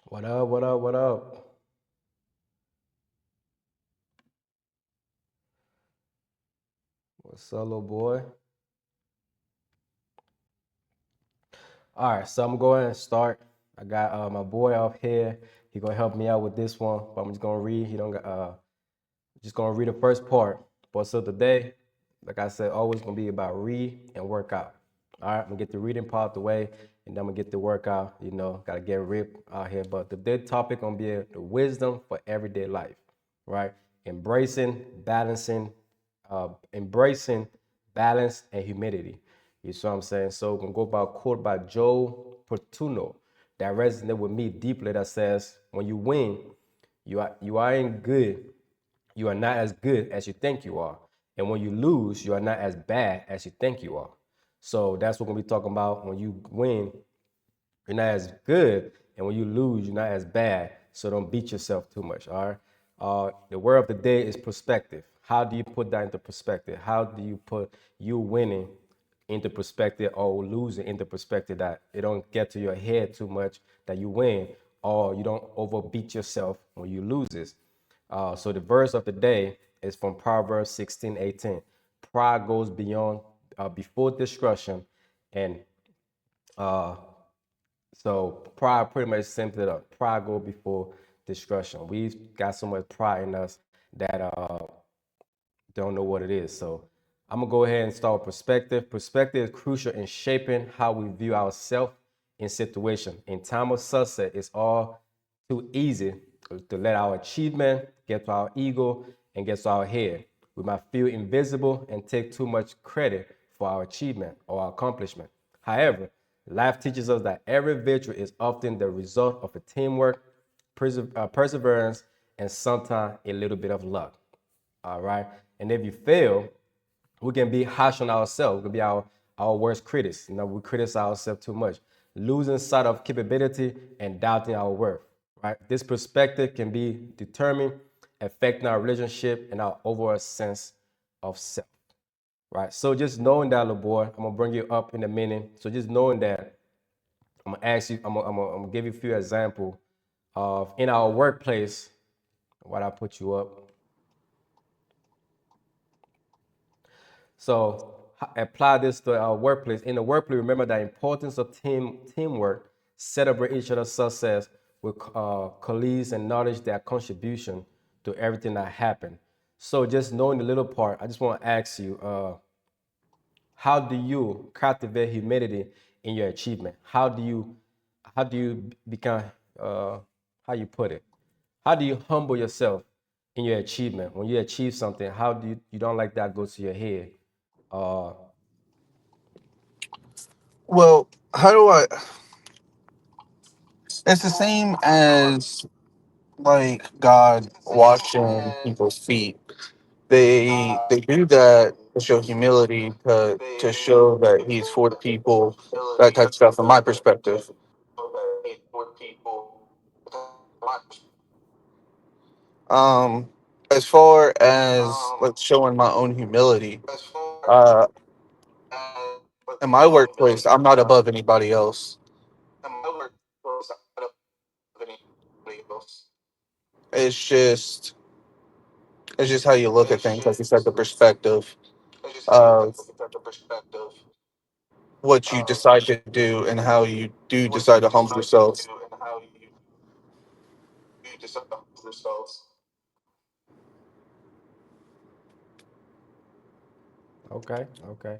What up? What up? What up? What's up, little boy? All right, so I'm going to start. I got my boy up here. He gonna help me out with this one, but I'm just gonna read. He don't got just gonna read the first part. But so today, like I said, always gonna be about read and workout. All right, I'm gonna get the reading part out the way, and then I'm gonna get the workout. Gotta get ripped out here. But the big topic gonna be the wisdom for everyday life, right? Embracing, balancing, embracing balance and humility. You see what I'm saying? So we're gonna go by a quote by Joe Paterno that resonated with me deeply. That says, "When you win, you aren't good. You are not as good as you think you are, and when you lose, you are not as bad as you think you are." So that's what we're gonna be talking about. When you win, you're not as good, and when you lose, you're not as bad. So don't beat yourself too much. All right. The word of the day is perspective. How do you put that into perspective? How do you put you winning into perspective or losing into perspective that it don't get to your head too much that you win or you don't overbeat yourself when you lose it. So the verse of the day is from Proverbs 16:18. Pride goes beyond before destruction, and uh, so pride pretty much sums it up. Pride go before destruction. We've got so much pride in us that don't know what it is. So I'm gonna go ahead and start with perspective. Perspective is crucial in shaping how we view ourselves in situation. In time of sunset, it's all too easy to let our achievement get to our ego and get to our head. We might feel invisible and take too much credit for our achievement or our accomplishment. However, life teaches us that every victory is often the result of a teamwork, perseverance, and sometimes a little bit of luck. All right. And if you fail, we can be harsh on ourselves. We can be our worst critics. We criticize ourselves too much, losing sight of capability and doubting our worth. Right. This perspective can be determined, affecting our relationship and our overall sense of self. Right. So just knowing that, little boy, I'm gonna bring you up in a minute. So just knowing that, I'm gonna ask you. I'm gonna give you a few examples of in our workplace. What I put you up. So apply this to our workplace. In the workplace, remember the importance of teamwork. Celebrate each other's success with colleagues and acknowledge their contribution to everything that happened. So just knowing the little part, I just want to ask you, how do you cultivate humility in your achievement? How do you become how you put it? How do you humble yourself in your achievement? When you achieve something, how do you don't like that go to your head? Uh, Well, how do I? It's the same as like God washing people's feet. They do that to show humility, to show that He's for the people, that type of stuff. From my perspective, um, as far as like showing my own humility, uh, in my workplace, I'm not above anybody else. It's just it's just how you look at things, like you said, the perspective of what you decide to do and how you do decide to humble yourself. okay, okay.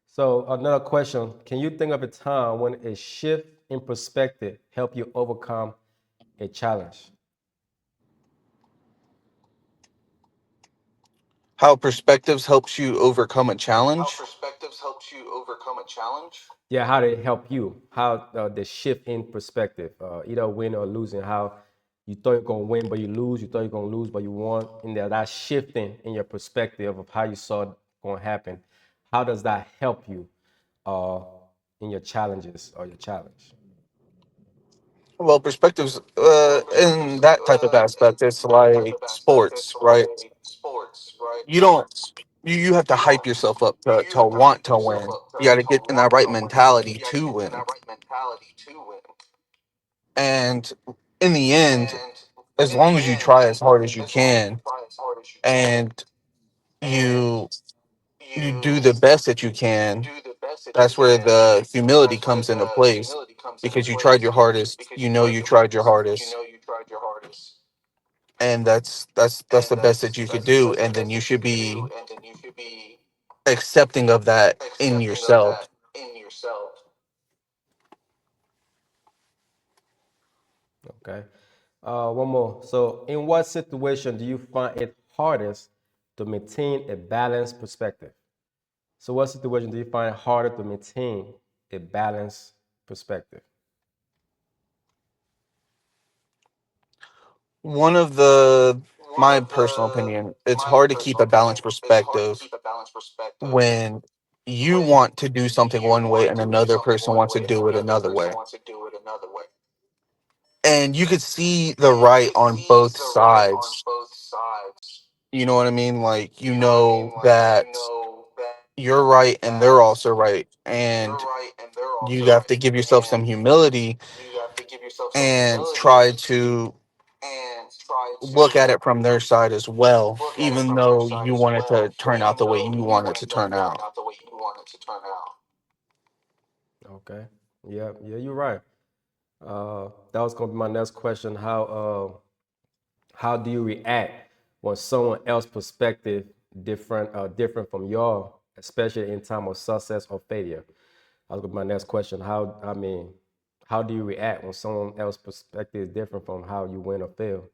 So another question: can you think of a time when a shift in perspective helped you overcome a challenge? How perspectives helps you overcome a challenge. Yeah, how did it help you? How the shift in perspective, either win or losing, how you thought you're gonna win but you lose, you thought you're gonna lose but you won, in there that shifting in your perspective of how you saw it gonna happen. How does that help you uh, in your challenges or your challenge? Well, perspectives in that type of aspect, it's like sports, right? You don't you have to hype yourself up to want to win. You got to get in that right mentality to win. And in the end, as long as you try as hard as you can and you you do the best that you can, that's where the humility comes into place because you tried your hardest. You know you tried your hardest, and that's the best that you could do, and then you should be accepting of that in yourself. Okay. One more. So, in what situation do you find it hardest to maintain a balanced perspective? So, what situation do you find it harder to maintain a balanced perspective? One of the My personal opinion, it's hard to keep a balanced perspective when you want to do something one way and another person wants to do it another way. And you could see the right on both sides. You know what I mean? Like, you know that you're right and they're also right. And you have to give yourself some humility and try to look at it from their side as well, even though you want it to turn out the way you want it to turn out. Okay. Yeah, yeah, you're right. That was gonna be my next question. How do you react when someone else's perspective different from yours, especially in time of success or failure? That was gonna be my next question. How do you react when someone else's perspective is different from how you win or fail?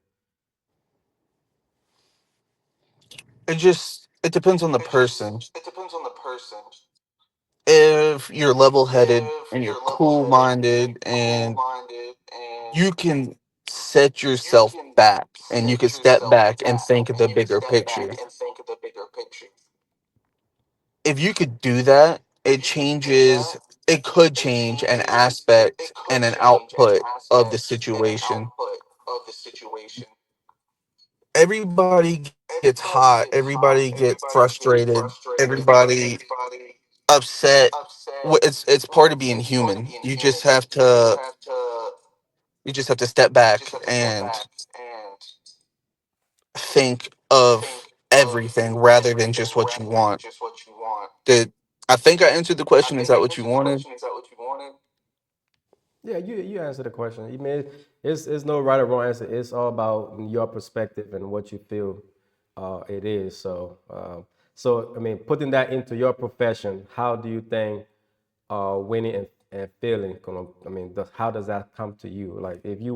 It depends on the person. If you're level headed and you're cool minded and you can set yourself back and you can step back and think of the bigger picture. If you could do that, it could change an aspect and an output of the situation. Everybody gets hot, everybody gets frustrated, everybody upset. It's part of being human. You just have to step back and think of everything rather than just what you want. Did I think I answered the question? Is that what you wanted? Yeah, you answered the question. You mean it's no right or wrong answer. It's all about your perspective and what you feel it is. So I mean, putting that into your profession, how do you think winning and failing gonna? I mean, how does that come to you? Like, if you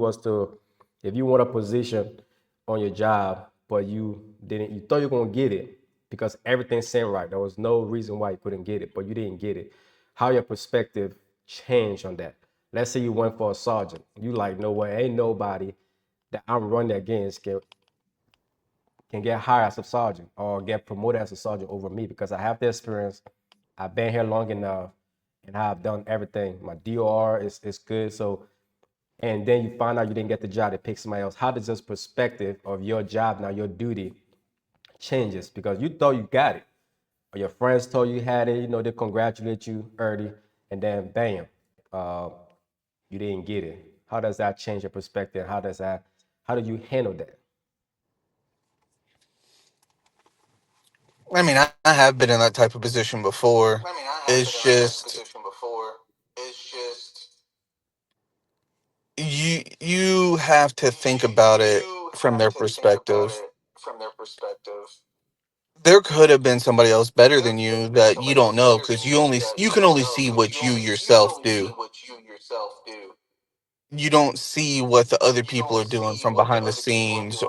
want a position on your job, but you thought you were gonna get it because everything seemed right. There was no reason why you couldn't get it, but you didn't get it. How your perspective changed on that? Let's say you went for a sergeant. You like, no way, ain't nobody that I'm running against can get hired as a sergeant or get promoted as a sergeant over me because I have the experience. I've been here long enough and I've done everything. My DOR is good. So, and then you find out you didn't get the job, they pick somebody else. How does this perspective of your job now, your duty changes? Because you thought you got it, or your friends told you had it, they congratulate you early, and then bam, uh, you didn't get it. How does that change your perspective? How do you handle that? I mean, I have been in that type of position before. It's just you have to think about it from their perspective. There could have been somebody else better than you that you don't know because you can only see what you yourself do. You don't see what the other people are doing from behind the scenes,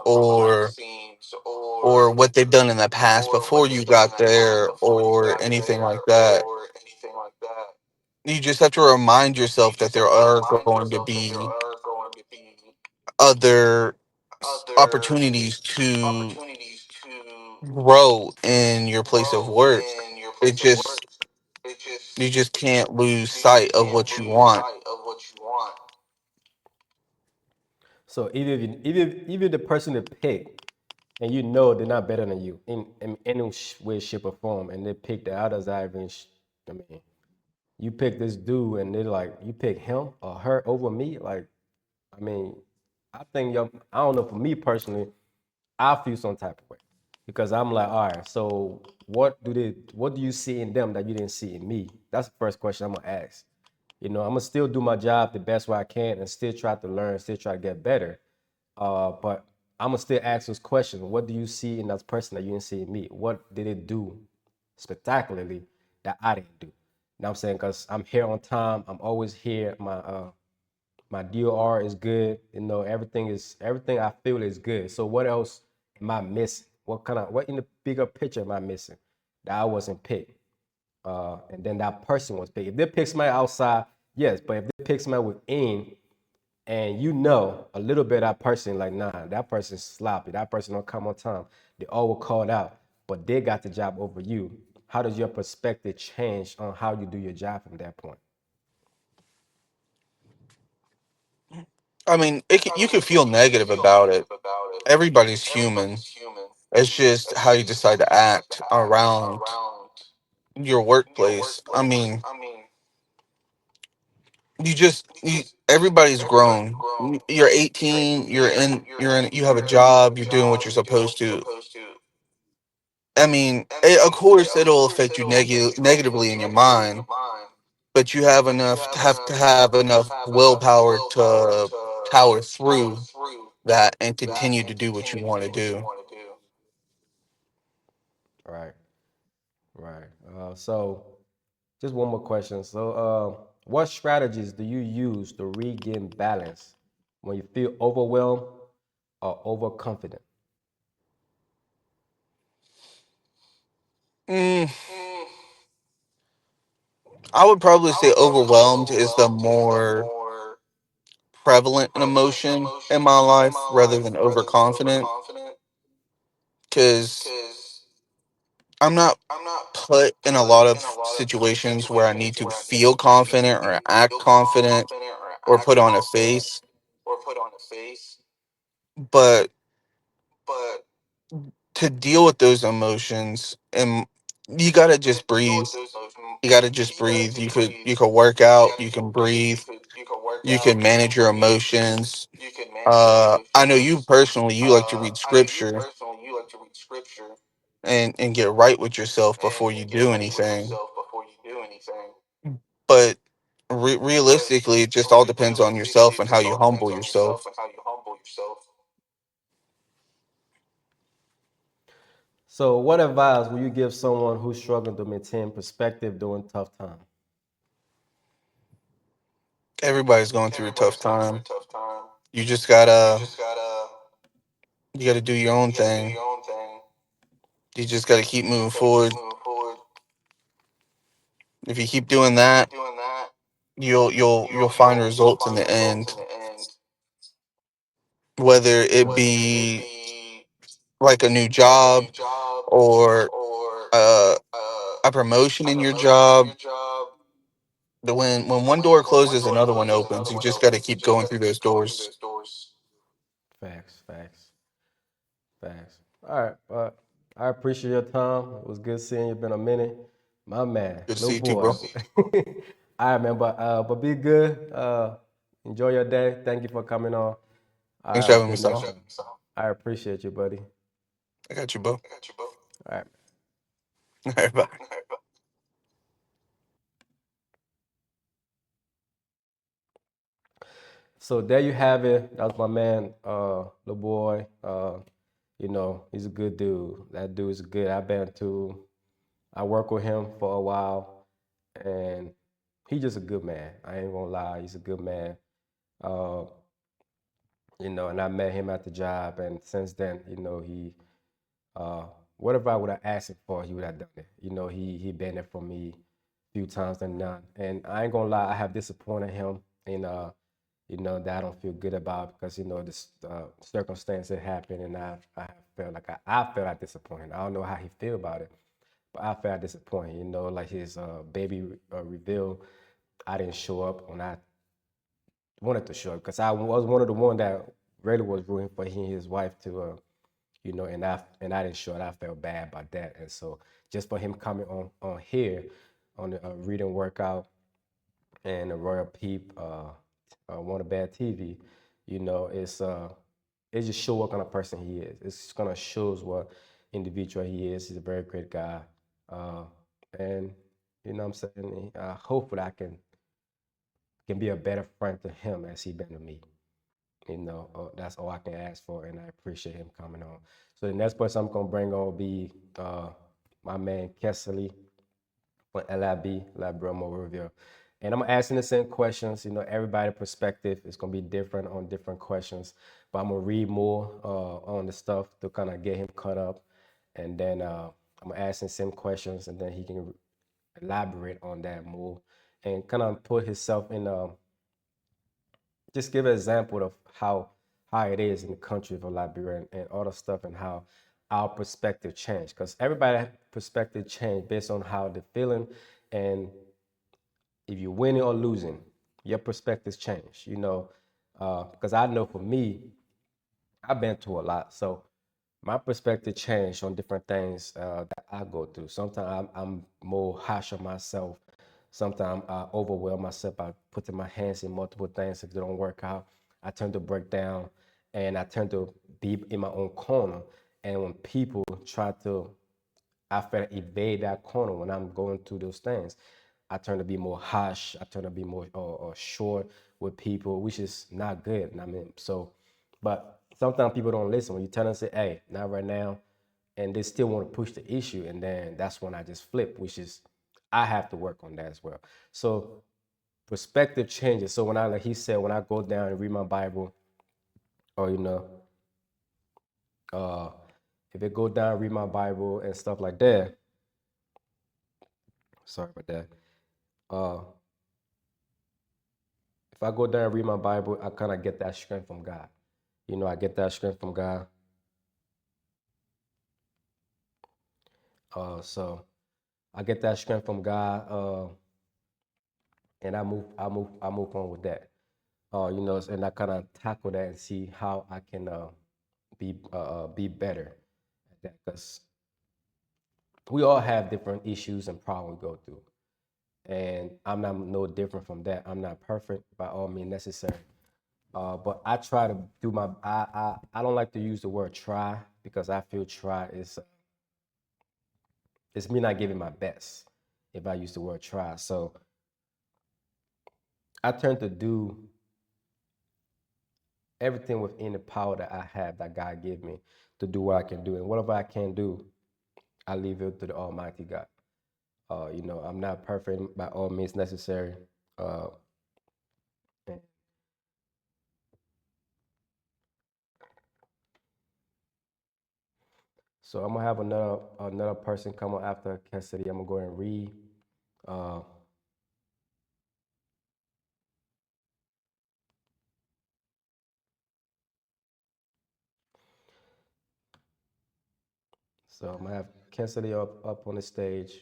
or what they've done in the past before you got there or anything like that. You just have to remind yourself that there are going to be other opportunities to grow in your place of work. It just You just can't lose sight of what you want. So even the person they pick, and you know they're not better than you in any way, shape, or form, and they pick the others. I mean, you pick this dude, and they're like, you pick him or her over me. Like, I mean, I think I don't know, for me personally, I feel some type of way because I'm like, all right, so what do you see in them that you didn't see in me? That's the first question I'm gonna ask. I'm gonna still do my job the best way I can and still try to learn, still try to get better. But I'm gonna still ask those questions. What do you see in that person that you didn't see in me? What did it do spectacularly that I didn't do? You know what I'm saying? Because I'm here on time. I'm always here. My DOR is good. Everything I feel is good. So what else am I missing? What in the bigger picture am I missing that I wasn't picked? And then that person was picked. If they pick somebody outside, yes, but if they pick somebody within, and a little bit of that person, like, nah, that person's sloppy, that person don't come on time, they all were called out, but they got the job over you. How does your perspective change on how you do your job from that point? I mean, you can feel negative about it. Everybody's human. It's just how you decide to act around your workplace. I mean, everybody's grown. You're 18, you have a job, you're doing what you're supposed to. I mean, of course it'll affect you negatively in your mind, but you have to have enough willpower to power through that and continue to do what you want to do. Right, right. So just one more question. So, what strategies do you use to regain balance when you feel overwhelmed or overconfident? Mm, I would probably say overwhelmed is the more prevalent an emotion in my life rather than overconfident, because I'm not put in a lot of situations where I need to feel confident or act confident or put on a face. But to deal with those emotions, and you gotta just breathe. You gotta just breathe. You could work out. You can breathe. You can manage your emotions. I know you personally. You like to read scripture and get right with yourself before you do anything. But realistically, it just all depends on yourself and how you humble yourself. So, what advice will you give someone who's struggling to maintain perspective during tough time? Everybody's going through a tough time. You just gotta do your own thing. You just gotta keep moving forward. If you keep doing that, you'll find results in the end. Whether it be like a new job or uh, a promotion in your job. When one door closes, another one opens. You just got to keep going through those doors. Facts, facts, facts. All right, I appreciate your time. It was good seeing you. Been a minute, my man, Good to little see you too, boy. bro. All right, man, but be good. Enjoy your day. Thank you for coming on. All Thanks right, for having me, until next Sal. time. I appreciate you, buddy. I got you, bro. All right. All right, bye. So there you have it. That's my man, the boy. He's a good dude. That dude is good. I work with him for a while, and he's just a good man. I ain't gonna lie, he's a good man. Uh, and I met him at the job, and since then, uh, whatever I would have asked him for, he would have done it. He been there for me a few times than none. And I ain't gonna lie, I have disappointed him in that I don't feel good about because this circumstance that happened, and I felt like I felt like disappointed. I don't know how he feel about it, but I felt disappointed. Like his baby reveal, I didn't show up when I wanted to show up because I was one of the one that really was rooting for he and his wife to and I didn't show it. I felt bad about that, and so just for him coming on here on the reading workout and the Royal Peep, One Bad TV, It just show what kind of person he is. It's gonna shows what individual he is. He's a very great guy, uh, and what I'm saying. Hopefully, I can be a better friend to him as he been to me. That's all I can ask for, and I appreciate him coming on. So the next person I'm gonna bring on will be my man Kesley from LIB, Labromo Review. And I'm asking the same questions. Everybody's perspective is gonna be different on different questions, but I'm gonna read more on the stuff to kind of get him caught up, and then I'm gonna ask him same questions, and then he can elaborate on that more and kind of put himself in just give an example of how it is in the country of Liberia and all the stuff and how our perspective changed. Because everybody perspective changed based on how they're feeling, and if you're winning or losing, your perspectives change. Because I know for me, I've been through a lot, so my perspective changed on different things that I go through. Sometimes I'm more harsh on myself. Sometimes I overwhelm myself by putting my hands in multiple things. If they don't work out, I tend to break down and I tend to be in my own corner. And when people try to, I feel evade that corner when I'm going through those things. I turn to be more harsh. I turn to be more short with people, which is not good. And I mean, but sometimes people don't listen. When you tell them, say, hey, not right now, and they still want to push the issue, and then that's when I just flip, which is I have to work on that as well. So perspective changes. So when like he said, when I go down and read my Bible, or uh, if I go down, read my Bible and stuff like that. Sorry about that. Uh, if I go down and read my Bible, I kind of get that strength from God. I get that strength from God. So I get that strength from God, and I move on with that. And I kind of tackle that and see how I can be better at that. Because we all have different issues and problems we go through, and I'm not no different from that. I'm not perfect by all means necessary. But I try to do my. I don't like to use the word try because I feel try is it's me not giving my best if I use the word try. So I tend to do everything within the power that I have that God gave me to do what I can do, and whatever I can do, I leave it to the Almighty God. I'm not perfect by all means necessary. Uh, and so I'm gonna have another person come on after Cassidy. I'm gonna go ahead and read. Uh, so I'm gonna have Cassidy up on the stage.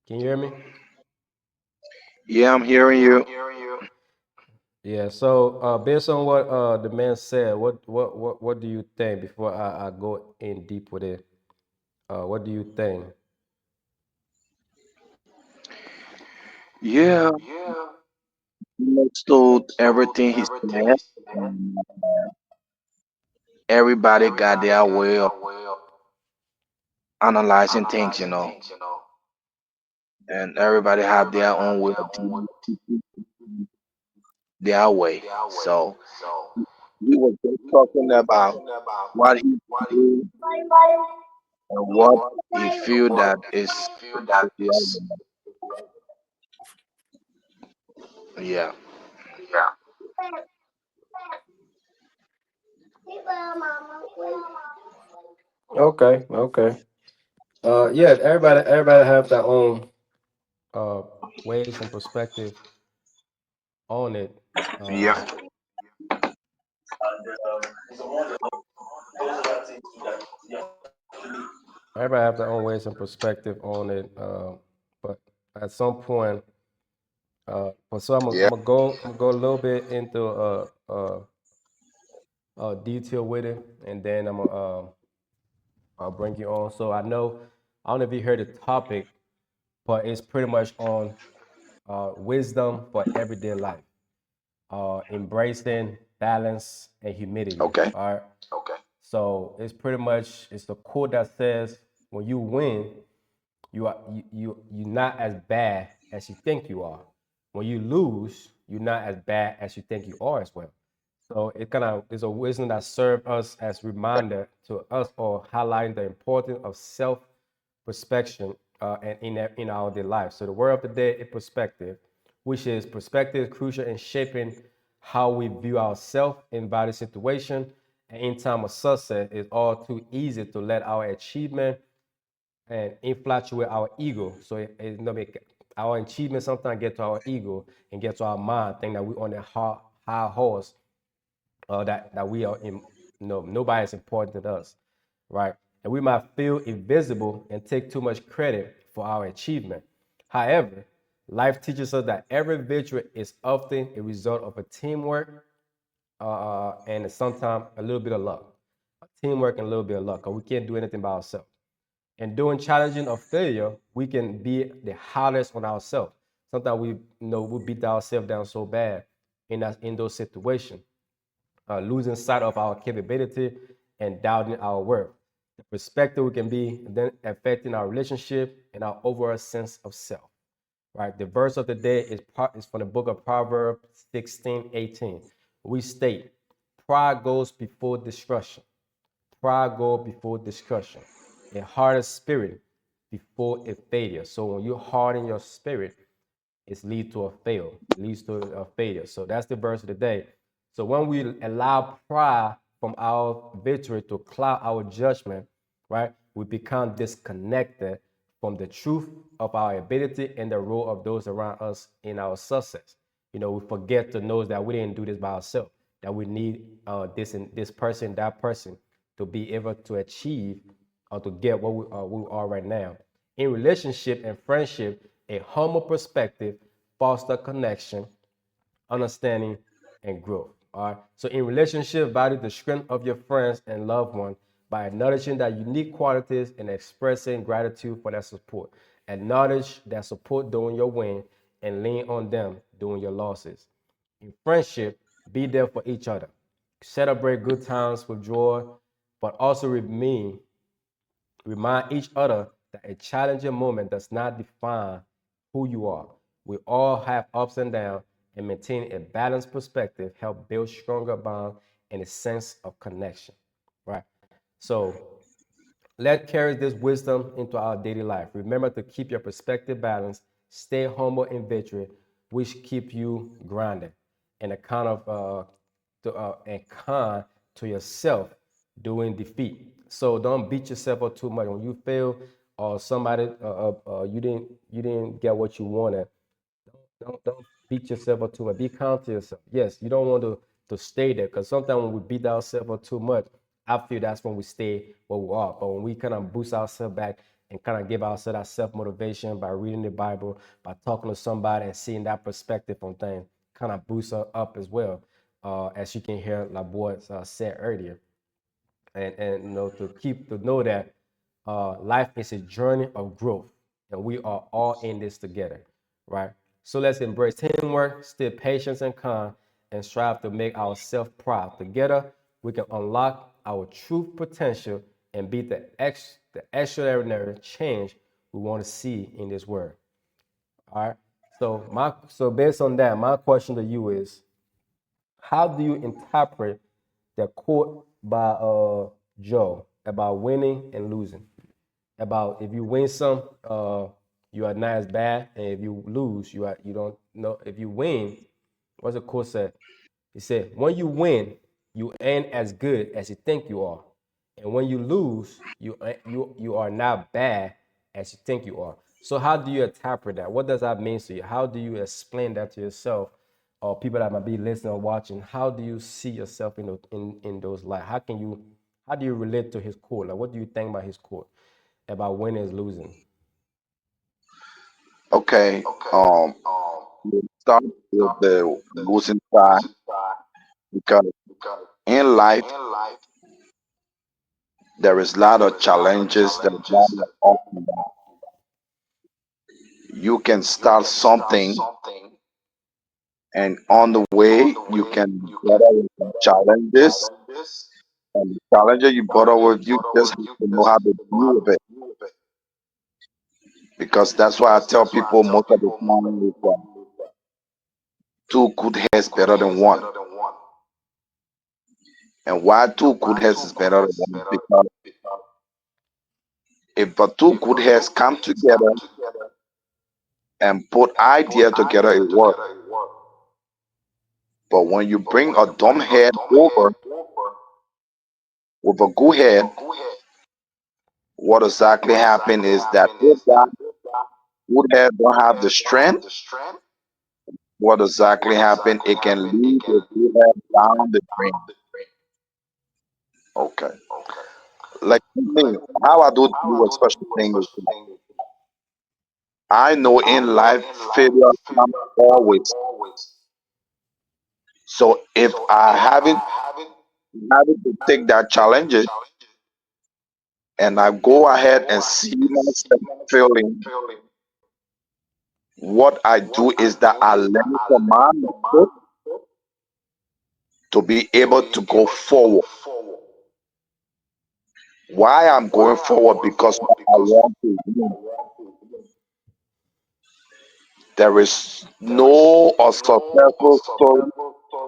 Can you hear me? Yeah, I'm hearing you. Yeah. So based on what the man said, what do you think before I go in deep with it? What do you think? Yeah, understood everything he said. Um, Everybody got their way of analyzing things, and everybody have their own way of dealing with their way. So we were just talking about what he do and what he feel that is the other. Yeah. Okay. Okay. Yeah. Everybody have their own uh ways and perspective on it. Yeah. Everybody have their own ways and perspective on it. But at some point, but so Yeah. I'm gonna go a little bit into detail with it, and then I'll bring you on. So I don't know if you heard the topic, but it's pretty much on wisdom for everyday life. Embracing balance, and humility. Okay. All right. So it's pretty much it's the quote that says when you win, you're not as bad as you think you are. When you lose, you're not as bad as you think you are as well. So it kind of is a wisdom that serves us as reminder to us or highlighting the importance of self perspection and in our daily life. So the word of the day is perspective, which is perspective is crucial in shaping how we view ourselves in various situations. And in time of success, it's all too easy to let our achievement and infatuate our ego. So our achievement sometimes get to our ego and get to our mind, think that we on a high horse, that we are in. No, nobody is important to us, right? And we might feel invisible and take too much credit for our achievement. However, life teaches us that every victory is often a result of a teamwork and sometimes a little bit of luck. Teamwork and a little bit of luck, because we can't do anything by ourselves. And during challenging or failure, we can be the hardest on ourselves. Sometimes we beat ourselves down so bad in those situations, losing sight of our capability and doubting our worth. The perspective we can be then affecting our relationship and our overall sense of self. Right. The verse of the day is from the book of Proverbs 16:18. We state, pride goes before destruction. Pride go before discussion. A hardened spirit before a failure. So when you harden your spirit, it leads to a fail. It leads to a failure. So that's the verse of the day. So when we allow pride from our victory to cloud our judgment, right, we become disconnected from the truth of our ability and the role of those around us in our success. We forget to know that we didn't do this by ourselves, that we need this and this person, that person to be able to achieve or to get what we are right now. In relationship and friendship, a humble perspective foster connection, understanding, and growth. All right. So in relationship, value the strength of your friends and loved ones by acknowledging their unique qualities and expressing gratitude for their support. Acknowledge their support during your win and lean on them during your losses. In friendship, be there for each other. Celebrate good times with joy, but also remind each other that a challenging moment does not define who you are. We all have ups and downs, and maintaining a balanced perspective help build stronger bond and a sense of connection. Right. So let's carry this wisdom into our daily life. Remember to keep your perspective balanced, stay humble in victory, which keep you grounded and a kind of and kind to yourself during defeat. So don't beat yourself up too much when you fail or somebody you didn't get what you wanted. Don't beat yourself up too much. Be kind to yourself. Yes, you don't want to stay there because sometimes when we beat ourselves up too much, I feel that's when we stay where we are. But when we kind of boost ourselves back and kind of give ourselves that self motivation by reading the Bible, by talking to somebody and seeing that perspective on things, kind of boosts us up as well. As you can hear, like boy said earlier, and to know that life is a journey of growth and we are all in this together, right? So let's embrace teamwork, stay patient and calm, and strive to make ourselves proud. Together we can unlock our true potential and be the extraordinary change we want to see in this world. All right. So based on that, my question to you is, how do you interpret the quote by Joe about winning and losing? About if you win some, you are not as bad, and if you lose, you don't know. If you win, what's the quote say? He said, when you win, you ain't as good as you think you are. And when you lose, you are not bad as you think you are. So how do you interpret that? What does that mean to you? How do you explain that to yourself or people that might be listening or watching? How do you see yourself in those light? How do you relate to his quote? Like what do you think about his quote about winning is losing? Okay. We'll start with the losing side because in life there is a lot of challenges. There's a lot of ups and downs. You can start something And on the way, you can better with some challenges. And the challenger you better with, you just have to know how to deal with it. Because that's why I tell people most of the time is two good heads better than one. And why two good heads is better than one? Because if the two good heads come together and put idea together, it works. But when you bring a dumb head over with a good head, what exactly happen is that if that good head don't have the strength, what exactly happen? It can lead the good head down the drain. Okay. Like me, how I do a special thing is that I know in life failure comes always. So if I haven't having to take that challenge and I go ahead and see myself failing, what I do is that I learn from my mistake to be able to go forward. Why I'm going forward? Because I want to win. There is no a successful story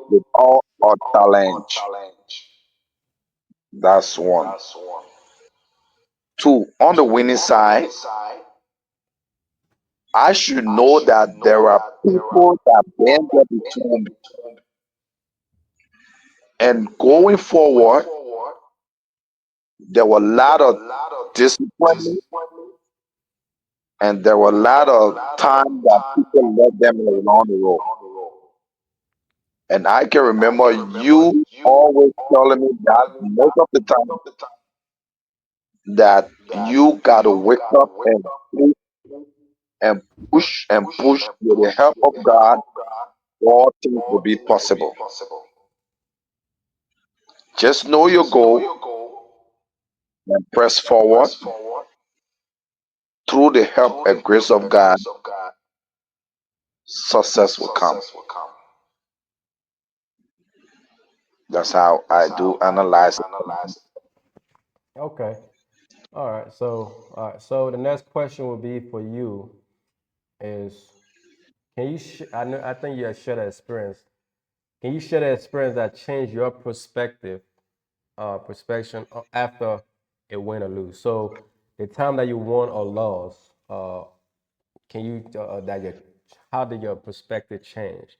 without a challenge. That's one. Two, on the winning side, I should know that there are people that bend there between me. And going forward, there were a lot of disappointment and there were a lot of time that people let them along the road. And I can remember you always telling me that most of the time that you gotta wake up and push and push with the help of God, all things will be possible. Just know your goal and press forward through the help and grace of God, success will come. That's how I do analyze it. Okay. All right. So the next question will be for you is, can you? I think you have shared that experience. Can you share that experience that changed your perspective after a win or lose? So the time that you won or lost, can you that your how did your perspective change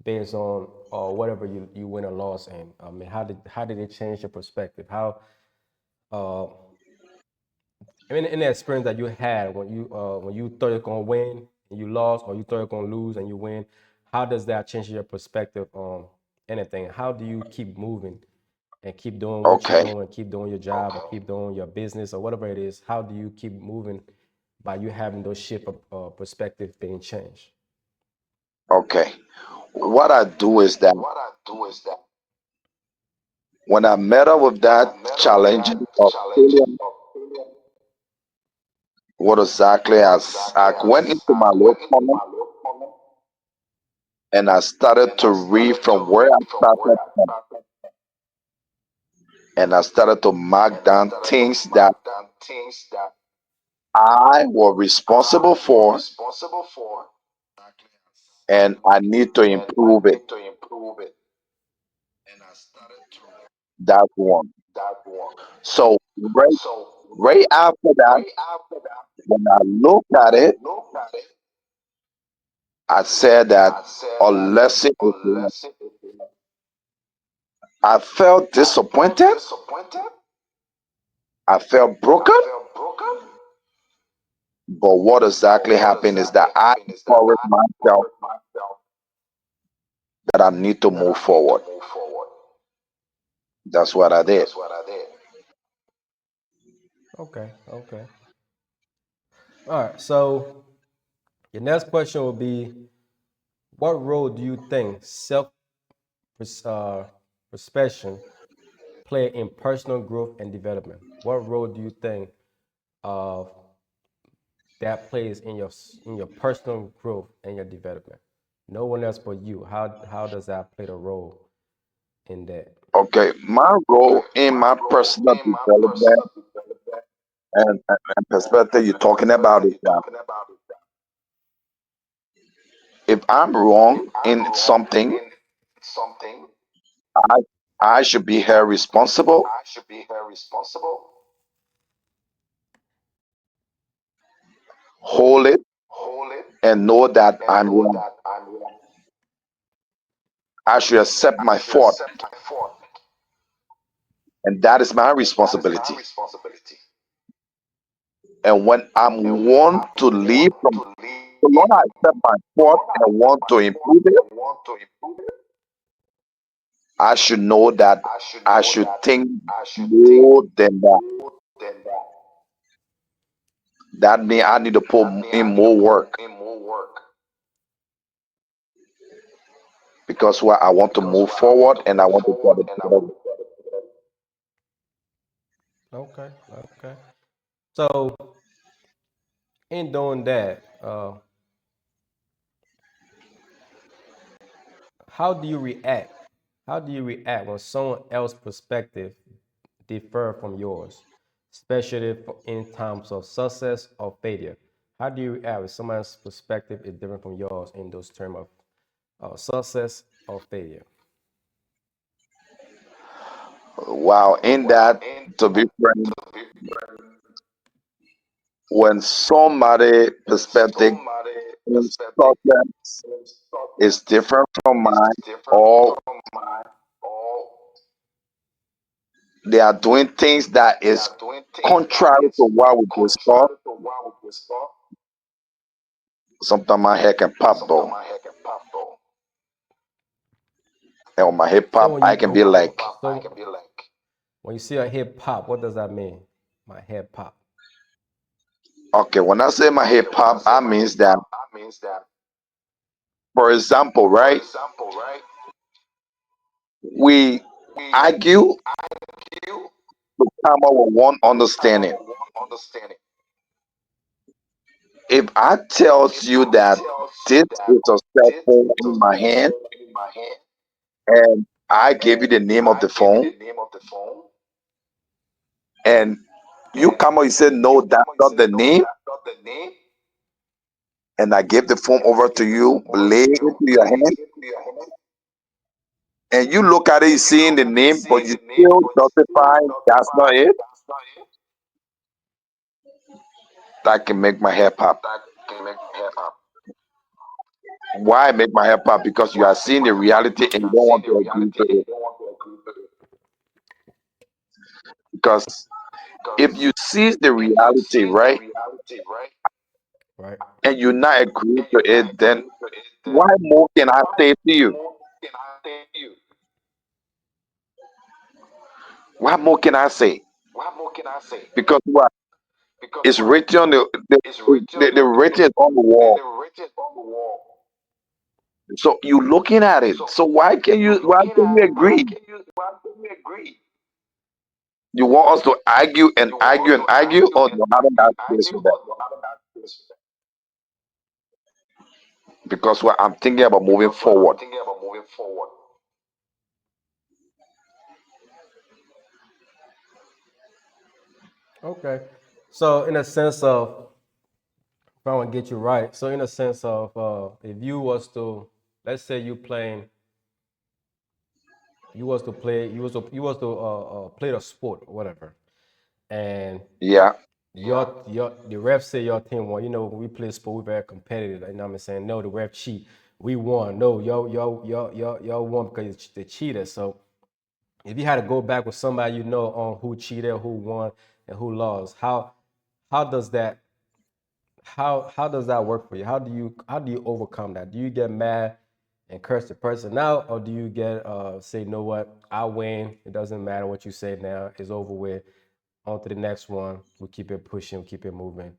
based on whatever you win or lost in? I mean, how did it change your perspective? How uh, I mean, in the experience that you had when you thought you're gonna win and you lost, or you thought you're gonna lose and you win, how does that change your perspective on anything? How do you keep moving and keep doing what you're Okay, doing, keep doing your job, or keep doing your business or whatever it is? How do you keep moving by you having those shift of perspective being changed? okay. What I do is that when I met up with that challenge of failure, what exactly as I went into my little corner and I started to read from where I started from, and I started to mark down things that I was responsible for and I need to improve it. That's one. So right after that, when I looked at it, I said that a lesson is learned. I felt disappointed. I felt broken. But what exactly happened is that I encouraged myself that I need to move forward. That's what I did. Okay, okay. All right. So your next question will be, what role do you think self uh, perception play in personal growth and development? What role do you think uh, that plays in your personal growth and your development? No one else but you. How does that play the role in that? Okay, my role in my personal development and perspective you're talking about is that if I'm wrong in something, I I should be held responsible, hold it, and know that I'm wrong. I should accept my fault, and that is my responsibility. And when I'm want to leave from the Lord, I accept my fault and want to improve it, I should know that I should think more than that. That means I need to put in more work because what I want to move forward and I want to get it better. Okay, okay. So in doing that, how do you react? How do you react when someone else's perspective differ from yours, especially in terms of success or failure? How do you react when someone's perspective is different from yours in those terms of success or failure? Wow, in that, to be frank, when somebody perspective in success is different from mine, or they are doing things that is contrary to what we discussed, sometimes my head can pop though. And on my hip So hop, when I you can be like, when you see a hip hop, what does that mean? My hip hop. okay, when I say my hip hop, I means that, for example, right, we argue to come up with one understanding. If I tells you that this is a cell phone in my hand and I gave you the name of the phone and you come up, you say no, that's not the name, and I gave the phone over to you, lay it into your hand, and you look at it, you seeing the name, but you still justify that's not it, that can make my hair pop. Why make my hair pop? Because you are seeing the reality and you don't want to agree to it. Because if you see the reality, right, Right. and you're not agreeing to it, then what more can I say to you? What more can I say? Because what is written on the written is on the wall. So you looking at it. So why can you agree? You want us to argue and argue and argue? Oh no, I don't have space for that. Because what I'm thinking about moving forward. Okay. So in a sense of, if I want to get you right, so in a sense of, if you was to, let's say you was to play the sport or whatever, and Yeah, your the ref say your team won. You know, when we play sport, we very competitive. You know what I'm saying? No, the ref cheat. We won. No, y'all won because they cheated. So if you had to go back with somebody you know on who cheated, who won, and who lost, how does that how does that work for you? How do you overcome that? Do you get mad and curse the person out, or do you get say, you know what, I win. It doesn't matter what you say now. It's over with. On to the next one. We keep it pushing, we keep it moving.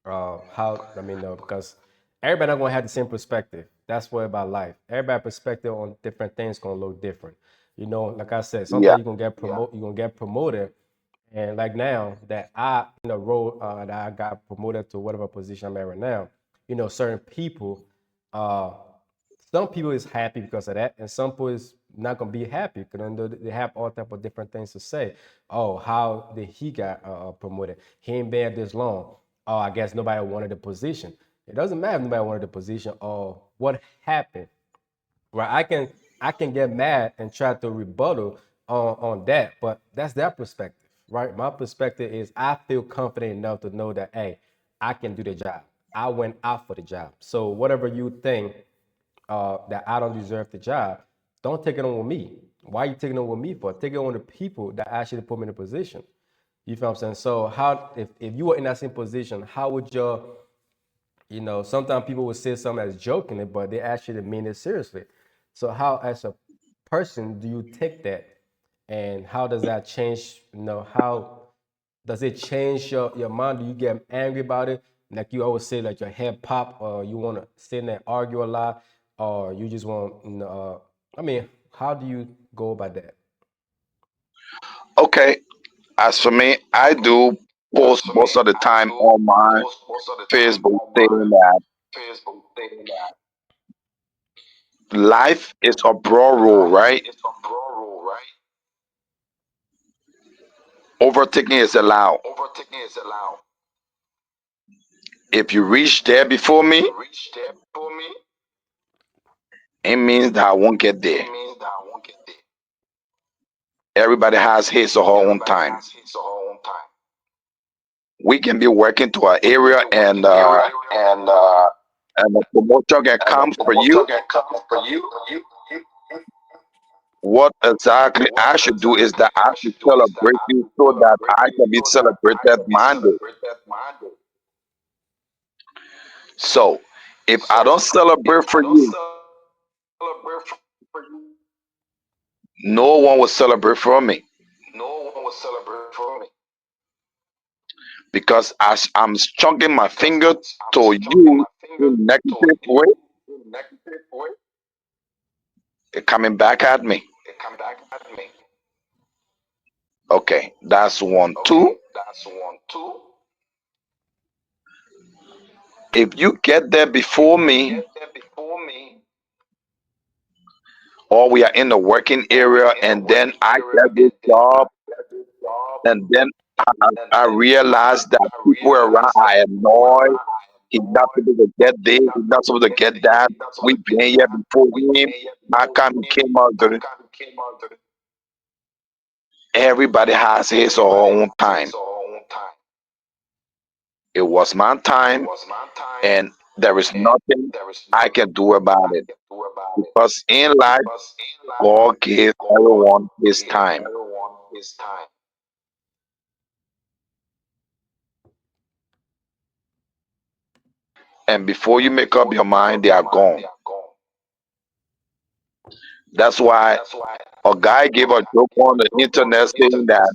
How I mean, no, because everybody not gonna have the same perspective. That's what about life. Everybody perspective on different things gonna look different. You know, like I said, yeah, sometimes you're gonna get promoted, and like now that I in a role that I got promoted to whatever position I'm at right now, you know, certain people, uh, some people is happy because of that, and some people is not gonna be happy because they have all type of different things to say. Oh, how did he got promoted? He ain't been this long. Oh, I guess nobody wanted the position. It doesn't matter if nobody wanted the position or what happened. Right? I can get mad and try to rebuttal on that, but that's their perspective, right? My perspective is I feel confident enough to know that hey, I can do the job. I went out for the job. So whatever you think that I don't deserve the job, don't take it on with me. Why are you taking it on with me for? Take it on the people that actually put me in a position. You feel what I'm saying? So how if you were in that same position, how would your sometimes people would say something as joking, but they actually mean it seriously. So how, as a person, do you take that, and how does that change? How does it change your mind? Do you get angry about it? Like you always say, like your head pop, or you want to sit there and argue a lot, or you just want, I mean, how do you go about that? Okay. As for me, I do post most of the time on my Facebook saying that life is a broad road, right? Overtaking is allowed. If you reach there before me, it means that I won't get there. Everybody has his or her own time. We can be working to an area and a promotion can come for you. What exactly I should do is that I should celebrate you so that I can be celebrated Monday. So if I don't celebrate for you, no one will celebrate for me because as I'm chunking my finger to you in negative way, it coming back at me. Okay, that's one. Two, if you get there before me, or we are in the working area, and then I get this job, and then I realize that people around are annoyed. He's not supposed to get this. He's not supposed to get that. We've been here before him. How come he came out? Everybody has his or her own time. It was my time, and there is nothing I can do about it because in life, God gave everyone his time. And before you make up your mind, they are gone. That's why a guy gave a joke on the internet saying that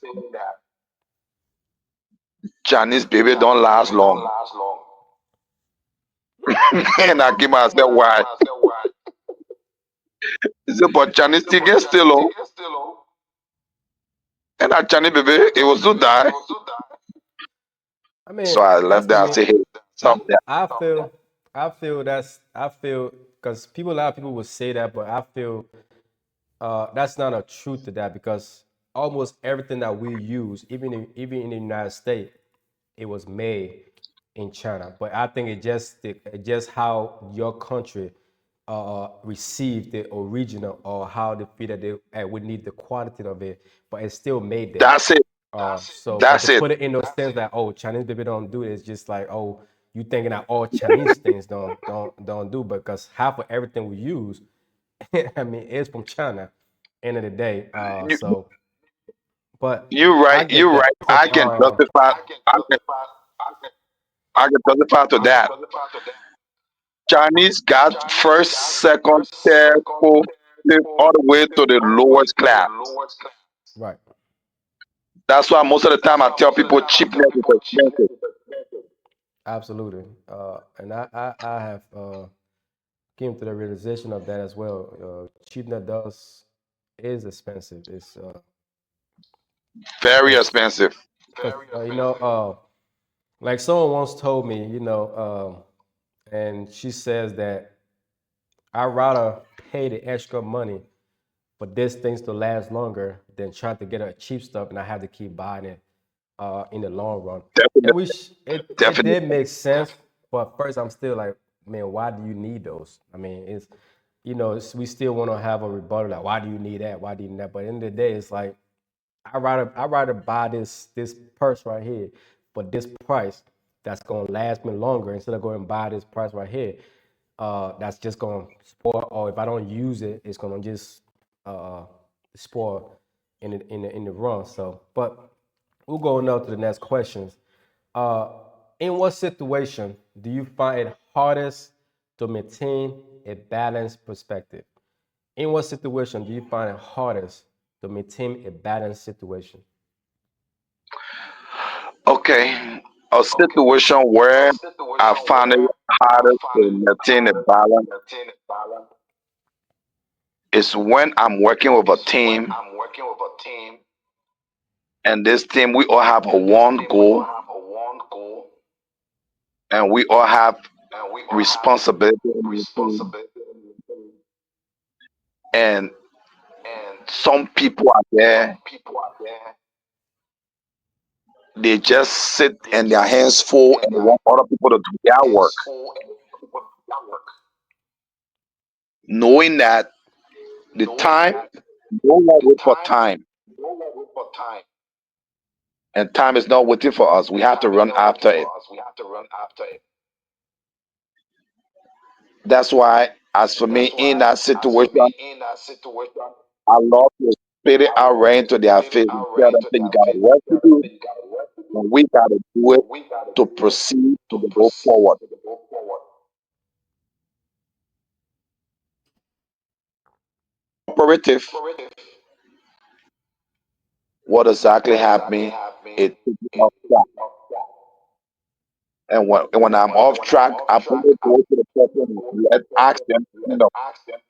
Chinese baby don't last long. And I came out and said, why? He said, but Chinese still get still on. And that Chinese baby, it was to die. I mean, So I as left for there and me, said, hey, I stop that. I feel because a lot of people will say that, but I feel that's not a truth to that because almost everything that we use, even in the United States, it was made in China. But I think it just how your country received the original or how they feel that they would need the quality of it, but it's still made there. That's it. But to That's it. put it in those sense that oh Chinese people don't do it, it's just like oh you thinking that all Chinese things don't do because half of everything we use, I mean, it's from China. End of the day, You, but you're I right. get You're that. right. I can justify. I can, I can justify to that. Chinese got first, second, third, fourth, fifth, all the way to the lowest class. Right. That's why most of the time I tell people cheapness is expensive. Absolutely. And I have came to the realization of that as well. Cheap that does is expensive. It's Very because expensive. like someone once told me, and she says that I'd rather pay the extra money for this things to last longer than trying to get a cheap stuff and I have to keep buying it in the long run. And Definitely, it definitely. did make sense, but first I'm still like, man, why do you need those? I mean, we still want to have a rebuttal like, why do you need that? Why do you need that? But at the end of the day, it's like I rather buy this purse right here for this price that's gonna last me longer instead of going and buy this price right here. That's just gonna spoil, or if I don't use it, it's gonna just uh spoil in the run. So, but we'll go now to the next questions. Uh, in what situation do you find it hardest to maintain a balanced perspective? In what situation do you find it hardest to maintain a balanced situation? Okay, a situation where I find it harder to maintain a balance is when I'm working with a team, and this team we all have a one goal, and we all have responsibility in the team. And some people are there, they just sit and their hands full and they want other people to do their work, knowing that the time, no one wait for time, and time is not waiting for us. We have to run after it. That's why, as for me, in that situation, I love to spit it out right into their face and tell them, "Say, you got work to do, and we got to do it to proceed and to go forward." Operative, what exactly happened? It took me off track. And when I'm off track, I put it go to the person and let ask them in the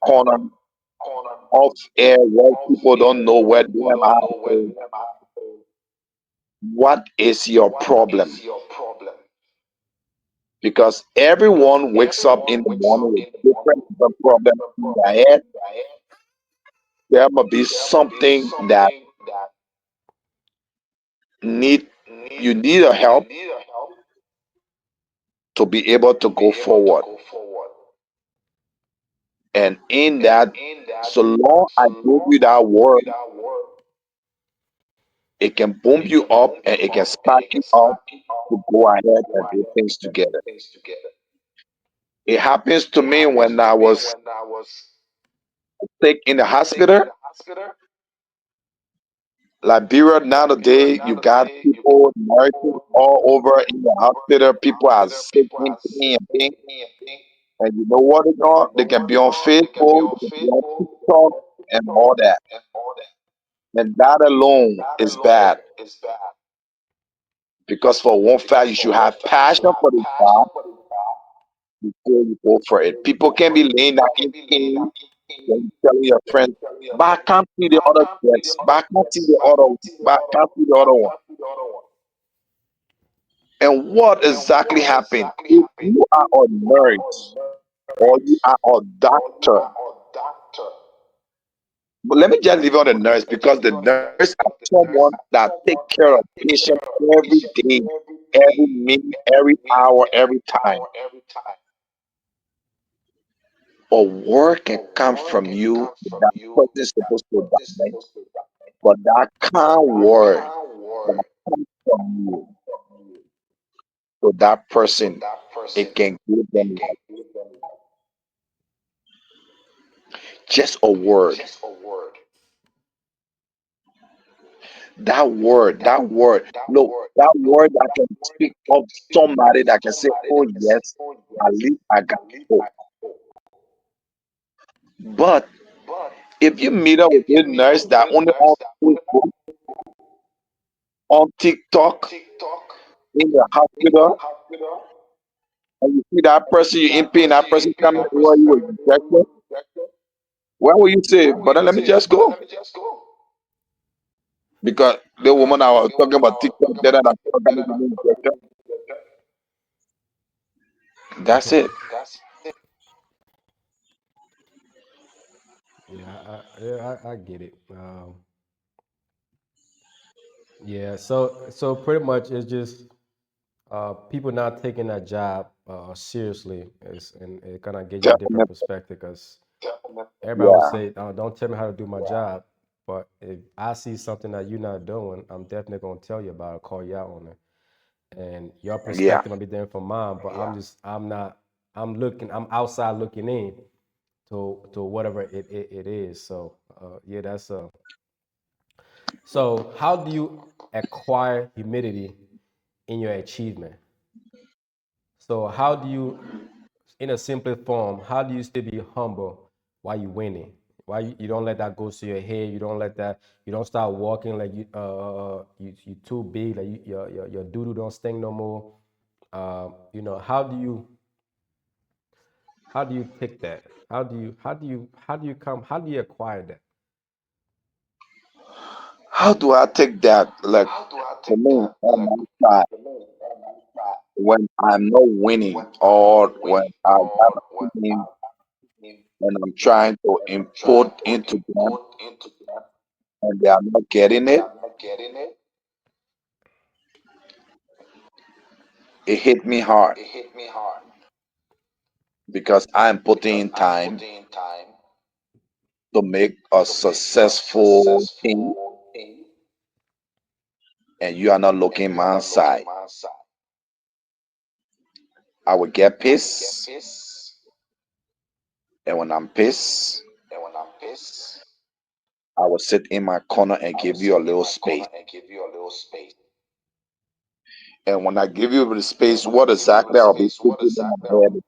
corner off air where people don't know where they am at. Say, what is your problem? Because everyone wakes up in the morning with different problems in their head. There must be something that need you need a help to be able to go forward. And in that, so long I give you that word, it can boom you up and it can spark you up to go ahead and do things together. It happens to me when I was sick in the hospital. Liberia nowadays, you got people, nurses all over in the hospital. People are sick in pain and pain. And you know what they are? They can be on Facebook, they can be on TikTok, and all that. And that alone is bad. Because for one fact, you should have passion for the job before you go for it. People can be laying down in pain when you telling your friends, but I can't see the other guests, but I can't see the other one, but I can't see the other one. And what exactly happened? If you are a nurse or you are a doctor, but let me just leave it on the nurse because the nurse is someone that take care of patients every day, every minute, every hour, every time. A word can come from you that person is supposed to die, but that kind word that comes from you to that person, it can give them life. Just a word. Look, that word that can speak of somebody that can say, "Oh yes, at least I got hope." But if you meet up with a nurse that only on Facebook, on TikTok, in the hospital, and you see that person you in pain, that person coming over you with injection, where will you say, "But then let me just go"? Because the woman I was talking about TikTok, that I'm talking about injection. That's it. Yeah, I get it. Yeah, so pretty much it's just people not taking that job seriously, and it kind of gives you a different Definitely. perspective because everybody would Yeah. say, don't tell me how to do my job. But if I see something that you're not doing, I'm definitely gonna tell you about it, call you out on it. And your Yeah. perspective might be different from mine, but I'm not, I'm outside looking in to whatever it is. So yeah, that's so how do you acquire humility in your achievement? So how do you, in a simple form, how do you still be humble while you winning? Why you don't let that go to your head? You don't let that. You don't start walking like you too big. Like your doo doo don't stink no more. How do you take that? How do you acquire that? How do I take that? Like for me, on my side, when I'm not winning or when I have a team and I'm trying to input into them and they are not getting it, it hit me hard because I'm putting in time to make a successful team and you are not looking my side. I will get pissed, and when I'm pissed, I will sit in my corner and give you a little space. And when I give you the space, what exactly I'll be thinking in my head?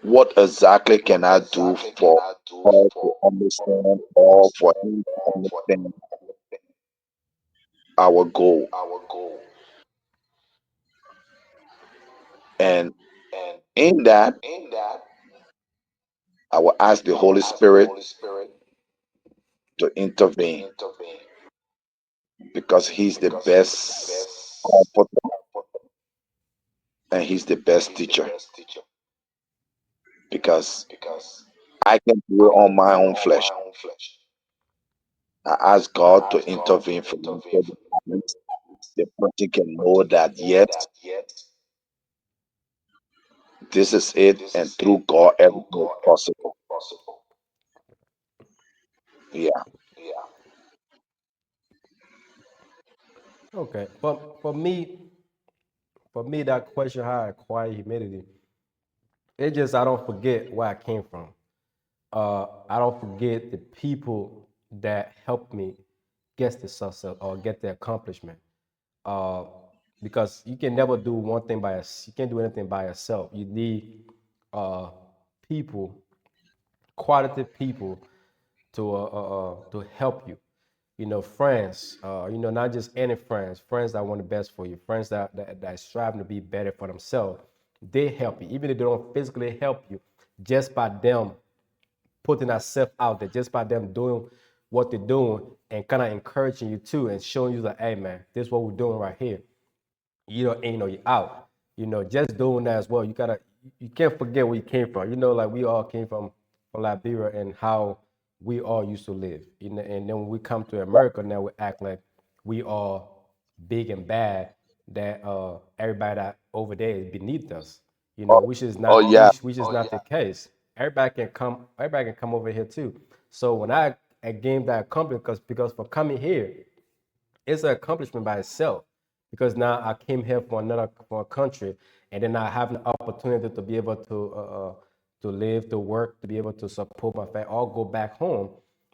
What exactly can I do for her to understand or for him to understand our goal? And in that, I will ask the Holy Spirit to intervene because He's the best comforter and He's the best teacher. Because I can do it on my own flesh. I ask God to intervene for me so that at least the person can know that yes, this is it, and through God, everything is possible. Yeah. Okay, for me, that question how I acquire humility, it just I don't forget where I came from. I don't forget the people that helped me get the success or get the accomplishment. Uh, because you can never do one thing by yourself. You can't do anything by yourself. You need uh, people, quality people to help you. Friends. Not just any friends. Friends that want the best for you. Friends that strive to be better for themselves. They help you, even if they don't physically help you, just by them putting ourselves out there, just by them doing what they're doing and kind of encouraging you too and showing you that, hey man, this is what we're doing right here. You're out. Just doing that as well. You can't forget where you came from. Like we all came from Liberia and how we all used to live. And then when we come to America now, we act like we are big and bad. That everybody that over there is beneath us. Oh, Which is oh not yeah. which is not the case. Everybody can come over here too. So when I gained that accomplishment, because for coming here, it's an accomplishment by itself because now I came here for a country, and then I have an opportunity to be able to live, to work, to be able to support my family, or go back home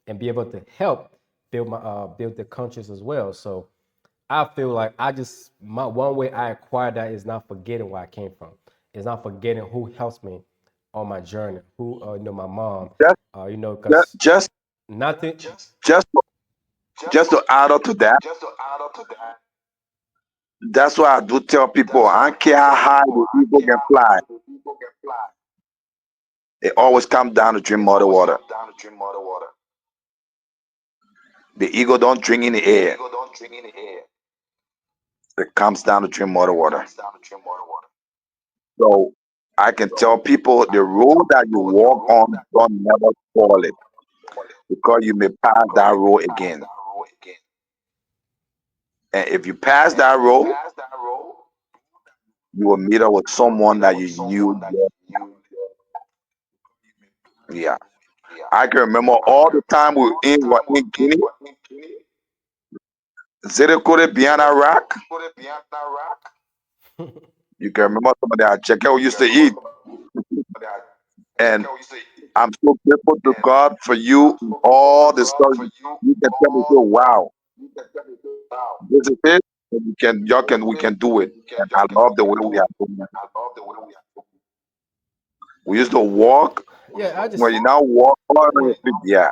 and be able to help build the countries as well. So I feel like my one way I acquired that is not forgetting where I came from. It's not forgetting who helps me on my journey. Who my mom, Just, just, because just, nothing. just, just to add up to that, that's why I do tell people, I don't care how high the eagle can fly, it always comes down to drink muddy water. The eagle don't drink in the air. It comes down to drink muddy water. So I can tell people the road that you walk on, don't never fall it because you may pass that road again. And if you pass that road, you will meet up with someone that you knew. Yeah, I can remember all the time were in Guinea, Zedekore behind that rock. You can remember some of that chicken we used to eat. And I'm so grateful to God for you and all the stuff you can tell me. So wow, this is it. And we can do it. And I love the way we are doing it. We used to walk. Yeah, I When just you now walk all on your feet, yeah.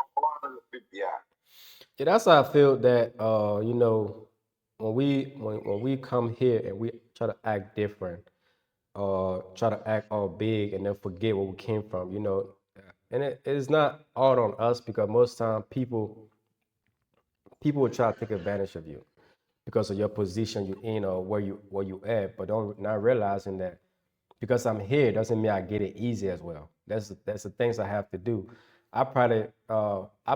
yeah, that's how I feel that when we come here and we try to act different, try to act all big and then forget where we came from, and it is not all on us because most time people will try to take advantage of you because of your position you in or where you at, but don't not realizing that because I'm here doesn't mean I get it easy as well. That's the things I have to do. I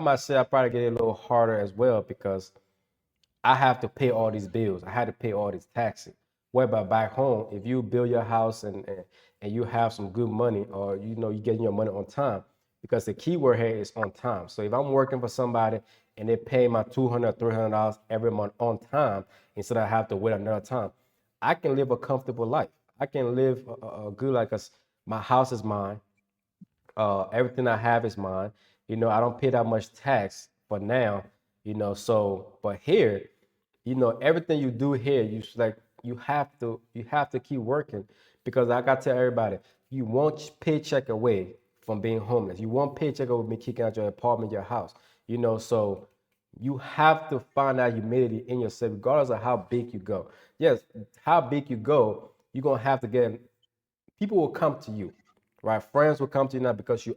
might say I probably get it a little harder as well because I have to pay all these bills. I had to pay all these taxes. Whereby back home, if you build your house and you have some good money or you getting your money on time, because the key word here is on time. So if I'm working for somebody and they pay my $200, $300 every month on time instead of have to wait another time, I can live a comfortable life. I can live a good like us. My house is mine. Everything I have is mine. I don't pay that much tax for now. So but here, everything you do here, you have to keep working because like I tell everybody, you want paycheck away from being homeless. You want paycheck away from me kicking out your apartment, your house. So you have to find that humility in yourself, regardless of how big you go. Yes, how big you go, you're gonna have to get people will come to you, right? Friends will come to you now because you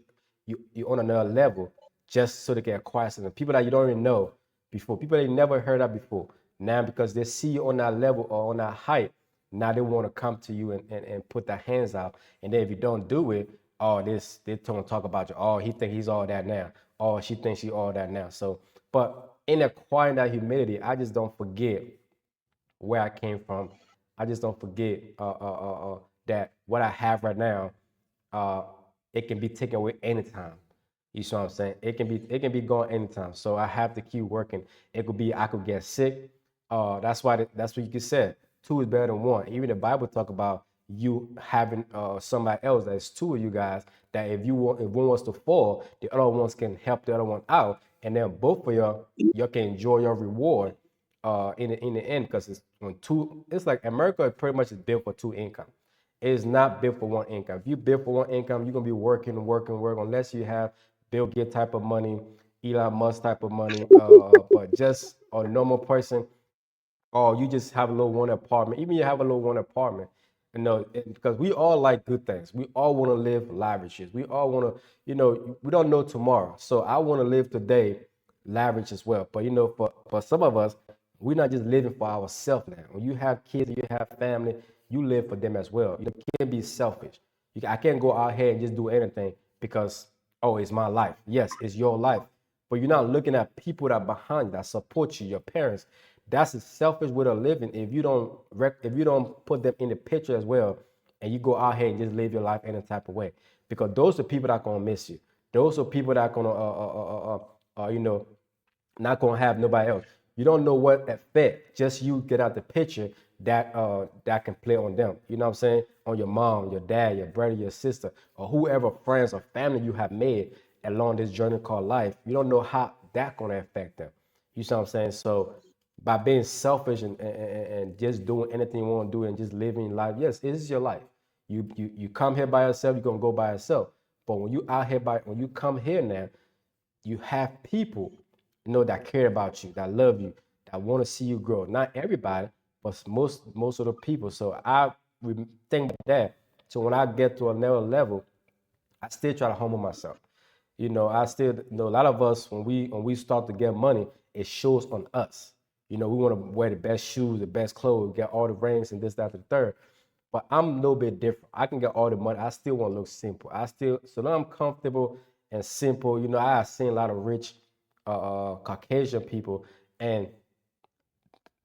on another level, just so they can acquire something. People that you don't even know before, people that you never heard of before. Now because they see you on that level or on that height, now they want to come to you and put their hands out. And then if you don't do it, oh, they don't talk about you. Oh, he think he's all that now. Oh, she thinks she all that now. So, but in acquiring that humility, I just don't forget where I came from. I just don't forget that what I have right now, uh, it can be taken away anytime. You see what I'm saying? It can be gone anytime. So I have to keep working. It could be I could get sick. That's what you can say. Two is better than one. Even the Bible talk about you having somebody else that's two of you guys that if one wants to fall, the other ones can help the other one out, and then both of y'all can enjoy your reward in the end because it's when two. It's like America pretty much is built for two income. It is not built for one income. If you built for one income, you're gonna be working, working, working, unless you have Bill Gates type of money, Elon Musk type of money. But just a normal person, or you just have a little one apartment. Even you have a little one apartment, because we all like good things. We all want to live lavishes. We all want to, we don't know tomorrow. So I want to live today lavish as well. But for some of us, we're not just living for ourselves now. When you have kids, you have family, you live for them as well. You can't be selfish. I can't go out here and just do anything because oh, it's my life. Yes, it's your life, but you're not looking at people that are behind you, that support you, your parents. That's a selfish way of living. If you don't put them in the picture as well, and you go out here and just live your life any type of way, because those are people that are gonna miss you. Those are people that are gonna not gonna have nobody else. You don't know what effect just you get out the picture that can play on them. You know what I'm saying? On your mom, your dad, your brother, your sister, or whoever friends or family you have made along this journey called life. You don't know how that gonna affect them. You see what I'm saying? So by being selfish and just doing anything you want to do and just living life, yes, it is your life. You come here by yourself, you're gonna go by yourself. But when you come here now, you have people that care about you, that love you, that want to see you grow. Not everybody, but most of the people. So I would think that. So when I get to another level, I still try to humble myself. I still a lot of us when we start to get money, it shows on us. We want to wear the best shoes, the best clothes, get all the rings and this, that, and the third. But I'm no bit different. I can get all the money. I still want to look simple. I still, so long I'm comfortable and simple. You know, I have seen a lot of rich Caucasian people, and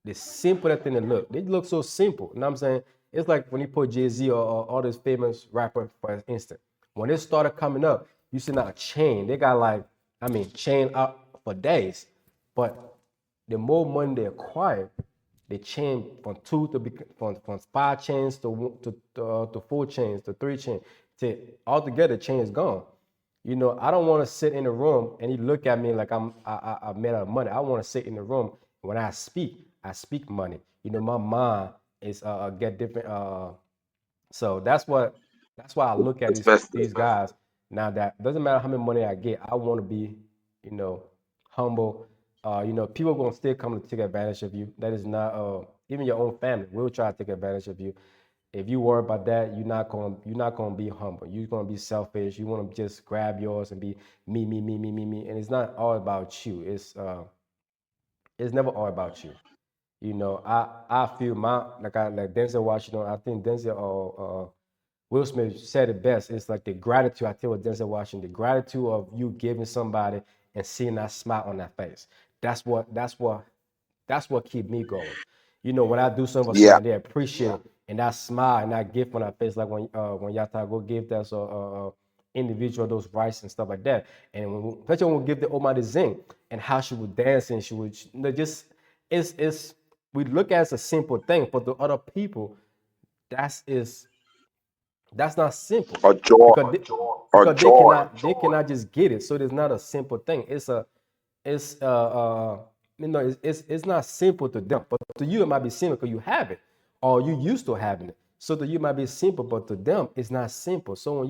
the simple thing they look so simple. You know what I'm saying? It's like when you put Jay-Z or all these famous rappers, for instance. When they started coming up, you see now a chain. They got like, I mean, chain up for days. But the more money they acquire, they change from two to from five chains to four chains to three chains. To altogether, chain is gone. You know, I don't want to sit in the room and he look at me like I made out of money. I want to sit in the room when I speak money. You know, my mind is get different. So that's why I look at Especially these guys now. That doesn't matter how much money I get. I want to be, you know, humble. You know, people gonna still come to take advantage of you. That is not even your own family will try to take advantage of you. If you worry about that, you're not gonna be humble. You're gonna be selfish. You want to just grab yours and be me, and it's not all about you. It's never all about you. You know, I feel my like Denzel Washington. I think Denzel Will Smith said it best. It's like the gratitude. I tell with Denzel Washington, the gratitude of you giving somebody and seeing that smile on that face. That's what keep me going. You know, when I do something for yeah. somebody, they appreciate it, and that smile and that gift on that face, like when y'all talk, go give that individual those rice and stuff like that. And especially when we give the Omar Zing and how she would dance and she would just it's we look at it as a simple thing, but the other people, that's is that's not simple Or joy. because Or joy. they cannot just get it. So it's not a simple thing. It's you know it's not simple to them, but to you it might be simple because you have it or you used to having it. So to you it might be simple, but to them it's not simple. So when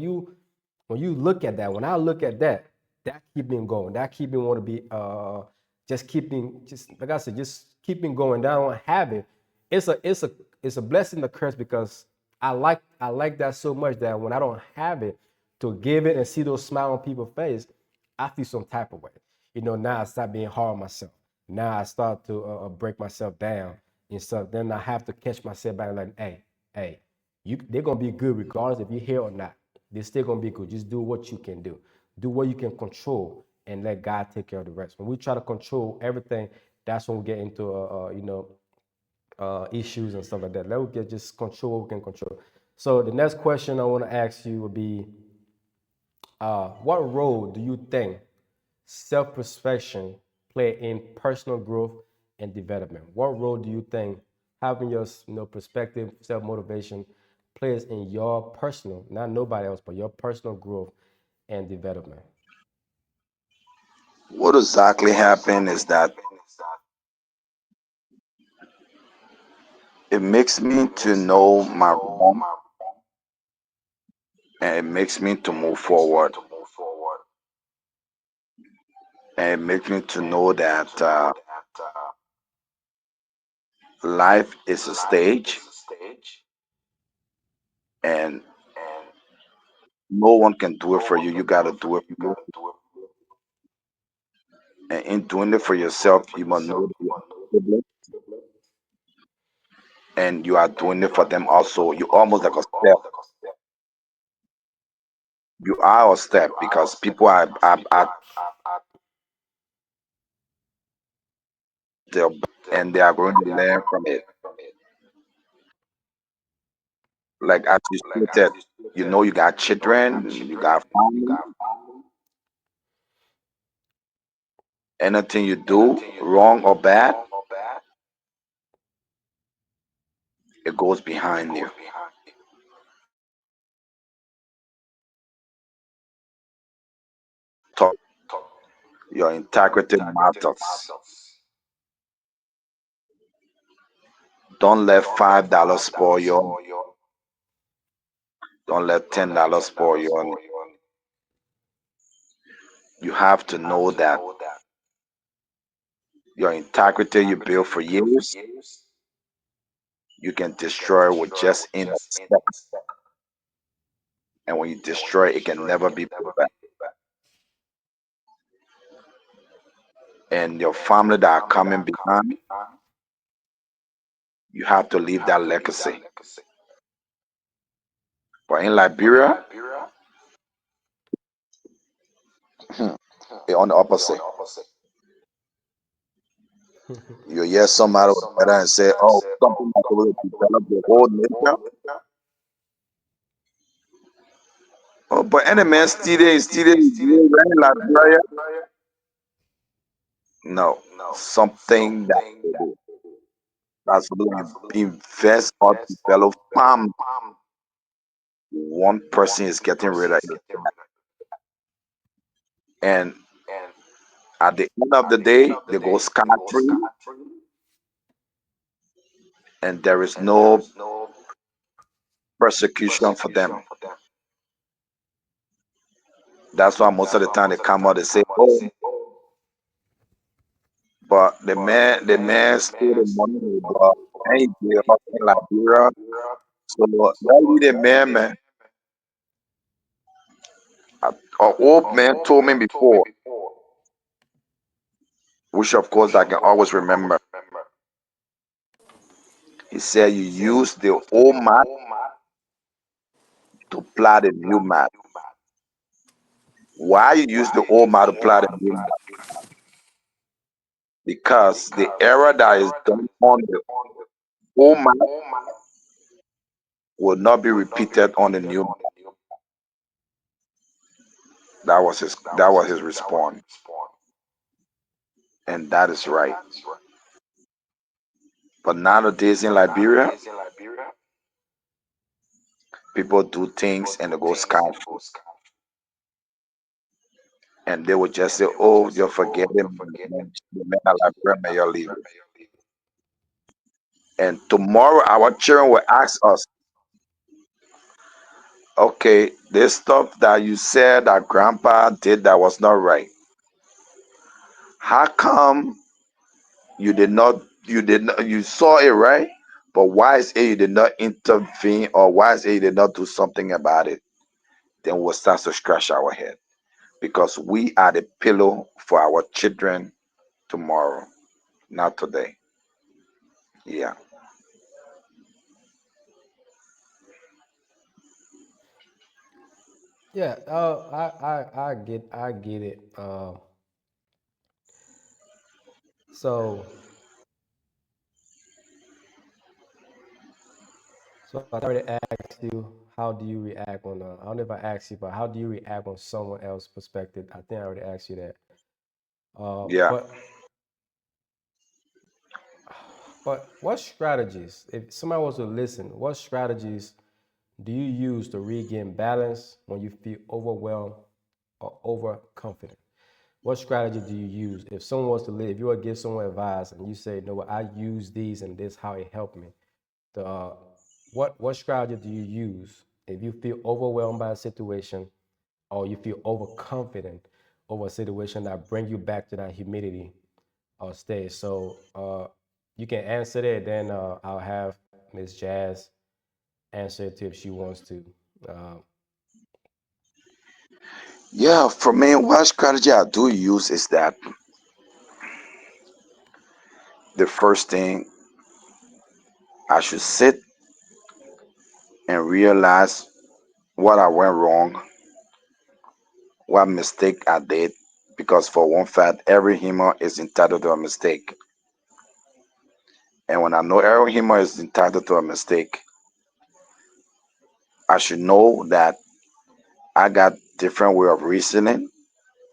you look at that, when I look at that, that keep me going. That keep me want to be just keeping just like I said, just keeping going. That I don't have it. It's a blessing to curse because I like that so much that when I don't have it to give it and see those smile on people's face, I feel some type of way. You know, now I start being hard on myself. Now I start to break myself down and stuff. Then I have to catch myself back like, hey, they're gonna be good regardless if you're here or not. They're still gonna be good. Just do what you can do. Do what you can control and let God take care of the rest. When we try to control everything, that's when we get into issues and stuff like that. Let us get just control what we can control. So the next question I want to ask you would be, what role do you think self-perception play in personal growth and development? What role do you think having your perspective, self-motivation plays in your personal, not nobody else, but your personal growth and development? What exactly happened is that it makes me to know my wrong, and it makes me to move forward, and it makes me to know that life is a stage, and no one can do it for you. You got to do it for you. And in doing it for yourself, you must know that you are capable, and you are doing it for them also. You almost like a step. You are a step because people are there and they are going to learn from it. Like as you stated, you know you got children, you got family. Anything you do, wrong or bad, it goes behind you. Talk, your integrity matters. Don't let $5 spoil your. Don't let $10 spoil your. You have to know that your integrity you build for years, you can destroy with just in a step. And when you destroy, it can never be put back. And your family that are coming behind, you have to leave that legacy. But in Liberia, it's on the opposite. You hear somebody with better and say, "Oh, something that's going to develop the whole nation." Oh, but any man still there, you in Liberia. No, something that they do. That's going to invest or develop farm. One person is getting rid of it, and at the end of the day, they go scot free, and there is no persecution for them. That's why most of the time they come out and say, "Oh, but the man stole the money, but ain't there in Liberia." So that be the man. An old man told me before, which of course I can always remember. He said, "You use the old map to plot a new map. Why you use the old map to plot a new map? Because the error that is done on the old map will not be repeated on the new map." That was his response, and that is right. But nowadays in Liberia, people do things and they go scot free, and they will just say, "Oh, you're forgetting the man of Liberia, may you leave it." And tomorrow our children will ask us, "Okay, this stuff that you said that grandpa did that was not right. How come you saw it right, but why is it you did not intervene, or why is it you did not do something about it?" Then we'll start to scratch our head, because we are the pillow for our children tomorrow, not today. Yeah. Yeah, I get it. So so I already asked you, how do you react on? I don't know if I asked you, but how do you react on someone else's perspective? I think I already asked you that. Uh, Yeah. but but what strategies, if somebody was to listen, what strategies do you use to regain balance when you feel overwhelmed or overconfident? What strategy do you use if someone was to live? If you were to give someone advice and you say, "No, I use these and this, how it helped me." The what strategy do you use if you feel overwhelmed by a situation or you feel overconfident over a situation that bring you back to that humidity stage? So you can answer that. Then I'll have Miss Jazz answer it too if she wants to. Uh, Yeah, for me, one strategy I do use is that the first thing, I should sit and realize what I went wrong, what mistake I did, because for one fact, every human is entitled to a mistake. And when I know every human is entitled to a mistake, I should know that I got different way of reasoning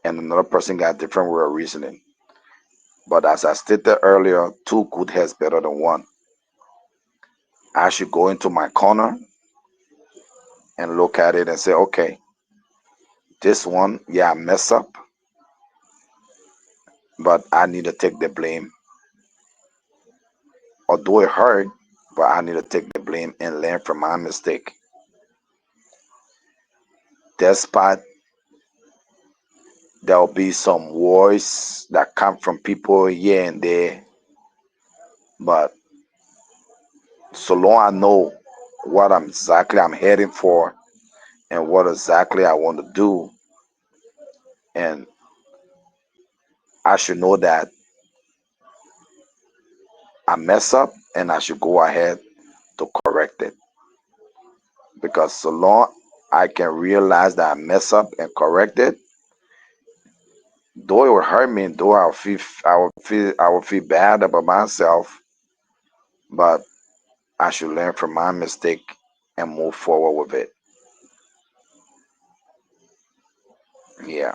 and another person got different way of reasoning. But as I stated earlier, two good heads better than one. I should go into my corner and look at it and say, "Okay, this one, yeah, I mess up, but I need to take the blame." Although it hurt, but I need to take the blame and learn from my mistake. Despite there'll be some voice that come from people here and there, but so long I know what I'm heading for and what exactly I want to do, and I should know that I mess up and I should go ahead to correct it. because so long I can realize that I mess up and correct it, though it will hurt me, though I will feel bad about myself, but I should learn from my mistake and move forward with it. Yeah.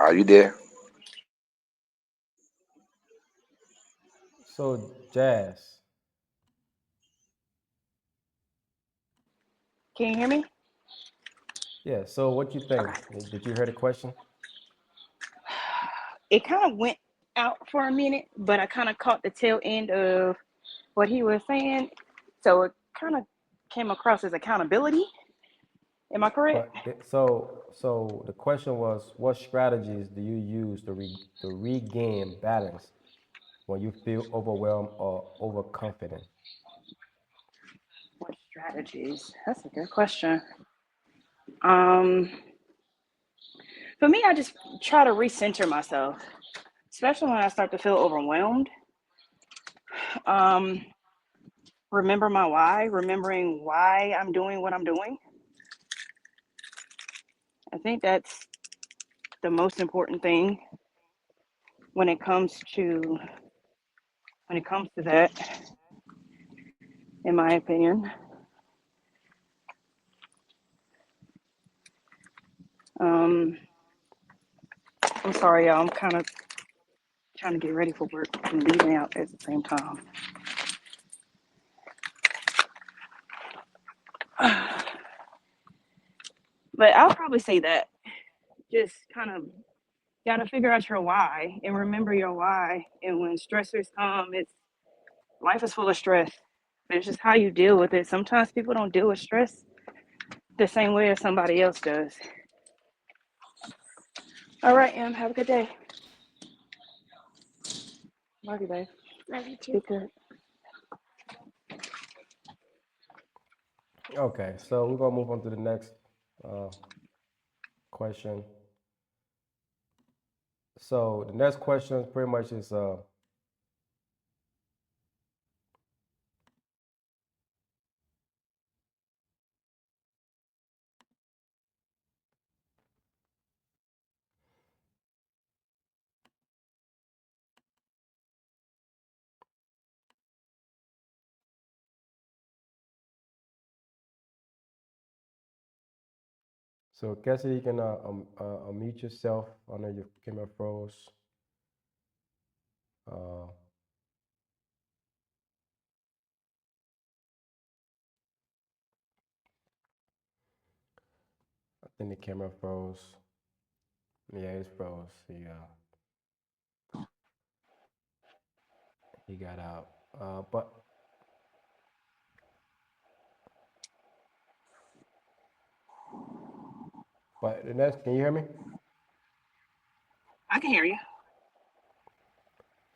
Are you there? So, Jazz, Can you hear me? yeah. So, what you think? Okay. Did you hear the question? It kind of went out for a minute, but I kind of caught the tail end of what he was saying. So it kind of came across as accountability. Am I correct? So the question was, what strategies do you use to regain balance when you feel overwhelmed or overconfident? What strategies? That's a good question. Um, for me, I just try to recenter myself, especially when I start to feel overwhelmed. Um, remember my why, remembering why I'm doing what I'm doing. I think that's the most important thing when it comes to that, in my opinion. Um, I'm sorry, y'all. I'm kind of trying to get ready for work and leaving out at the same time. But I'll probably say that just kind of got to figure out your why and remember your why. And when stressors come, it's life is full of stress. It's just how you deal with it. Sometimes people don't deal with stress the same way as somebody else does. All right, Em. Have a good day. Love you, babe. Love you too. Be good. Okay, so we're gonna move on to the next uh, question. So the next question pretty much is so Cassidy, you can unmute yourself. I know your camera froze. Uh, I think the camera froze. Yeah, it's froze. He got out. But the next, can you hear me? I can hear you.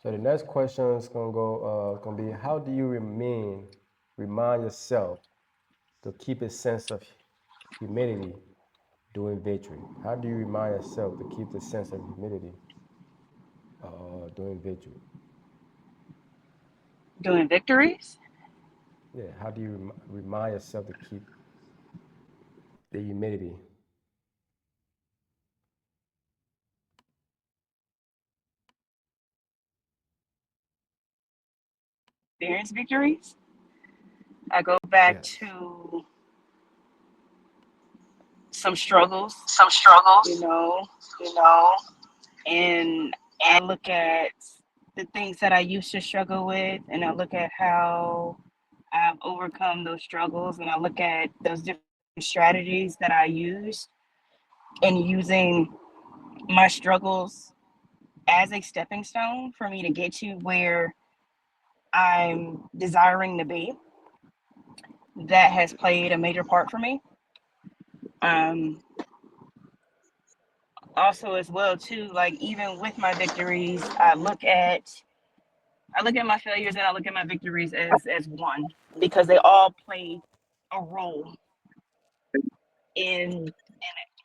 So the next question is gonna be, how do you remind yourself to keep a sense of humility during victory? How do you remind yourself to keep the sense of humility during victory? Doing victories, Yeah, how do you remind yourself to keep the humility? experience victories. I go back Yes. to some struggles, Some you struggles, know, you know, and I look at the things that I used to struggle with, and I look at how I've overcome those struggles, and I look at those different strategies that I used, and using my struggles as a stepping stone for me to get to where I'm desiring to be. That has played a major part for me. Um, also, as well too, like even with my victories, I look at my failures and I look at my victories as one because they all play a role in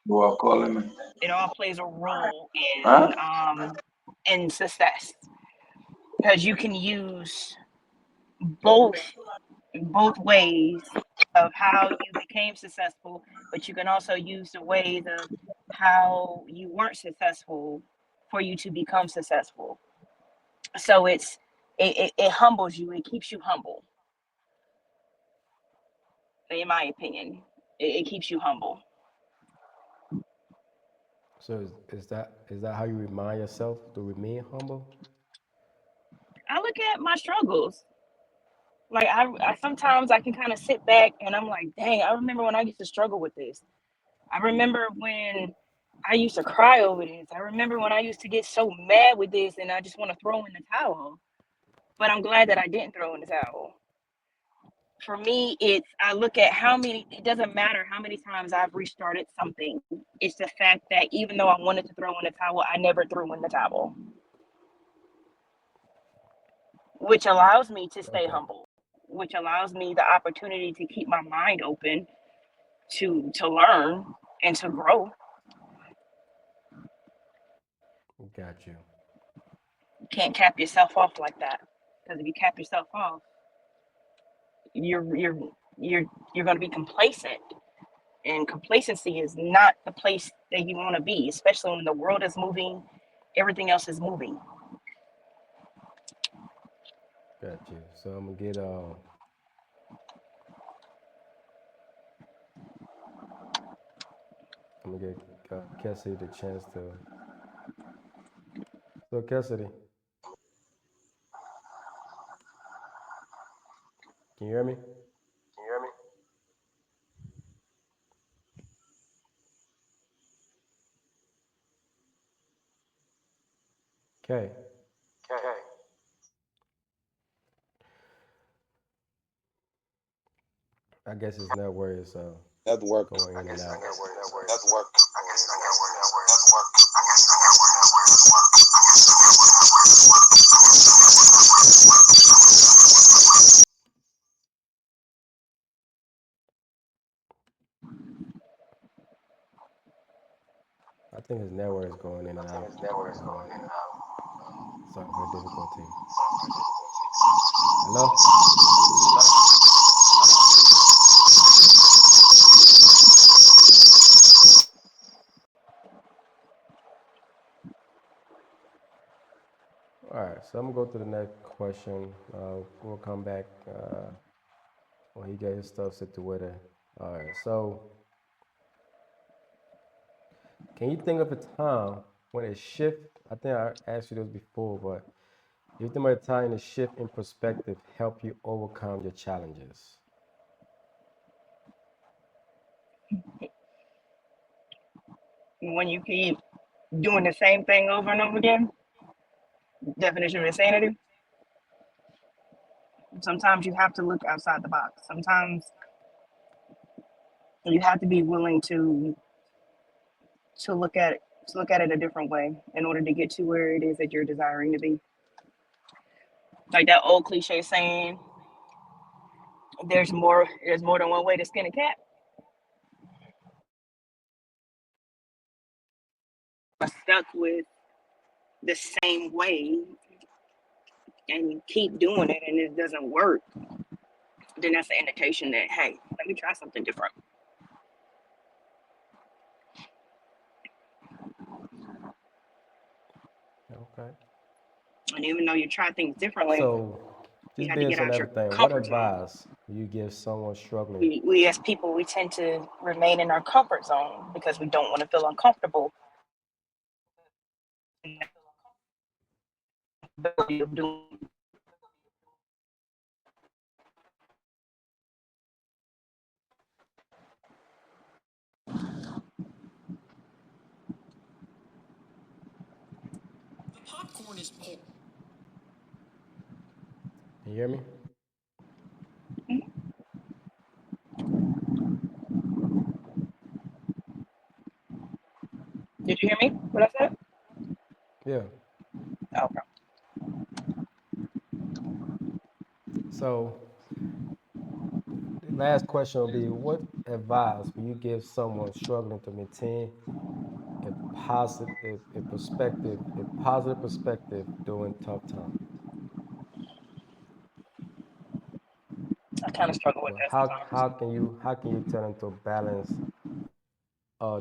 You are calling me? it all plays a role Huh? in success because you can use. both both ways of how you became successful, but you can also use the ways of how you weren't successful for you to become successful. So it humbles you, it keeps you humble, in my opinion. It keeps you humble. So is that how you remind yourself to remain humble? I look at my struggles. Like I sometimes I can kind of sit back and I'm like, dang, I remember when I used to struggle with this. I remember when I used to cry over this. I remember when I used to get so mad with this and I just want to throw in the towel. But I'm glad that I didn't throw in the towel. For me, it's I look at how many, it doesn't matter how many times I've restarted something. It's the fact that even though I wanted to throw in the towel, I never threw in the towel, which allows me to stay Okay, humble, which allows me the opportunity to keep my mind open to learn and to grow. got you. You can't cap yourself off like that, because if you cap yourself off, you're you're you're going to be complacent, and complacency is not the place that you want to be, especially when the world is moving, everything else is moving. Got you. So I'm gonna get Cassidy the chance to. So Cassidy, can you hear me? Okay. I guess his network is going in and out. I think his network is going in and out. Sorry for the difficulty. Hello. All right. So I'm gonna go to the next question. We'll come back when he get his stuff situated. All right. So can you think of a time when a shift? I think I asked you this before, but you think about a time a shift in perspective help you overcome your challenges? When you keep doing the same thing over and over again, definition of insanity, sometimes you have to look outside the box. Sometimes you have to be willing to look at it to look at it a different way in order to get to where it is that you're desiring to be. Like that old cliche saying, there's more than one way to skin a cat. Stuck with the same way and you keep doing it and it doesn't work, then that's an indication that, hey, let me try something different. Okay. And even though you try things differently, So, you just have to get based on out your everything, what comfort zone. advice will you give someone struggling? We as people, we tend to remain in our comfort zone because we don't want to feel uncomfortable of doing. Can you hear me? Did you hear me? What I said? Yeah. Okay. So, the last question will be what advice will you give someone struggling to maintain a positive perspective during tough time? kind of struggle with But that how sometimes. can you tell them to balance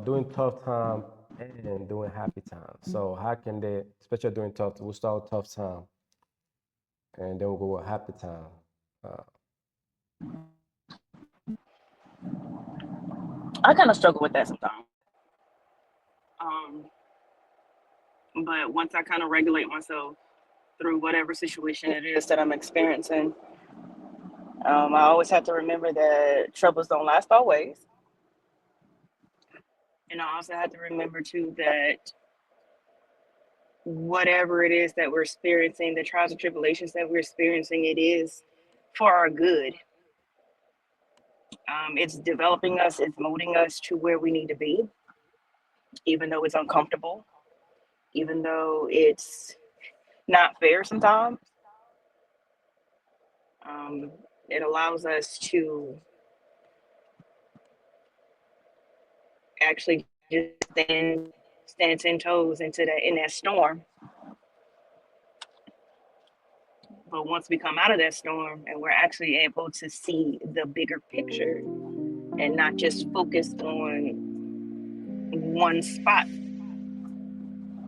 doing tough time and doing happy time? So how can they, especially during tough, we'll start with tough time and then we'll go with happy time. Uh, I kind of struggle with that sometimes. Um, but once I kind of regulate myself through whatever situation it is that I'm experiencing, I always have to remember that troubles don't last always. And I also have to remember too that whatever it is that we're experiencing, the trials and tribulations that we're experiencing, it is for our good. It's developing us, it's molding us to where we need to be, even though it's uncomfortable, even though it's not fair sometimes. Um, it allows us to actually just stand 10 toes into that storm. But once we come out of that storm and we're actually able to see the bigger picture and not just focus on one spot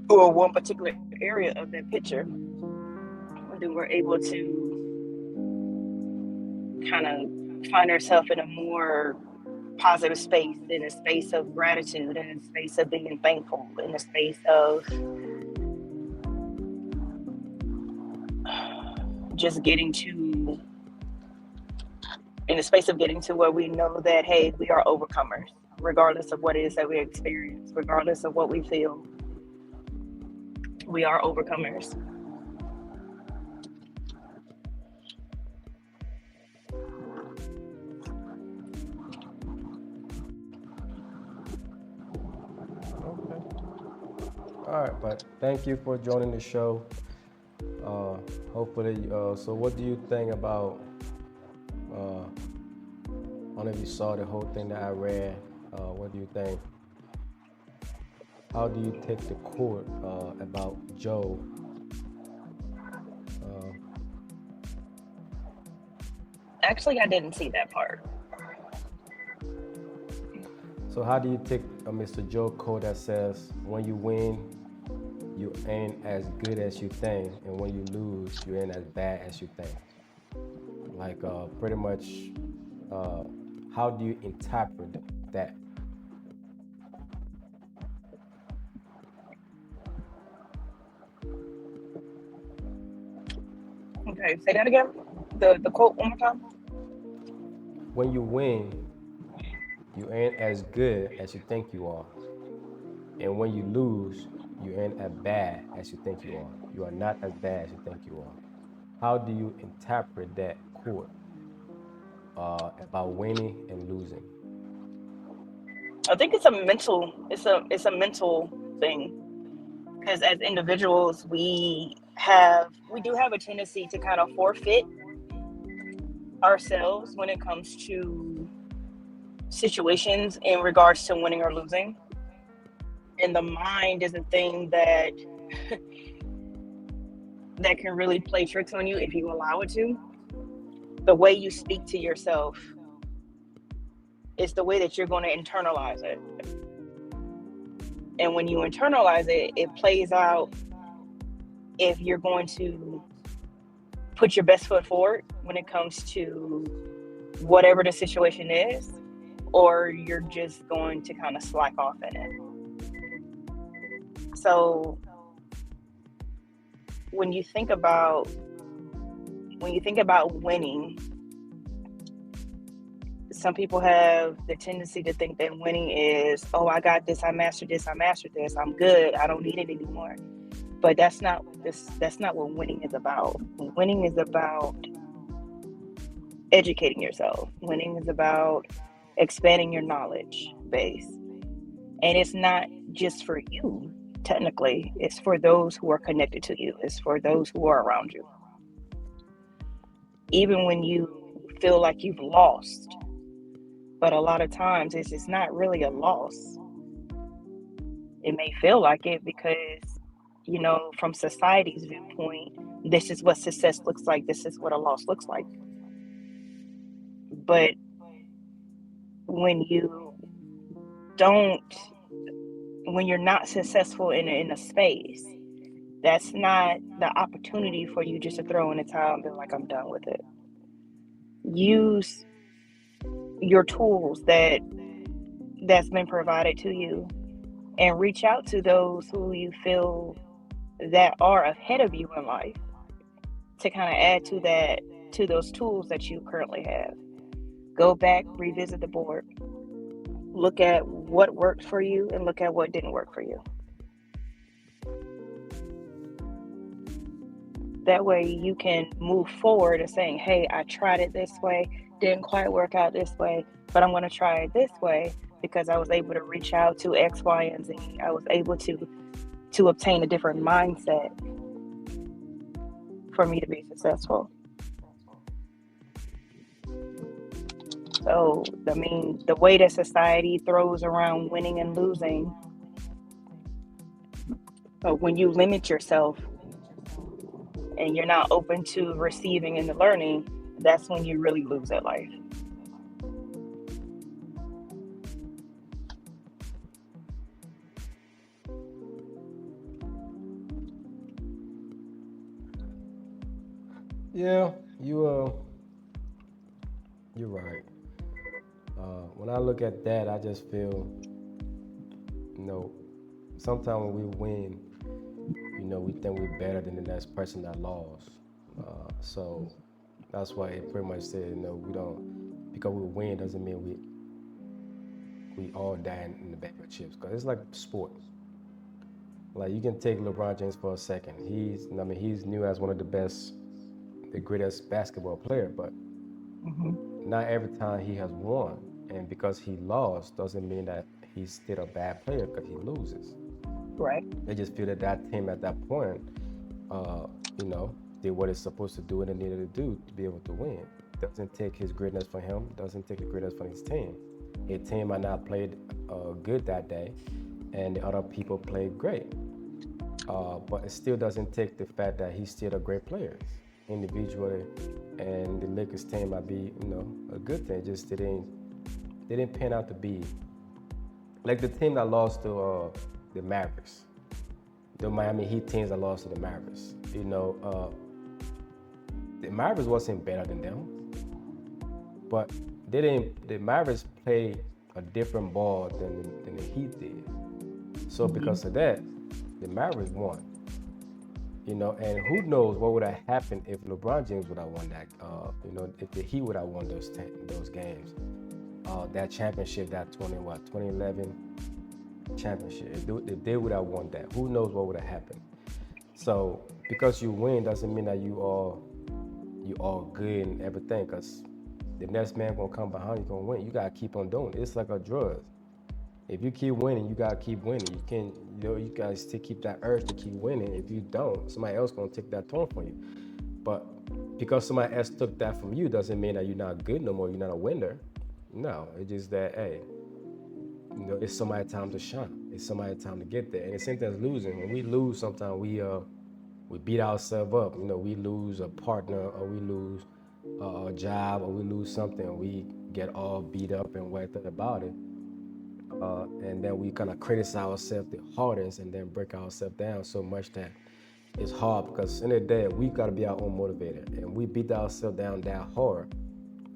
or one particular area of that picture, then we're able to kind of find ourselves in a more positive space, in a space of gratitude, in a space of being thankful, in a space of just getting to in a space of getting to where we know that hey, we are overcomers, regardless of what it is that we experience, regardless of what we feel, we are overcomers. okay. All right, but thank you for joining the show. Uh, hopefully, so what do you think about? Uh, I don't know if you saw the whole thing that I read. What do you think? How do you take the court about Joe? Uh, Actually, I didn't see that part. so how do you take Mr. Joe quote that says, "When you win, you ain't as good as you think, and when you lose, you ain't as bad as you think." Like pretty much, uh, how do you interpret that? Okay, say that again. The quote one more time. When you win, you ain't as good as you think you are. And when you lose, you ain't as bad as you think you are. You are not as bad as you think you are. How do you interpret that quote about winning and losing? I think it's a mental. It's a mental thing because as individuals, we do have a tendency to kind of forfeit ourselves when it comes to situations in regards to winning or losing. And the mind is a thing that can really play tricks on you if you allow it to. The way you speak to yourself is the way that you're going to internalize it. And when you internalize it, it plays out if you're going to put your best foot forward when it comes to whatever the situation is, or you're just going to kind of slack off in it. So when you think about winning, some people have the tendency to think that winning is, oh, I got this, I mastered this, I'm good, I don't need it anymore. But that's not what winning is about. Winning is about educating yourself. Winning is about expanding your knowledge base. And it's not just for you, technically. It's for those who are connected to you. It's for those who are around you. Even when you feel like you've lost, but a lot of times it's not really a loss. It may feel like it because, from society's viewpoint, this is what success looks like. This is what a loss looks like. But when you don't, when you're not successful in a space, that's not the opportunity for you just to throw in the towel and be like, I'm done with it. Use your tools that's been provided to you, and reach out to those who you feel that are ahead of you in life, to kind of add to that, to those tools that you currently have. Go back, revisit the board, look at what worked for you and look at what didn't work for you. That way you can move forward and saying, hey, I tried it this way, didn't quite work out this way, but I'm going to try it this way because I was able to reach out to X, Y, and Z. I was able to obtain a different mindset for me to be successful. So, I mean, the way that society throws around winning and losing, when you limit yourself and you're not open to receiving and the learning, that's when you really lose at life. Yeah, you're right. When I look at that, I just feel, you know, sometimes when we win, we think we're better than the next person that lost. So that's why it pretty much said, we don't, because we win doesn't mean we all die in the bag of chips. Because it's like sport. Like you can take LeBron James for a second. He's new as one of the best, the greatest basketball player, but not every time he has won. And because he lost doesn't mean that he's still a bad player because he loses. Right. They just feel that team at that point, uh, did what it's supposed to do and it needed to do to be able to win. Doesn't take his greatness from him, doesn't take the greatness from his team. His team might not played good that day, and the other people played great. But it still doesn't take the fact that he's still a great player individually, and the Lakers team might be, a good thing. Just they didn't pan out to be like the team that lost to the Mavericks, the Miami Heat teams that lost to the Mavericks. The Mavericks wasn't better than them, but they didn't. The Mavericks played a different ball than the Heat did. So because of that, the Mavericks won. And who knows what would have happened if LeBron James would have won that. If the Heat would have won those games, that championship, that 2011 championship. If they would have won that, who knows what would have happened. So because you win doesn't mean that you all good and everything. Because the next man gonna come behind you gonna win. You gotta keep on doing it. It's like a drug. If you keep winning, you gotta keep winning. You can't, you gotta still keep that urge to keep winning. If you don't, somebody else gonna take that tone from you. But because somebody else took that from you doesn't mean that you're not good no more. You're not a winner. No, it's just that, hey, it's somebody's time to shine. It's somebody's time to get there. And the same thing as losing. When we lose, sometimes we beat ourselves up. We lose a partner, or we lose a job, or we lose something. We get all beat up and worked up about it. And then we kind of criticize ourselves the hardest and then break ourselves down so much that it's hard, because in the day we got to be our own motivator, and we beat ourselves down that hard.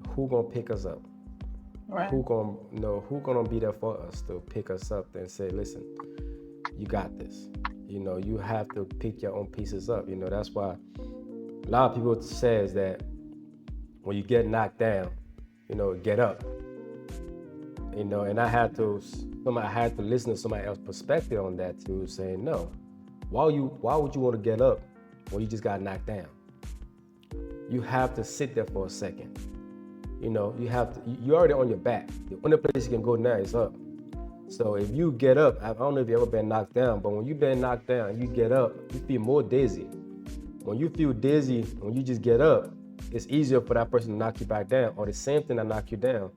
Who gonna pick us up? Right. Who gonna be there for us to pick us up and say, listen, you got this. You have to pick your own pieces up. That's why a lot of people says that when you get knocked down, get up. And I had to listen to somebody else's perspective on that too, saying, no, why would you want to get up when you just got knocked down? You have to sit there for a second. You're already on your back. The only place you can go now is up. So if you get up, I don't know if you've ever been knocked down, but when you've been knocked down, you get up, you feel more dizzy. When you feel dizzy, when you just get up, it's easier for that person to knock you back down, or the same thing that knock you down,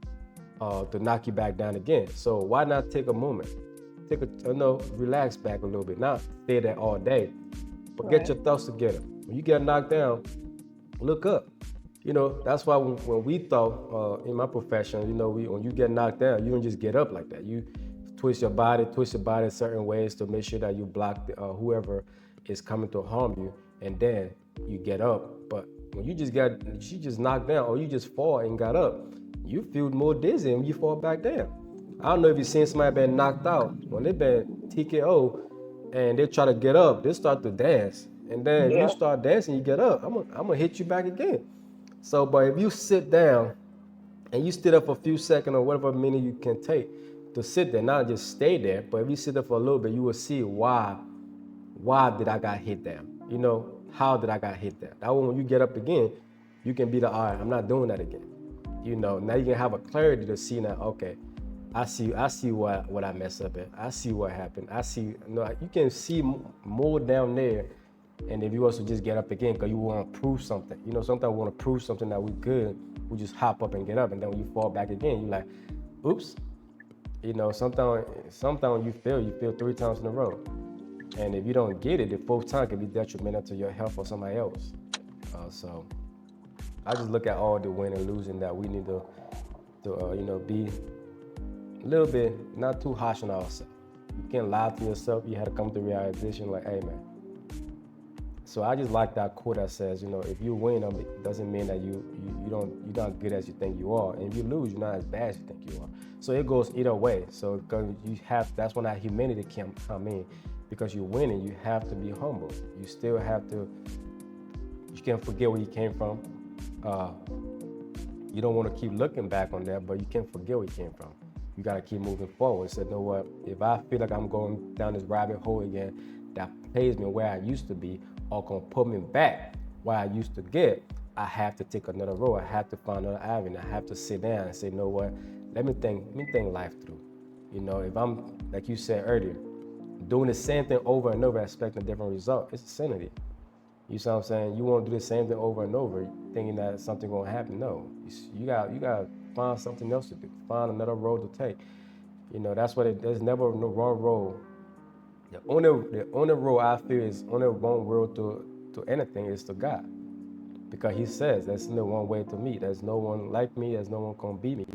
to knock you back down again. So why not take a moment? Relax back a little bit. Not stay there all day, but get your thoughts together. When you get knocked down, look up. That's why when we thought in my profession, when you get knocked down, you don't just get up like that. You twist your body certain ways to make sure that you block whoever is coming to harm you, and then you get up. But when you just knocked down, or you just fall and got up, you feel more dizzy and you fall back down. I don't know if you've seen somebody been knocked out when they been TKO and they try to get up, they start to dance. And then if you Yeah. start dancing, you get up. I'm gonna hit you back again. So, but if you sit down and you sit up for a few seconds or whatever minute you can take to sit there, not just stay there, but if you sit there for a little bit, you will see why did I got hit down? How did I got hit down? That way when you get up again, you can be all right, I'm not doing that again. Now you can have a clarity to see now, okay, I see what I messed up at. I see what happened. I see, you can see more down there. And if you also just get up again because you want to prove something, sometimes we want to prove something that we good, we just hop up and get up, and then when you fall back again, you're like, oops. Sometimes you fail 3 times in a row, and if you don't get it, the fourth time can be detrimental to your health or somebody else. So I just look at all the win and losing that we need to be a little bit not too harsh on ourselves. You can't lie to yourself. You had to come to the realization like, hey man. So I just like that quote that says, if you win, it doesn't mean that you're not good as you think you are, and if you lose, you're not as bad as you think you are. So it goes either way. So because that's when that humanity can come in, because you're winning, you have to be humble. You still have to. You can't forget where you came from. You don't want to keep looking back on that, but you can't forget where you came from. You got to keep moving forward. So, you know what? If I feel like I'm going down this rabbit hole again, that plays me where I used to be, or gonna put me back where I used to get, I have to take another road. I have to find another avenue. I have to sit down and say, you know what? Let me think life through. If I'm, like you said earlier, doing the same thing over and over, expecting a different result, it's insanity. You see what I'm saying? You want to do the same thing over and over, thinking that something gonna happen. No, you got find something else to do. Find another road to take. That's what there's never no wrong road. The only road I feel is only one road to anything is to God. Because he says there's only one way to me. There's no one like me, there's no one can be me.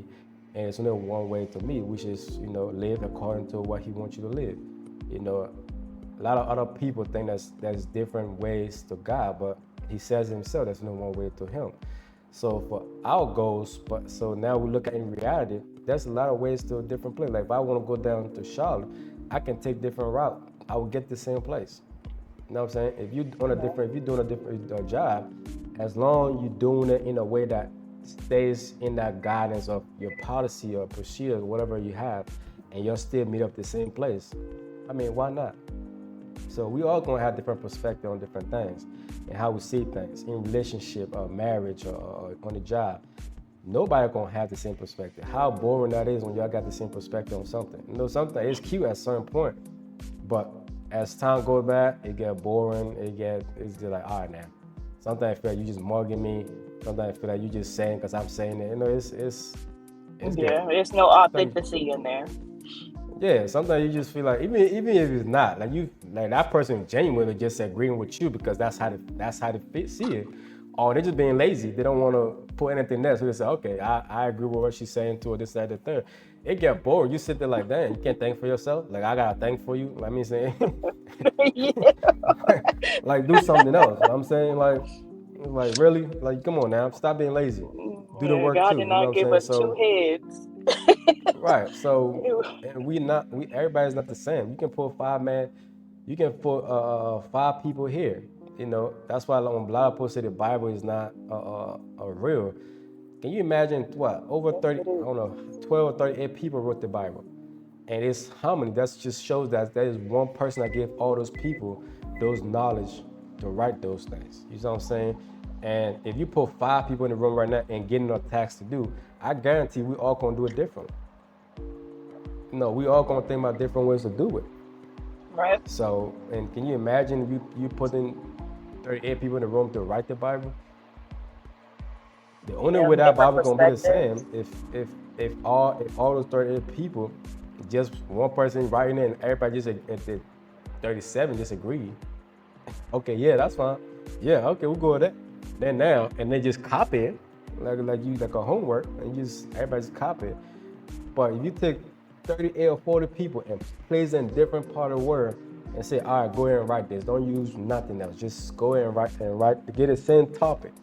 And it's only one way to me, which is, live according to what he wants you to live. A lot of other people think there's different ways to God, but he says himself there's no one way to him. So for our goals, so now we look at in reality, there's a lot of ways to a different place. Like if I want to go down to Charlotte, I can take different route. I will get the same place. You know what I'm saying? If you're doing a different job, as long as you're doing it in a way that stays in that guidance of your policy or procedure, whatever you have, and you'll still meet up the same place, I mean, why not? So we all gonna have different perspective on different things and how we see things in relationship or marriage or on the job. Nobody gonna have the same perspective. How boring that is when y'all got the same perspective on something. Something is cute at a certain point, but as time goes by, it get boring. It's just like, all right now. Sometimes I feel like you just mugging me. Sometimes I feel like you just saying because I'm saying it. It's Yeah, there's no authenticity in there. Yeah, sometimes you just feel like even if it's not like that person genuinely just agreeing with you because that's how they see it, or they're just being lazy. They don't want to put anything there, so they say, okay, I agree with what she's saying to her, this, that, the third. It get bored. You sit there like that, and you can't think for yourself. Like I gotta think for you. Let me say, Yeah. like do something else. You know what I'm saying like really, like come on now, stop being lazy. Do the Yeah, work God too. did You know what not I'm give saying? us two So. heads. Right. So, and everybody's not the same. You can put 5 people here. That's why when a lot of people say the Bible is not real. Can you imagine what over Yes, 30? it I don't is. know, 12 or 38 people wrote the Bible, and it's how many? That just shows that there is one person that gave all those people those knowledge to write those things. You know what I'm saying? And if you put 5 people in the room right now and getting a task to do, I guarantee we all gonna do it differently. No, we all gonna think about different ways to do it. Right. So, and can you imagine you putting 38 people in the room to write the Bible? The only Yeah, way that different Bible gonna be the perspectives. same if all those 38 people, just one person writing it and everybody just at the 37 just agree. Okay, yeah, that's fine. Yeah, okay, we'll go with that. Then now, and they just copy it, like a homework, and everybody just copy it. But if you take 38 or 40 people and place in different part of the word and say, all right, go ahead and write this. Don't use nothing else. Just go ahead and write to get the same topic.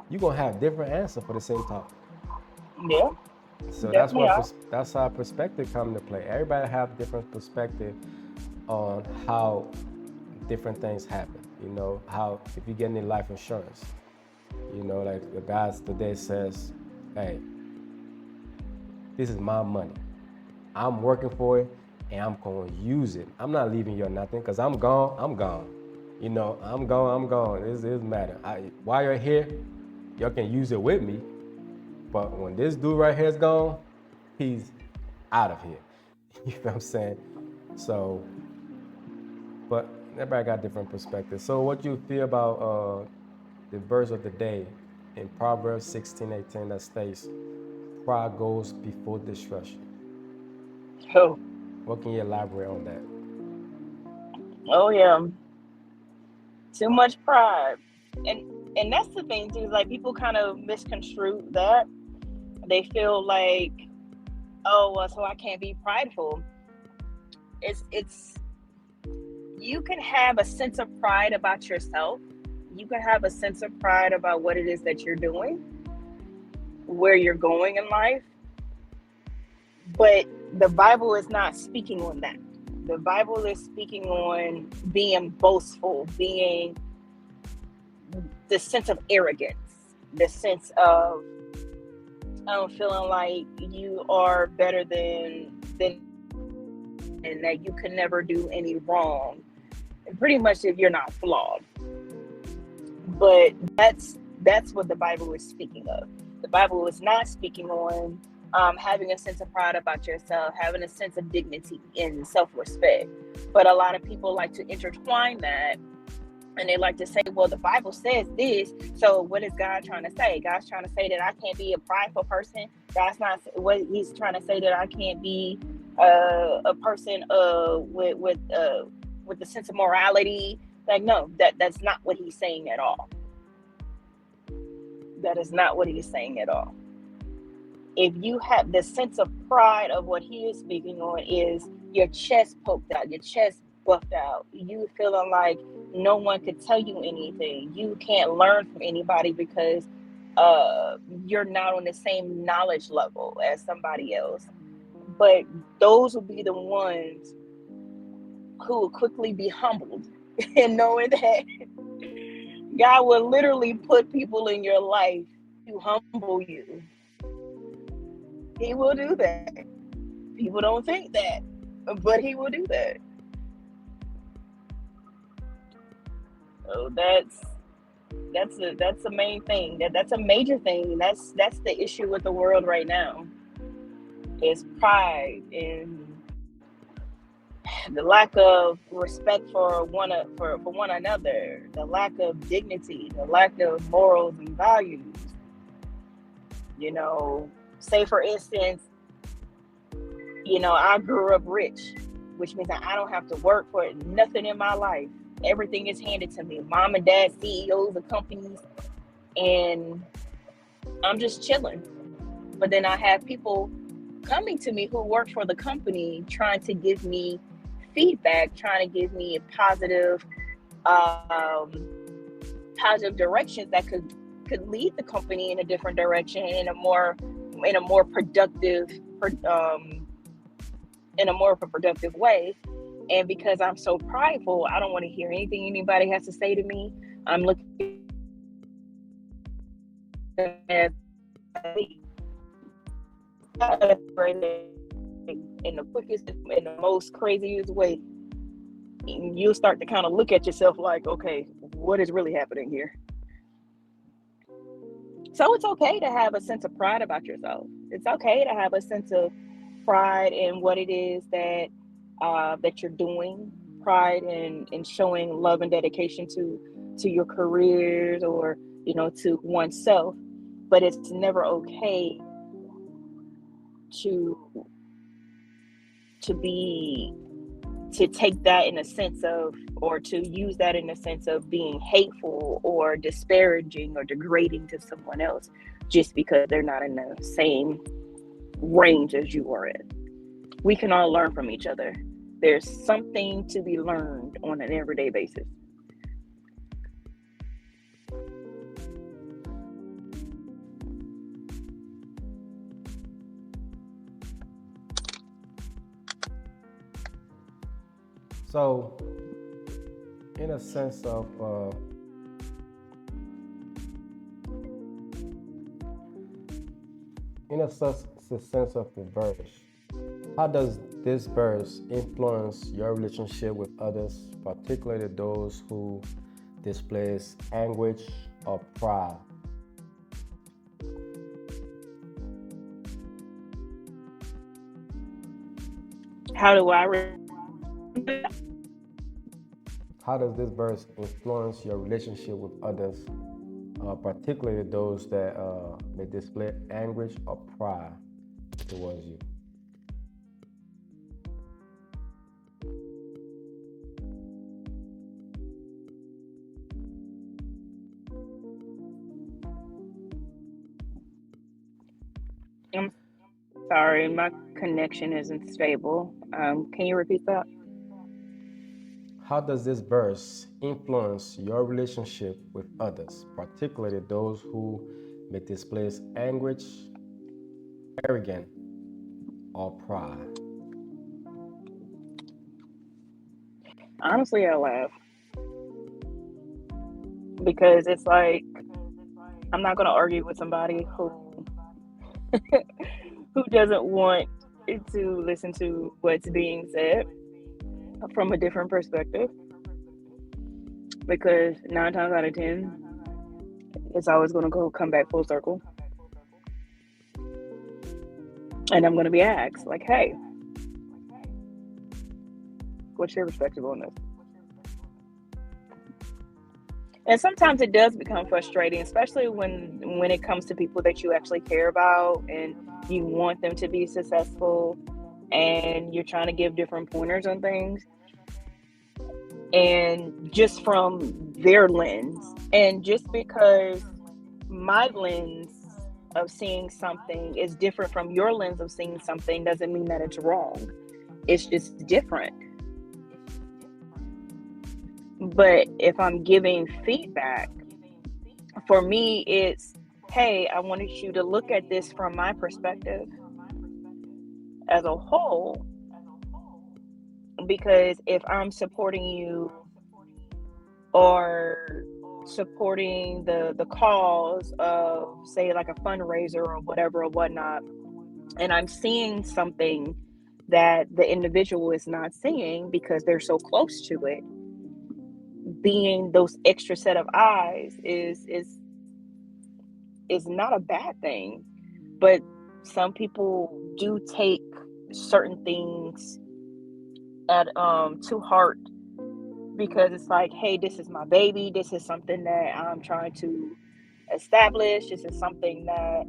You're gonna have different answer for the same topic. Yeah, So definitely are. that's how perspective come into play. Everybody have different perspective on how different things happen. You know, how if you get any life insurance, you know, like the guys today says, hey, this is my money. I'm working for it and I'm going to use it. I'm not leaving you nothing because I'm gone, I'm gone. You know, I'm gone, I'm gone. It doesn't matter. While you're here, y'all can use it with me. But when this dude right here is gone, he's out of here. You know what I'm saying? So, but everybody got different perspectives. So what you feel about the verse of the day in Proverbs 16:18 that states, pride goes before destruction. Oh, What can you elaborate on that? oh yeah. Too much pride. And and that's the thing too, like people kind of misconstrue that. They feel like, oh well, so I can't be prideful. It's you can have a sense of pride about yourself. You can have a sense of pride about what it is that you're doing, where you're going in life, but the Bible is not speaking on that. The Bible is speaking on being boastful, being the sense of arrogance, the sense of feeling like you are better than and that you can never do any wrong. And pretty much if you're not flawed. But that's what the Bible is speaking of. The Bible is not speaking on having a sense of pride about yourself, having a sense of dignity and self-respect. But a lot of people like to intertwine that, and they like to say, well, the Bible says this, so what is God trying to say? God's trying to say that I can't be a prideful person. God's not what he's trying to say, that I can't be a person with the sense of morality. Like, no, that's not what he's saying at all. That is not what he's saying at all. If you have the sense of pride of what he is speaking on, is your chest poked out, your chest buffed out, you feeling like no one could tell you anything, you can't learn from anybody because you're not on the same knowledge level as somebody else. But those will be the ones who will quickly be humbled and knowing that God will literally put people in your life to humble you. He will do that. People don't think that, but he will do that. So that's the main thing. That's a major thing. That's the issue with the world right now. Is pride and the lack of respect for one another, the lack of dignity, the lack of morals and values. You know, say for instance, I grew up rich, which means that I don't have to work for nothing in my life. Everything is handed to me. Mom and dad, CEOs of companies, and I'm just chilling. But then I have people coming to me who work for the company trying to give me feedback, trying to give me um, positive directions that could lead the company in a different direction, in a more productive in a more of a productive way. And because I'm so prideful, I don't want to hear anything anybody has to say to me. I'm looking at in the quickest, in the most craziest way. You'll start to kind of look at yourself like, okay, what is really happening here? So it's okay to have a sense of pride about yourself. It's okay to have a sense of pride in what it is that you're doing. Pride in showing love and dedication to your careers, or to oneself. But it's never okay to be to take that in a sense of, or to use that in a sense of being hateful or disparaging or degrading to someone else just because they're not in the same range as you are in. We can all learn from each other. There's something to be learned on an everyday basis. So, in a sense of sense of the verse, how does this verse influence your relationship with others, particularly those who displays anguish or pride? How do I How does this verse influence your relationship with others, particularly those that may display anguish or pride towards you? I'm sorry, my connection isn't stable. Can you repeat that? How does this verse influence your relationship with others, particularly those who may display anguish, arrogance, or pride? Honestly, I laugh because it's like I'm not going to argue with somebody who doesn't want to listen to what's being said from a different perspective, because 9 times out of 10 it's always going to go come back full circle, and I'm going to be asked like, hey, what's your perspective on this? And sometimes it does become frustrating, especially when it comes to people that you actually care about and you want them to be successful, and you're trying to give different pointers on things, and just from their lens, and just because my lens of seeing something is different from your lens of seeing something doesn't mean that it's wrong. It's just different. But if I'm giving feedback, for me, it's, hey, I wanted you to look at this from my perspective as a whole, because if I'm supporting you or supporting the cause of, say, like a fundraiser or whatever or whatnot, and I'm seeing something that the individual is not seeing because they're so close to it, being those extra set of eyes is not a bad thing. But some people do take certain things at to heart, because it's like, hey, this is my baby, this is something that I'm trying to establish, this is something that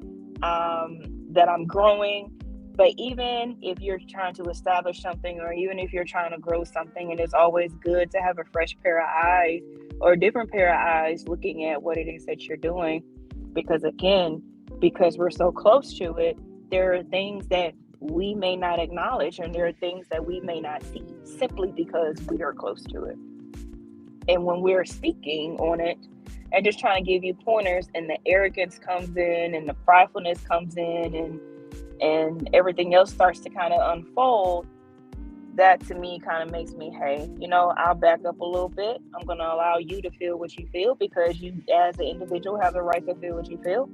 I'm growing. But even if you're trying to establish something, or even if you're trying to grow something, and it's always good to have a fresh pair of eyes or a different pair of eyes looking at what it is that you're doing, because again, because we're so close to it, there are things that we may not acknowledge, and there are things that we may not see simply because we are close to it. And when we're speaking on it and just trying to give you pointers, and the arrogance comes in and the pridefulness comes in, and everything else starts to kind of unfold, that to me kind of makes me, hey, I'll back up a little bit. I'm going to allow you to feel what you feel, because you as an individual have the right to feel what you feel,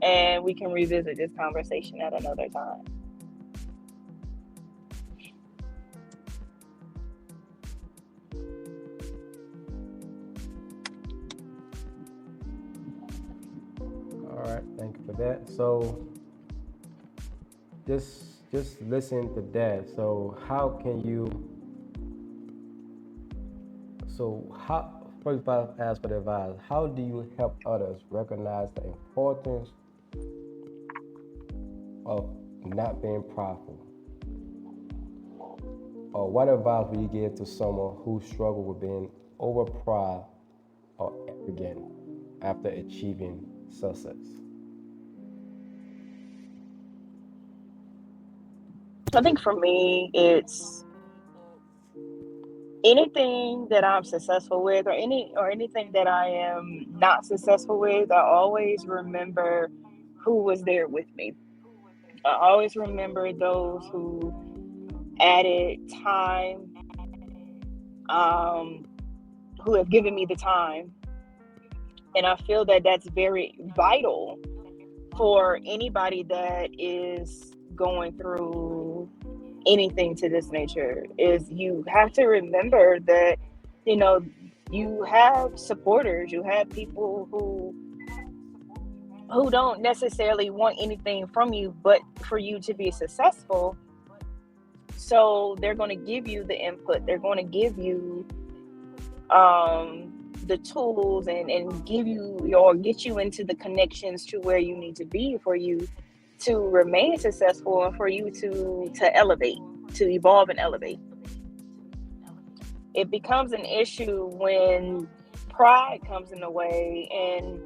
and we can revisit this conversation at another time. All right, thank you for that. So, just listen to that. So, how can you? So, how? First, if I ask for the advice, how do you help others recognize the importance of not being prideful? Or what advice would you give to someone who struggled with being over proud or arrogant after achieving success? I think for me, it's anything that I'm successful with, or anything that I am not successful with. I always remember who was there with me. I always remember those who added time, um, who have given me the time. And I feel that that's very vital for anybody that is going through anything to this nature. Is you have to remember that, you know, you have supporters, you have people who don't necessarily want anything from you but for you to be successful. So they're going to give you the input, they're going to give you the tools, and give you or get you into the connections to where you need to be for you to remain successful, and for you to elevate, to evolve and elevate. It becomes an issue when pride comes in the way, and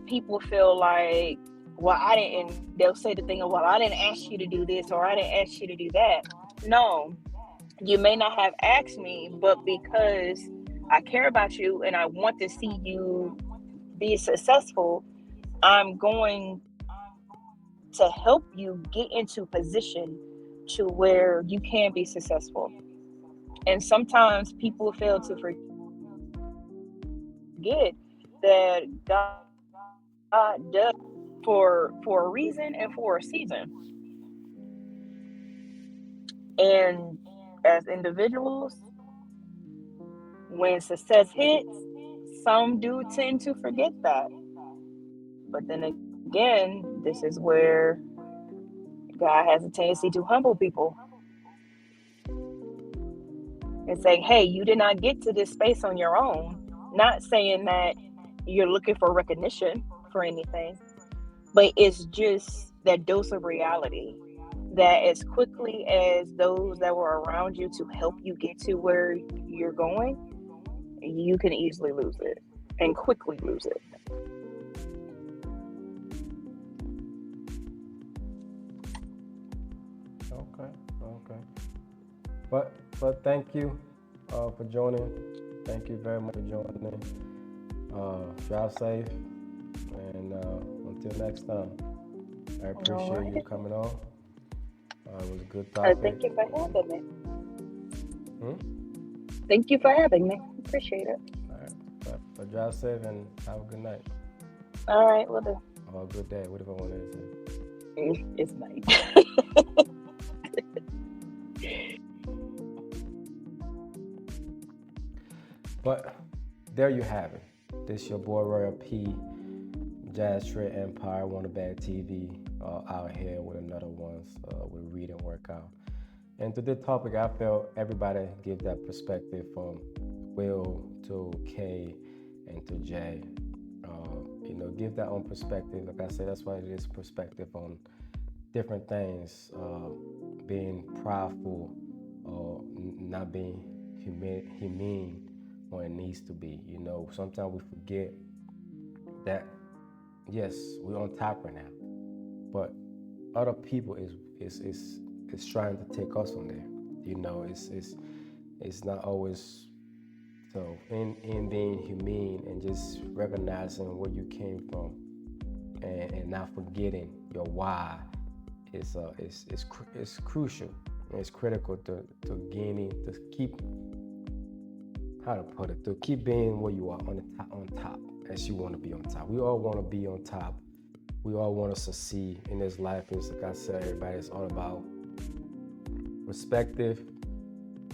people feel like, well, I didn't, they'll say the thing of, well, I didn't ask you to do this, or I didn't ask you to do that. No, you may not have asked me, but because I care about you and I want to see you be successful, I'm going to help you get into position to where you can be successful. And sometimes people fail to forget that God does for a reason and for a season. And as individuals, when success hits, some do tend to forget that. But then again, this is where God has a tendency to humble people and say, hey, you did not get to this space on your own. Not saying that you're looking for recognition for anything, but it's just that dose of reality that as quickly as those that were around you to help you get to where you're going, you can easily lose it and quickly lose it. Okay, okay. But thank you for joining. Thank you very much for joining. Drive safe, and until next time, I All appreciate you right. coming on. It was a good topic. Thank you for having me. Hmm? Thank you for having me. Appreciate it. All right. But drive safe and have a good night All right, well, do. or a good day, whatever one is. It's night. But there you have it. This your boy Royal P, Jazz Trade Empire, Wanna Bad TV, out here with another ones with read and workout. And to this topic, I felt everybody give that perspective from Will to K and to Jay. Give that own perspective. Like I said, that's why it is perspective on different things, being prideful or not being humane when it needs to be. Sometimes we forget that yes, we're on top right now, but other people is trying to take us from there. It's not always so. In being humane and just recognizing where you came from, and not forgetting your why is crucial. And it's critical to gaining, to keep, how to put it, to keep being where you are on top as you want to be on top. We all want to be on top. We all want to succeed in this life. It's like I said, everybody, it's all about perspective,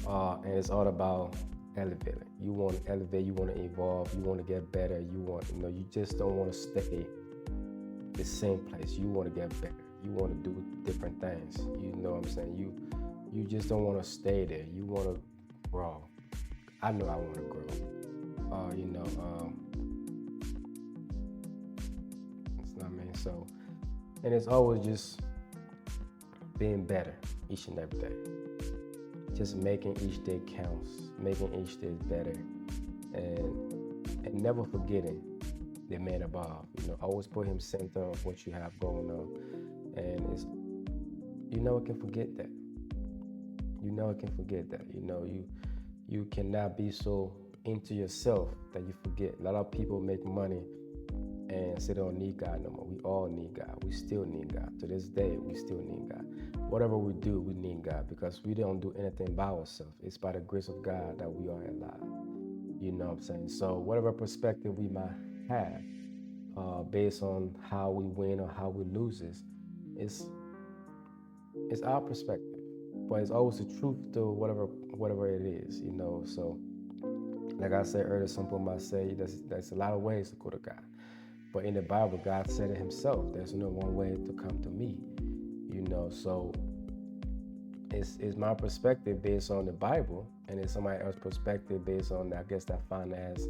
and it's all about elevating. You want to elevate, you want to evolve, you want to get better, you just don't want to stay the same place. You want to get better. You want to do different things. You know what I'm saying? You just don't want to stay there. You want to grow. I know I want to grow. It's not me. So, and it's always just being better each and every day. Just making each day counts, making each day better, and never forgetting the man above. Always put him center of what you have going on, and it's you never can forget that. You never can forget that. You cannot be so into yourself that you forget. A lot of people make money and say they don't need God no more. We all need God. We still need God. To this day, we still need God. Whatever we do, we need God because we don't do anything by ourselves. It's by the grace of God that we are alive. You know what I'm saying? So whatever perspective we might have, based on how we win or how we lose, it's it's our perspective, but it's always the truth to whatever it is. So like I said earlier, some people might say there's a lot of ways to go to God, but in the Bible, God said it Himself. There's no one way to come to me. So it's my perspective based on the Bible, and it's somebody else's perspective based on, I guess, that finance,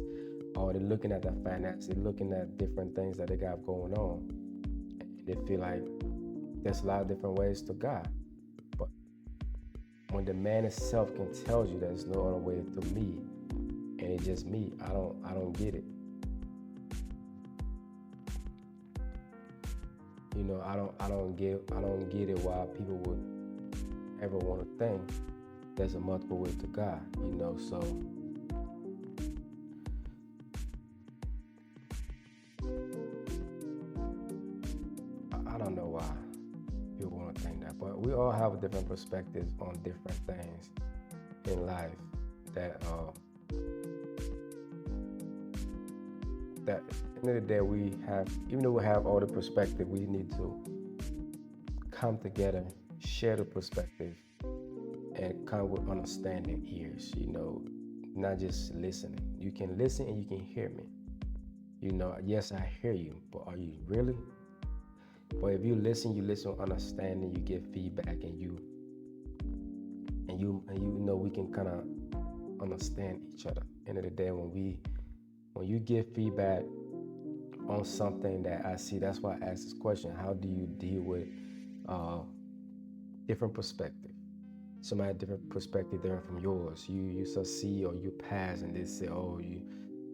or they're looking at that finance, they're looking at different things that they got going on, and they feel like there's a lot of different ways to God. But when the man itself can tell you there's no other way to me, and it's just me, I don't get it. I don't get it why people would ever want to think there's a multiple way to God. So I don't know why people want to think that, but we all have different perspectives on different things in life that at the end of the day, we have, even though we have all the perspective, we need to come together, share the perspective, and come with understanding ears, not just listening. You can listen and you can hear me. Yes, I hear you, but are you really? But if you listen with understanding, you get feedback, and you know we can kind of understand each other. End of the day, when you give feedback on something that I see, that's why I asked this question: how do you deal with different perspective? Somebody different perspective different from yours. You succeed or you pass, and they say, "Oh,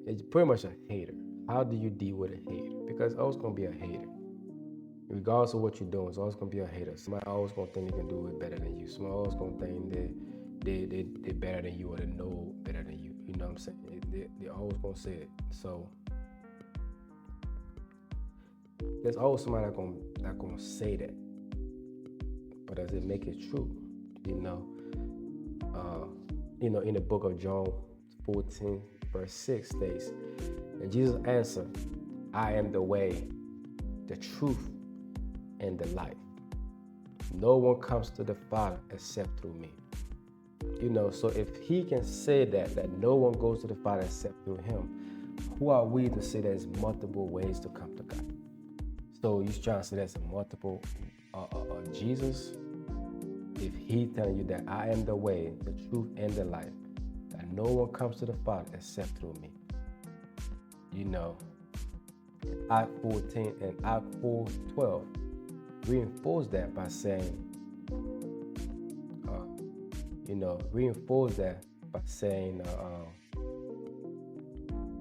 it's pretty much a hater." How do you deal with a hater? Because it's always gonna be a hater, regardless of what you're doing. It's always gonna be a hater. Somebody always gonna think they can do it better than you. Somebody always gonna think they're better than you, or they know better than you. You know what I'm saying? They're always gonna say it. So there's always somebody that gonna say that, but does it make it true? In the book of John 14, verse 6 states, and Jesus answered, "I am the way, the truth, and the life. No one comes to the Father except through me." So if He can say that no one goes to the Father except through Him, who are we to say there's multiple ways to come to God? So you're trying to say there's a multiple Jesus? If He telling you that I am the way, the truth, and the life, that no one comes to the Father except through me. Act 14 and Act 4:12 reinforce that by saying,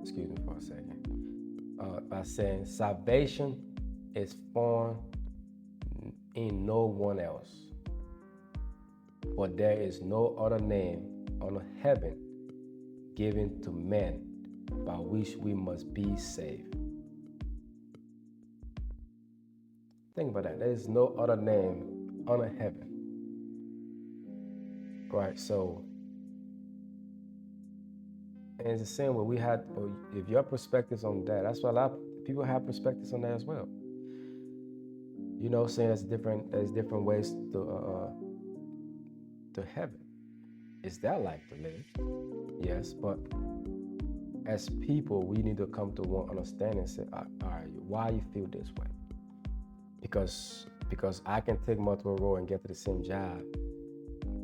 excuse me for a second, by saying salvation is found in no one else, for there is no other name under heaven given to men by which we must be saved. Think about that. There is no other name under heaven. Right? So, and it's the same way we had, if your perspectives on that, that's why a lot of people have perspectives on that as well. Saying there's different ways to heaven. It's that life to live. Yes, but as people, we need to come to one understanding and say, all right, why you feel this way? Because I can take multiple roles and get to the same job,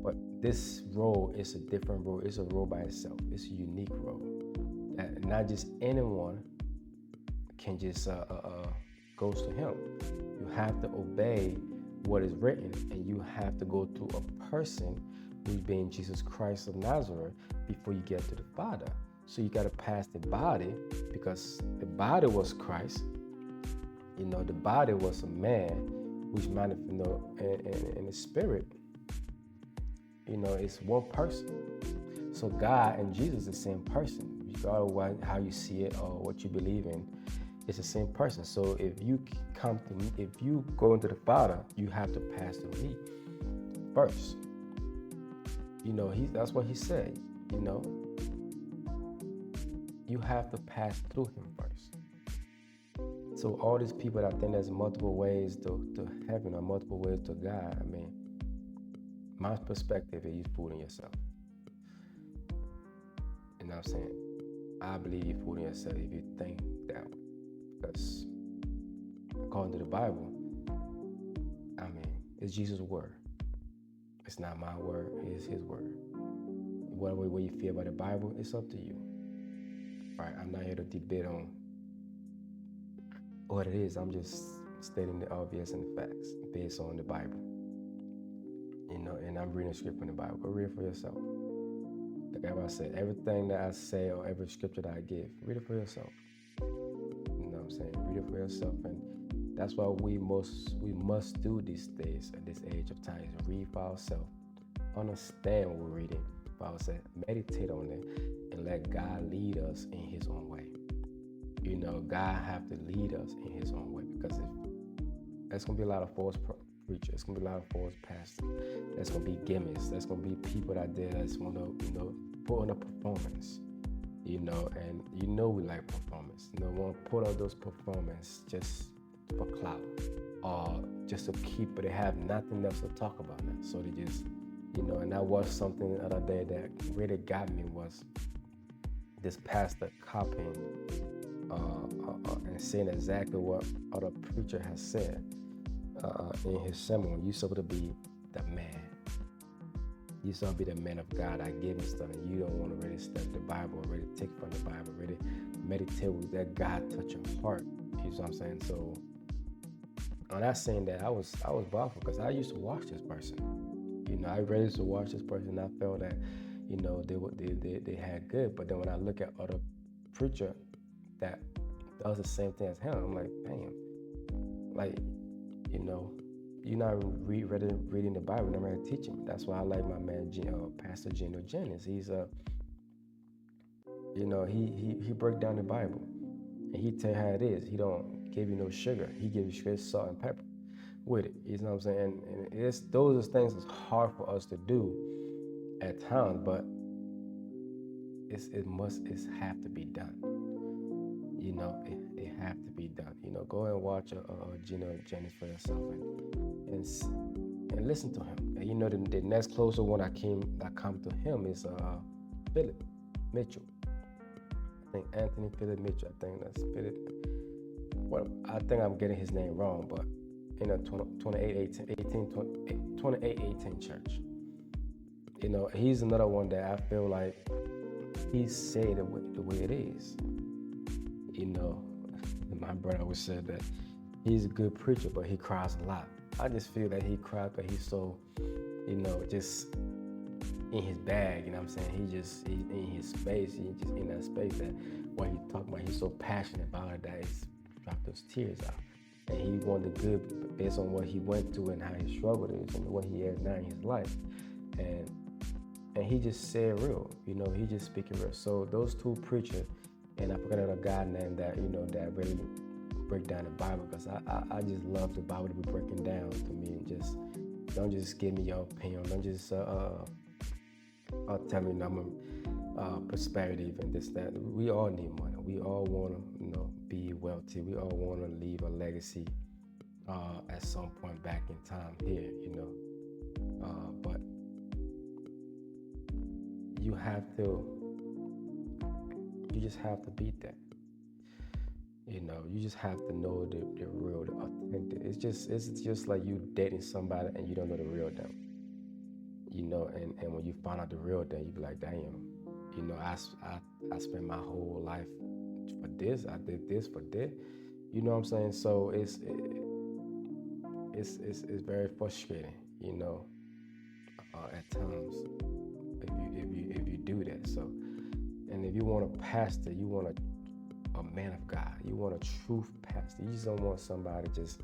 but this role is a different role. It's a role by itself. It's a unique role that not just anyone can just goes to Him. You have to obey what is written, and you have to go through a person who's being Jesus Christ of Nazareth before you get to the Father. So you got to pass the body, because the body was Christ. The body was a man who's manifest, in the spirit. It's one person. So God and Jesus is the same person, regardless of how you see it or what you believe in. It's the same person. So if you come to me, if you go into the Father, you have to pass through me first. That's what he said. You have to pass through him first. So all these people that think there's multiple ways to heaven or multiple ways to God, I mean, my perspective is you're fooling yourself. You know what I'm saying? I believe you're fooling yourself if you think that way. Because according to the Bible, I mean, it's Jesus' word. It's not my word, it's his word. Whatever way you feel about the Bible, it's up to you. Right? I'm not here to debate on what it is. I'm just stating the obvious and the facts based on the Bible. And I'm reading a script from the Bible. Go read it for yourself. Like I said, everything that I say or every scripture that I give, read it for yourself. You know what I'm saying? Read it for yourself. And that's what we must do these days at this age of time, is read for ourselves. Understand what we're reading for ourselves. Meditate on it and let God lead us in his own way. God have to lead us in his own way, because there's going to be a lot of false preachers. There's going to be a lot of false pastors. There's going to be gimmicks. There's going to be people out there that's want to, put on a performance, and we like performance. Want to put on those performance just for clout or just to keep, but they have nothing else to talk about now. So they just, and that was something the other day that really got me, was this pastor copying and saying exactly what other preacher has said in his sermon. You're supposed to be the man. You're supposed to be the man of God. I give you stuff, and you don't want to really study the Bible, really take from the Bible, really meditate with that God touch your heart. You know what I'm saying? So I'm not saying that I was baffled, because I used to watch this person. I really used to watch this person, and I felt that they had good. But then when I look at other preacher that does the same thing as him, I'm like, damn, like, you're not reading the Bible, not really teaching. That's why I like my man Pastor Geno Jennings. He's he break down the Bible, and he tell you how it is. He don't give you no sugar. He give you straight salt and pepper with it. You know what I'm saying? And it's those are things that's hard for us to do at times, but it have to be done. It have to be done. Go and watch Geno Jennings for yourself and listen to him. And the next closer one that come to him is Philip Mitchell. I think Anthony Philip Mitchell. I think that's Philip. Well, I think I'm getting his name wrong, but 2818 church. He's another one that I feel like he's saying it the way it is. My brother always said that he's a good preacher, but he cries a lot. I just feel that he cries, but he's so, just in his bag. You know what I'm saying? He's in his space. He's just in that space that what he's talking about, he's so passionate about it that he's dropped those tears out. And he wanted the good based on what he went through and how his struggle is and what he has now in his life. And he just said real, he just speaking real. So those two preachers, and I forgot another guy named that, that really break down the Bible, because I just love the Bible to be breaking down to me, and just don't just give me your opinion. Don't just tell me I'm prosperity and this, that. We all need money. We all want to, be wealthy. We all want to leave a legacy at some point back in time here, but you just have to beat that. You just have to know the real, the authentic. It's just like you dating somebody and you don't know the real them. And when you find out the real them, you be like, damn, I spent my whole life for this. I did this for this. You know what I'm saying? So it's it's very frustrating, at times if you do that. So, and if you want a pastor, you want a man of God, you want a truth pastor. You just don't want somebody just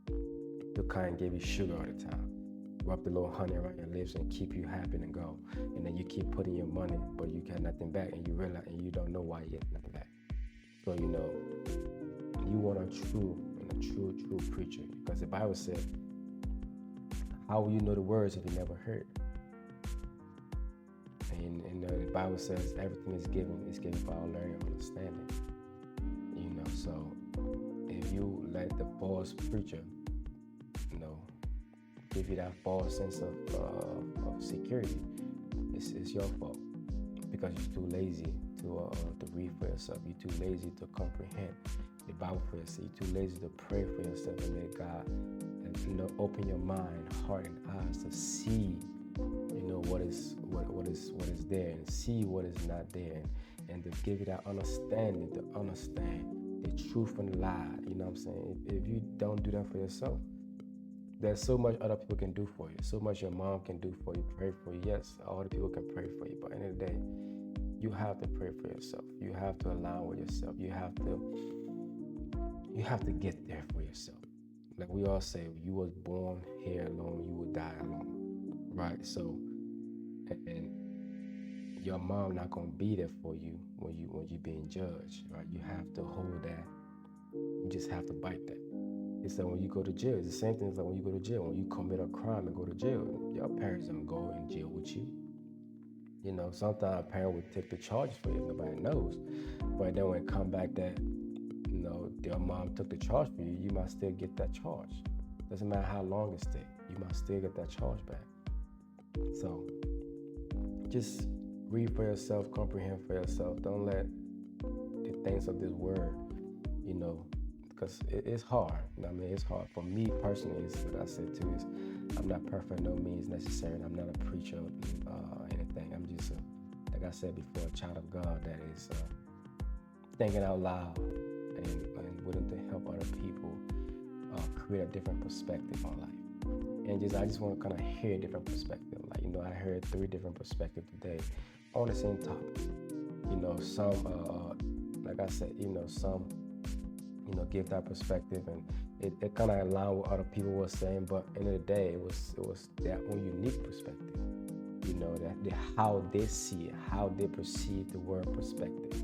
to kind of give you sugar all the time, rub the little honey around your lips and keep you happy and go. And then you keep putting your money, but you get nothing back, and you realize and you don't know why you get nothing back. So you want a true preacher, because the Bible said, "How will you know the words if you never heard?" And the Bible says everything is given for our learning and understanding. So if you let the false preacher, give you that false sense of security, it's your fault, because you're too lazy to read for yourself. You're too lazy to comprehend the Bible for yourself. You're too lazy to pray for yourself and let God, open your mind, heart, and eyes to see, what is there, and see what is not there, and to give you that understanding, to understand the truth and the lie. You know what I'm saying? If you don't do that for yourself, there's so much other people can do for you. So much your mom can do for you, pray for you. Yes, all the people can pray for you, but at the end of the day, you have to pray for yourself. You have to align with yourself. You have to get there for yourself. Like we all say, you was born here alone, you will die alone, right? So, and your mom not gonna be there for you when you being judged, right? You have to hold that. You just have to bite that. It's like when you go to jail. It's the same thing as like when you go to jail. When you commit a crime and go to jail, your parents don't go in jail with you. Sometimes a parent would take the charges for you. Nobody knows. But then when it come back that, their mom took the charge for you, you might still get that charge. Doesn't matter how long it stays. You might still get that charge back. So just read for yourself, comprehend for yourself. Don't let the things of this word, because it's hard. It's hard. For me personally, it's what I said too, is I'm not perfect, no means necessary. I'm not a preacher or anything. I'm just, like I said before, a child of God that is thinking out loud and willing to help other people create a different perspective on life. And I just want to kind of hear a different perspective. I heard 3 different perspectives today on the same topic. Some, like I said, some, give that perspective, and it kind of aligned with other people were saying. But at the end of the day, it was their own unique perspective. How they see it, how they perceive the word perspective,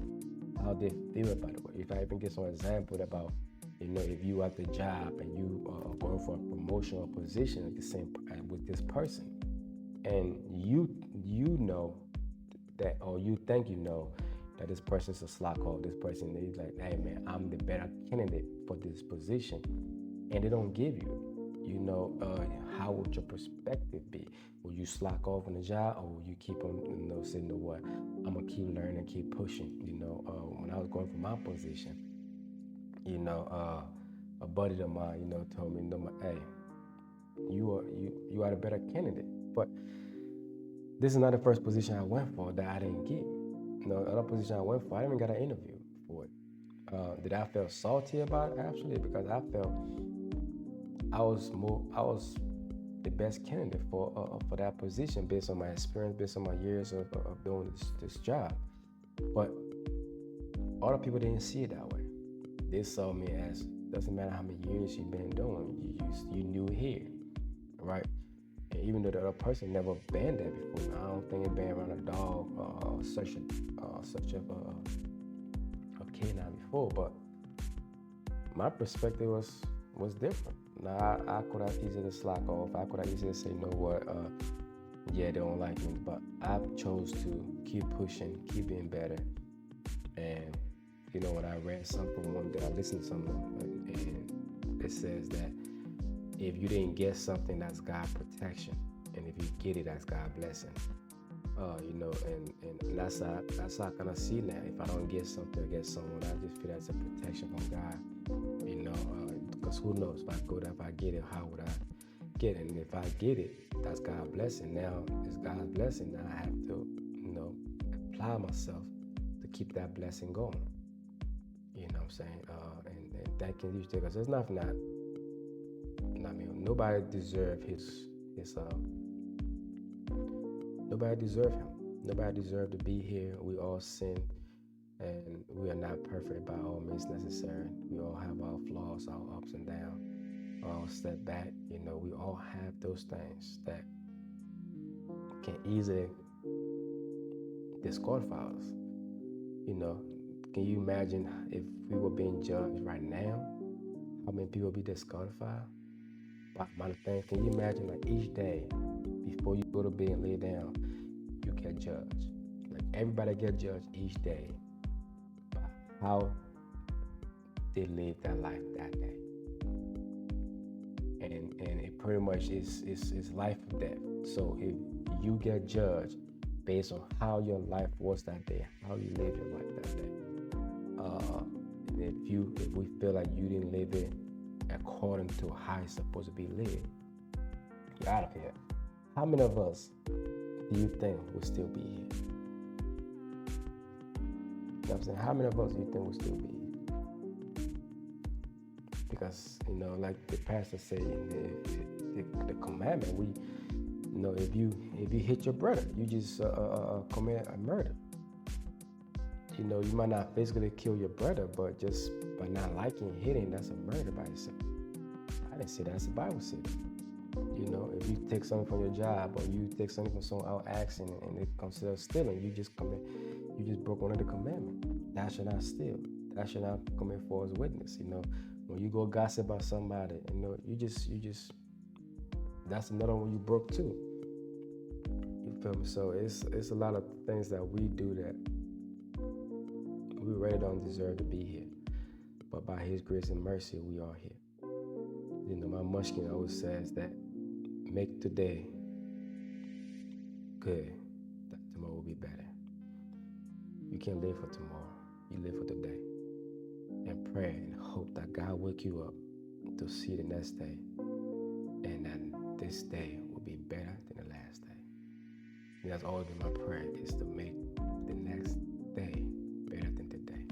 how they feel about it. If I even get some example about, if you at the job and you are going for a promotion or position at the same with this person, and you know that, or you think that this person's a slack hole, this person is like, hey man, I'm the better candidate for this position, and they don't give you, how would your perspective be? Will you slack off on the job, or will you keep on, saying, what, I'm gonna keep learning, keep pushing? When I was going for my position, a buddy of mine, told me, hey, you are the better candidate. But this is not the first position I went for that I didn't get. The other position I went for, I didn't even got an interview for it. Did I feel salty about it? Absolutely, because I felt I was the best candidate for that position based on my experience, based on my years of doing this job. But other people didn't see it that way. They saw me as, doesn't matter how many years you've been doing, you new here, right? And even though the other person never been there before, I don't think it been around a dog such a canine before. But my perspective was different. Now I could have easily slack off. I could have easily say, you know what, yeah, they don't like me. But I chose to keep pushing, keep being better. And when I read something one day, I listened to something, and it says that if you didn't get something, that's God's protection, and if you get it, that's God's blessing. And that's how I kind of see now. If I don't get something or get someone, I just feel that's a protection from God. Because who knows, if I go there, if I get it, how would I get it? And if I get it, that's God's blessing. Now it's God's blessing. Now I have to, apply myself to keep that blessing going. You know what I'm saying? And thanking you, because there's nothing I mean, nobody deserve his nobody deserve him. Nobody deserve to be here. We all sin, and we are not perfect by all means necessary. We all have our flaws, our ups and downs, our setback. We all have those things that can easily disqualify us. Can you imagine if we were being judged right now? How many people would be disqualified by amount of things? Can you imagine, like, each day before you go to bed and lay down, you get judged? Like, everybody get judged each day by how they live their life that day. And it pretty much is life or death. So if you get judged based on how your life was that day, how you lived your life that day, and if we feel like you didn't live it according to how it's supposed to be lived, you're out of here. How many of us do you think will still be here? You know what I'm saying? How many of us do you think will still be here? Because, like the pastor said in the commandment, if you hit your brother, you just commit a murder. You might not physically kill your brother, but just by not liking hitting, that's a murder by itself. I didn't say that. That's the Bible said. If you take something from your job, or you take something from someone out asking, and it considered stealing, you just broke one of the commandments. Thou shalt not steal. Thou shalt not commit false witness. When you go gossip about somebody, you just that's another one you broke too. You feel me? So it's a lot of things that we do that we really don't deserve to be here, but by His grace and mercy, we are here. My Munchkin always says that make today good, that tomorrow will be better. You can't live for tomorrow. You live for today. And pray and hope that God wake you up to see the next day, and that this day will be better than the last day. And that's always been my prayer, is to make the next day better than today.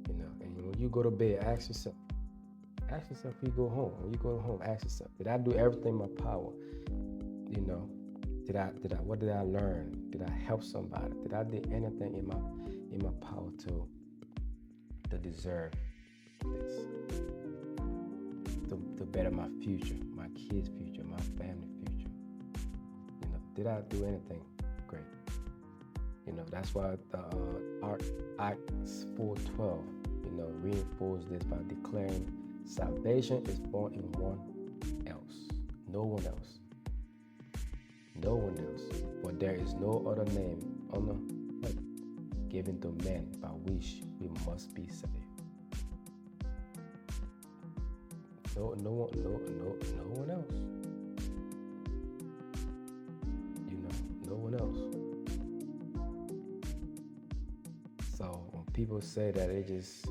And when you go to bed, ask yourself when you go home. When you go home, ask yourself, did I do everything in my power? What did I learn? Did I help somebody? Did I do anything in my power to deserve this? To better my future, my kids' future, my family future. Did I do anything great? That's why Acts 4:12, reinforces this by declaring salvation is found in one else, no one else. No one else. For there is no other name under heaven given to men by which we must be saved. No one else. No one else. So when people say that, they just,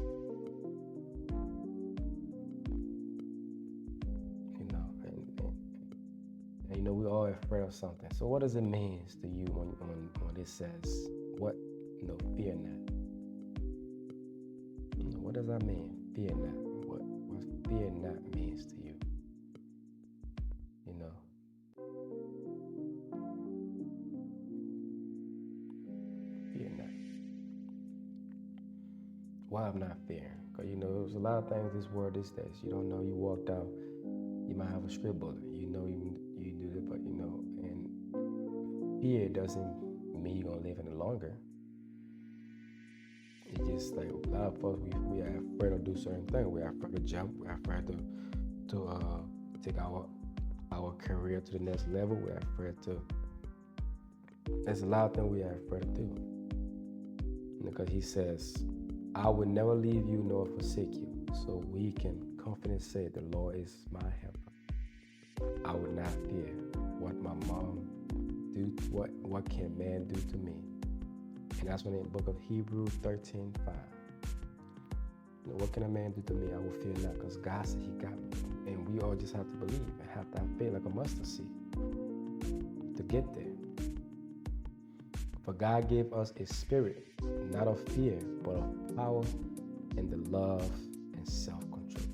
and we all afraid of something. So what does it mean to you when it says, what? Fear not. What does that mean? Fear not. What fear not means to you? Fear not. Why I'm not fearing? Because there's a lot of things in this world these days. You don't know. You walked out, you might have a script bullet. You do it, but and fear doesn't mean you're gonna live any longer. It's just like a lot of us, we are afraid to do certain things. We are afraid to jump. We are afraid to take our career to the next level. We are afraid to. There's a lot of things we are afraid to do. Because He says, I will never leave you nor forsake you. So we can confidently say, the Lord is my helper. I would not fear what my mom do. What can man do to me? And that's when in the book of Hebrews 13:5. What can a man do to me? I will fear not, because God said He got me. And we all just have to believe and have that faith like a mustard seed to get there. For God gave us a spirit, not of fear, but of power and the love and self-control.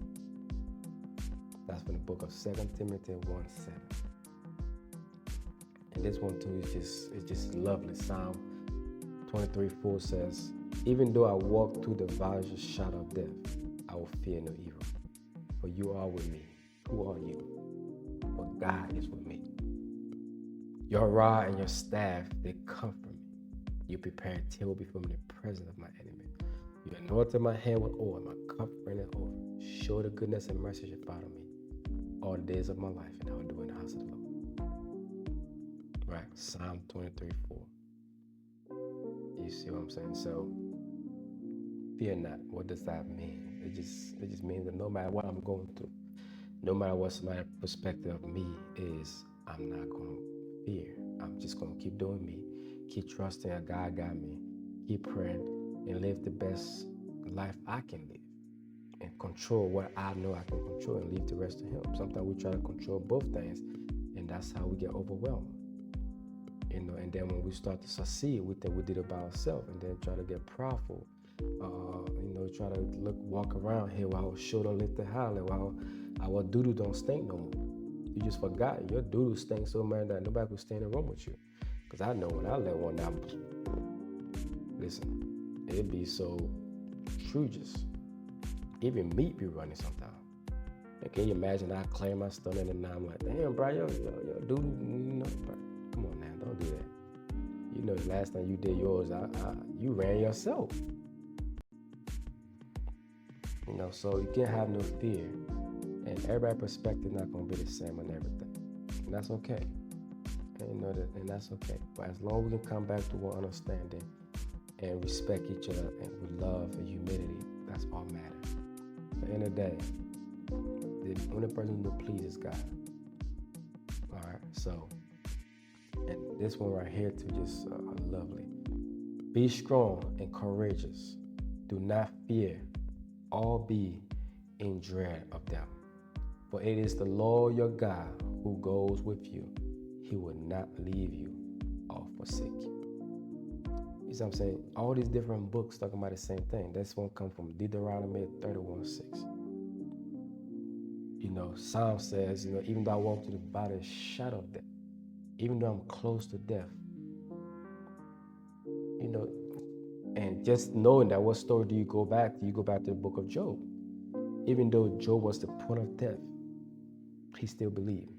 That's from the book of 2 Timothy 1:7. And this one too is just lovely. Psalm 23:4 says, "Even though I walk through the valley of the shadow of death, I will fear no evil. For you are with me." Who are you? But God is with me. Your rod and your staff, they comfort me. You prepare a table before me in the presence of my enemy. You anointed my head with oil, my cup runneth over. Show the goodness and mercy shall follow me all the days of my life, and I will do in the house of the Lord. Right, Psalm 23:4. You see what I'm saying? So, fear not. What does that mean? It just means that no matter what I'm going through, no matter what somebody's perspective of me is, I'm not going to fear. I'm just going to keep doing me, keep trusting that God got me, keep praying, and live the best life I can live, and control what I know I can control, and leave the rest to Him. Sometimes we try to control both things, and that's how we get overwhelmed. And then when we start to succeed, we think we did it by ourselves, and then try to get prideful. Try to walk around here while our shoulder lifted high, while our doo-doo don't stink no more. You just forgot your doo-doo stinks so much that nobody could stay in the room with you. Because I know when I let one out, listen, it be so outrageous. Even meat be running sometimes. And can you imagine I clear my stomach and now I'm like, damn, bro, yo, doo-doo, bro, come on now, don't do that. You know, the last time you did yours, you ran yourself. So you can't have no fear, and everybody's perspective not gonna be the same on everything, and that's okay. And that's okay. But as long as we can come back to one understanding and respect each other, and with love and humility, that's all matters. At the end of the day, the only person who pleases God. All right. So, and this one right here too, just lovely. Be strong and courageous. Do not fear. All be in dread of them. For it is the Lord your God who goes with you. He will not leave you or forsake you. You see what I'm saying? All these different books talking about the same thing. This one comes from Deuteronomy 31:6. Psalm says, even though I walk through the valley of the shadow of death, even though I'm close to death, and just knowing that, what story do you go back to? You go back to the book of Job. Even though Job was the point of death, he still believed.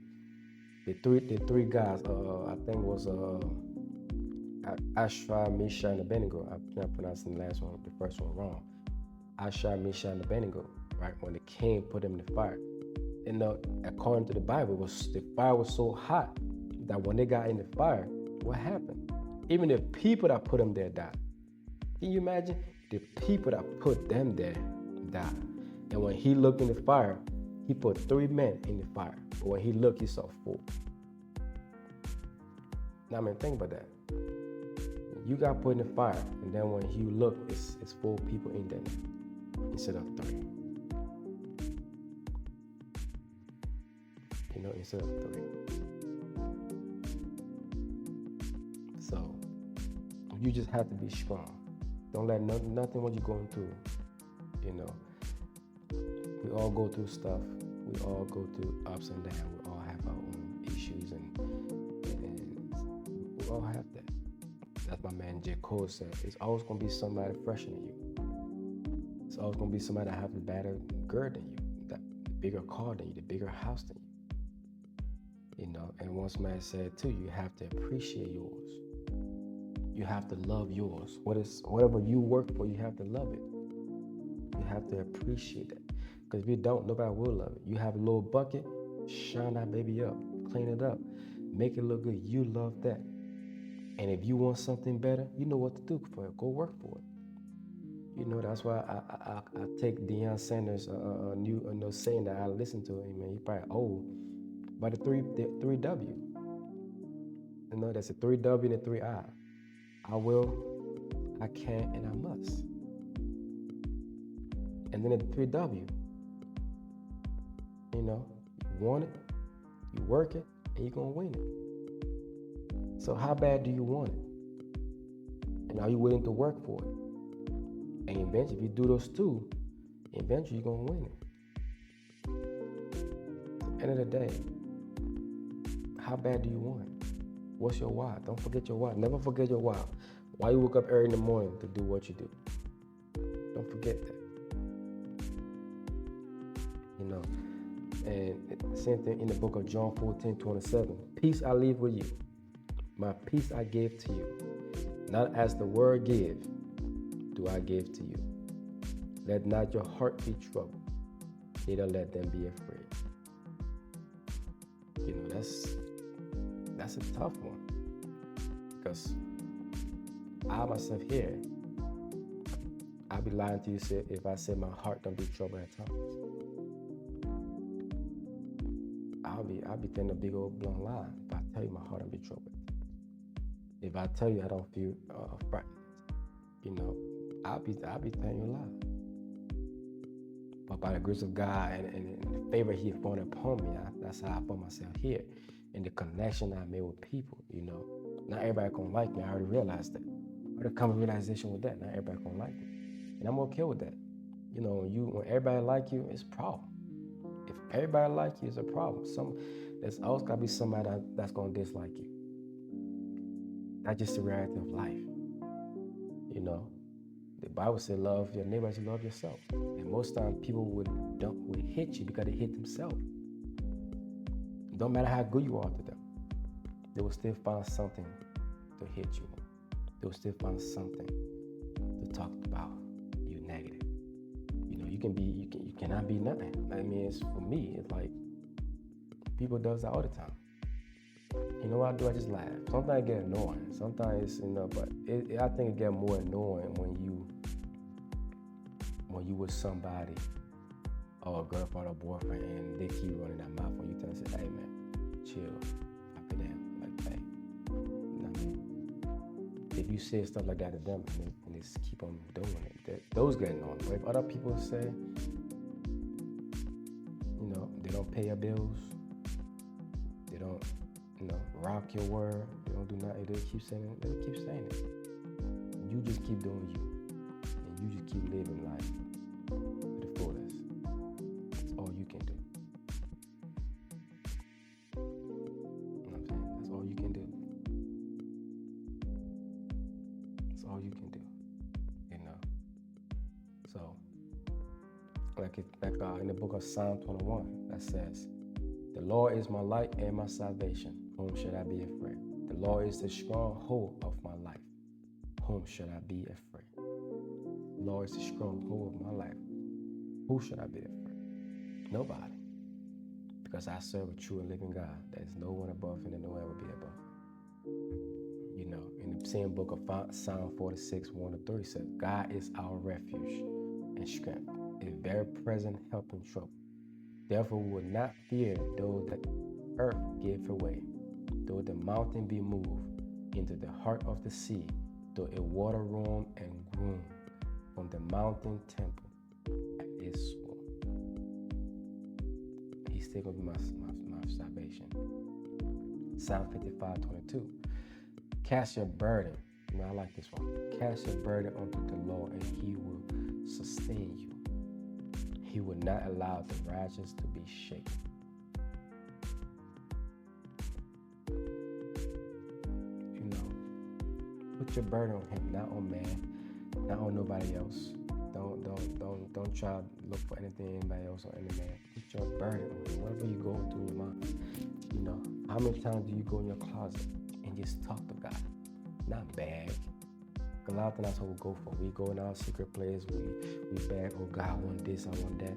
The three guys, I think it was Ashra, Misha, and Abednego. I'm not pronouncing the first one wrong. Ashra, Misha, and Abednego, right? When the king put them in the fire. And according to the Bible, the fire was so hot that when they got in the fire, what happened? Even the people that put them there died. Can you imagine? The people that put them there died. And when he looked in the fire, he put 3 men in the fire. But when he looked, he saw 4. Now, think about that. You got put in the fire, and then when you look, it's 4 people in there instead of 3. Instead of 3. So, you just have to be strong. Don't let nothing what you're going through, we all go through stuff. We all go through ups and downs. We all have our own issues, and we all have that. That's my man J. Cole said. It's always going to be somebody fresher than you. It's always going to be somebody that have the better girl than you, the bigger car than you, the bigger house than you. And once man said too, you have to appreciate yours. You have to love yours. Whatever you work for, you have to love it. You have to appreciate it. Because if you don't, nobody will love it. You have a little bucket, shine that baby up, clean it up, make it look good. You love that. And if you want something better, you know what to do for it. Go work for it. That's why I take Deion Sanders' new saying that I listen to him, and he probably old, but the three W. That's a 3W and a 3I. I will, I can, and I must. And then the 3W. You want it, you work it, and you're going to win it. So how bad do you want it? And are you willing to work for it? And eventually, if you do those two, eventually you're going to win End of the day, how bad do you want it? What's your why? Don't forget your why. Never forget your why. Why you woke up early in the morning to do what you do. Don't forget that. You know, and same thing in the book of John 14:27. Peace I leave with you. My peace I give to you. Not as the world give, do I give to you. Let not your heart be troubled, neither let them be afraid. You know, that's a tough one. Because I myself here, I'll be lying to you if I say my heart don't be troubled at times. I'll be telling a big old blunt lie if I tell you my heart don't be troubled. If I tell you I don't feel frightened, you know, I'll be telling you a lie. But by the grace of God and the favor He poured upon me, that's how I put myself here. And the connection I made with people, you know. Not everybody gonna like me. I already realized that. I already come to realization with that. Not everybody gonna like me, and I'm okay with that. You know, when everybody like you, it's a problem. If everybody like you, it's a problem. There's always gotta be somebody that's gonna dislike you. That's just the reality of life. You know, the Bible says love your neighbor as you love yourself. And most times people would hit you because they hate themselves. It don't matter how good you are to them, they will still find something to hit you. They will still find something to talk about you negative. You know, you cannot be nothing. I mean, it's for me. It's like people does that all the time. You know what I do? I just laugh. Sometimes I get annoying. Sometimes, you know, but I think it get more annoying when you with somebody or a girlfriend or boyfriend and they keep running their mouth when you tell them, say, hey man, chill. I be damn. Like, hey. You know what I mean? If you say stuff like that to them and they just keep on doing it, those get annoying. But if other people say, you know, they don't pay your bills, they don't, you know, rock your word, they don't do nothing, they keep saying it. You just keep doing you. And you just keep living life to the fullest. That's all you can do. You know what I'm saying? That's all you can do. That's all you can do. You know. So, like in the book of Psalm 21, that says, "The Lord is my light and my salvation. Whom should I be afraid? The Lord is the stronghold of my life. Whom should I be afraid? The Lord is the stronghold of my life. Who should I be afraid? Nobody. Because I serve a true and living God. There's no one above him and no one will be above him." You know, in the same book of Psalm 46, 1-3 says, "God is our refuge and strength, a very present help in trouble. Therefore we will not fear though the earth give away, though the mountain be moved into the heart of the sea, though a water roam and groom from the mountain temple at its swell." He's still gonna be my salvation. Psalm 55:22. "Cast your burden." You know, I like this one. "Cast your burden unto the Lord, and He will sustain you. He will not allow the righteous to be shaken." You know, put your burden on Him, not on man, not on nobody else. Don't try to look for anything anybody else or any man. Put your burden on Him. Whatever you go through in your mind. You know, how many times do you go in your closet and just talk to God? Not beg. A lot of times that's what we go for. We go in our secret place. We beg, "Oh God, I want this, I want that."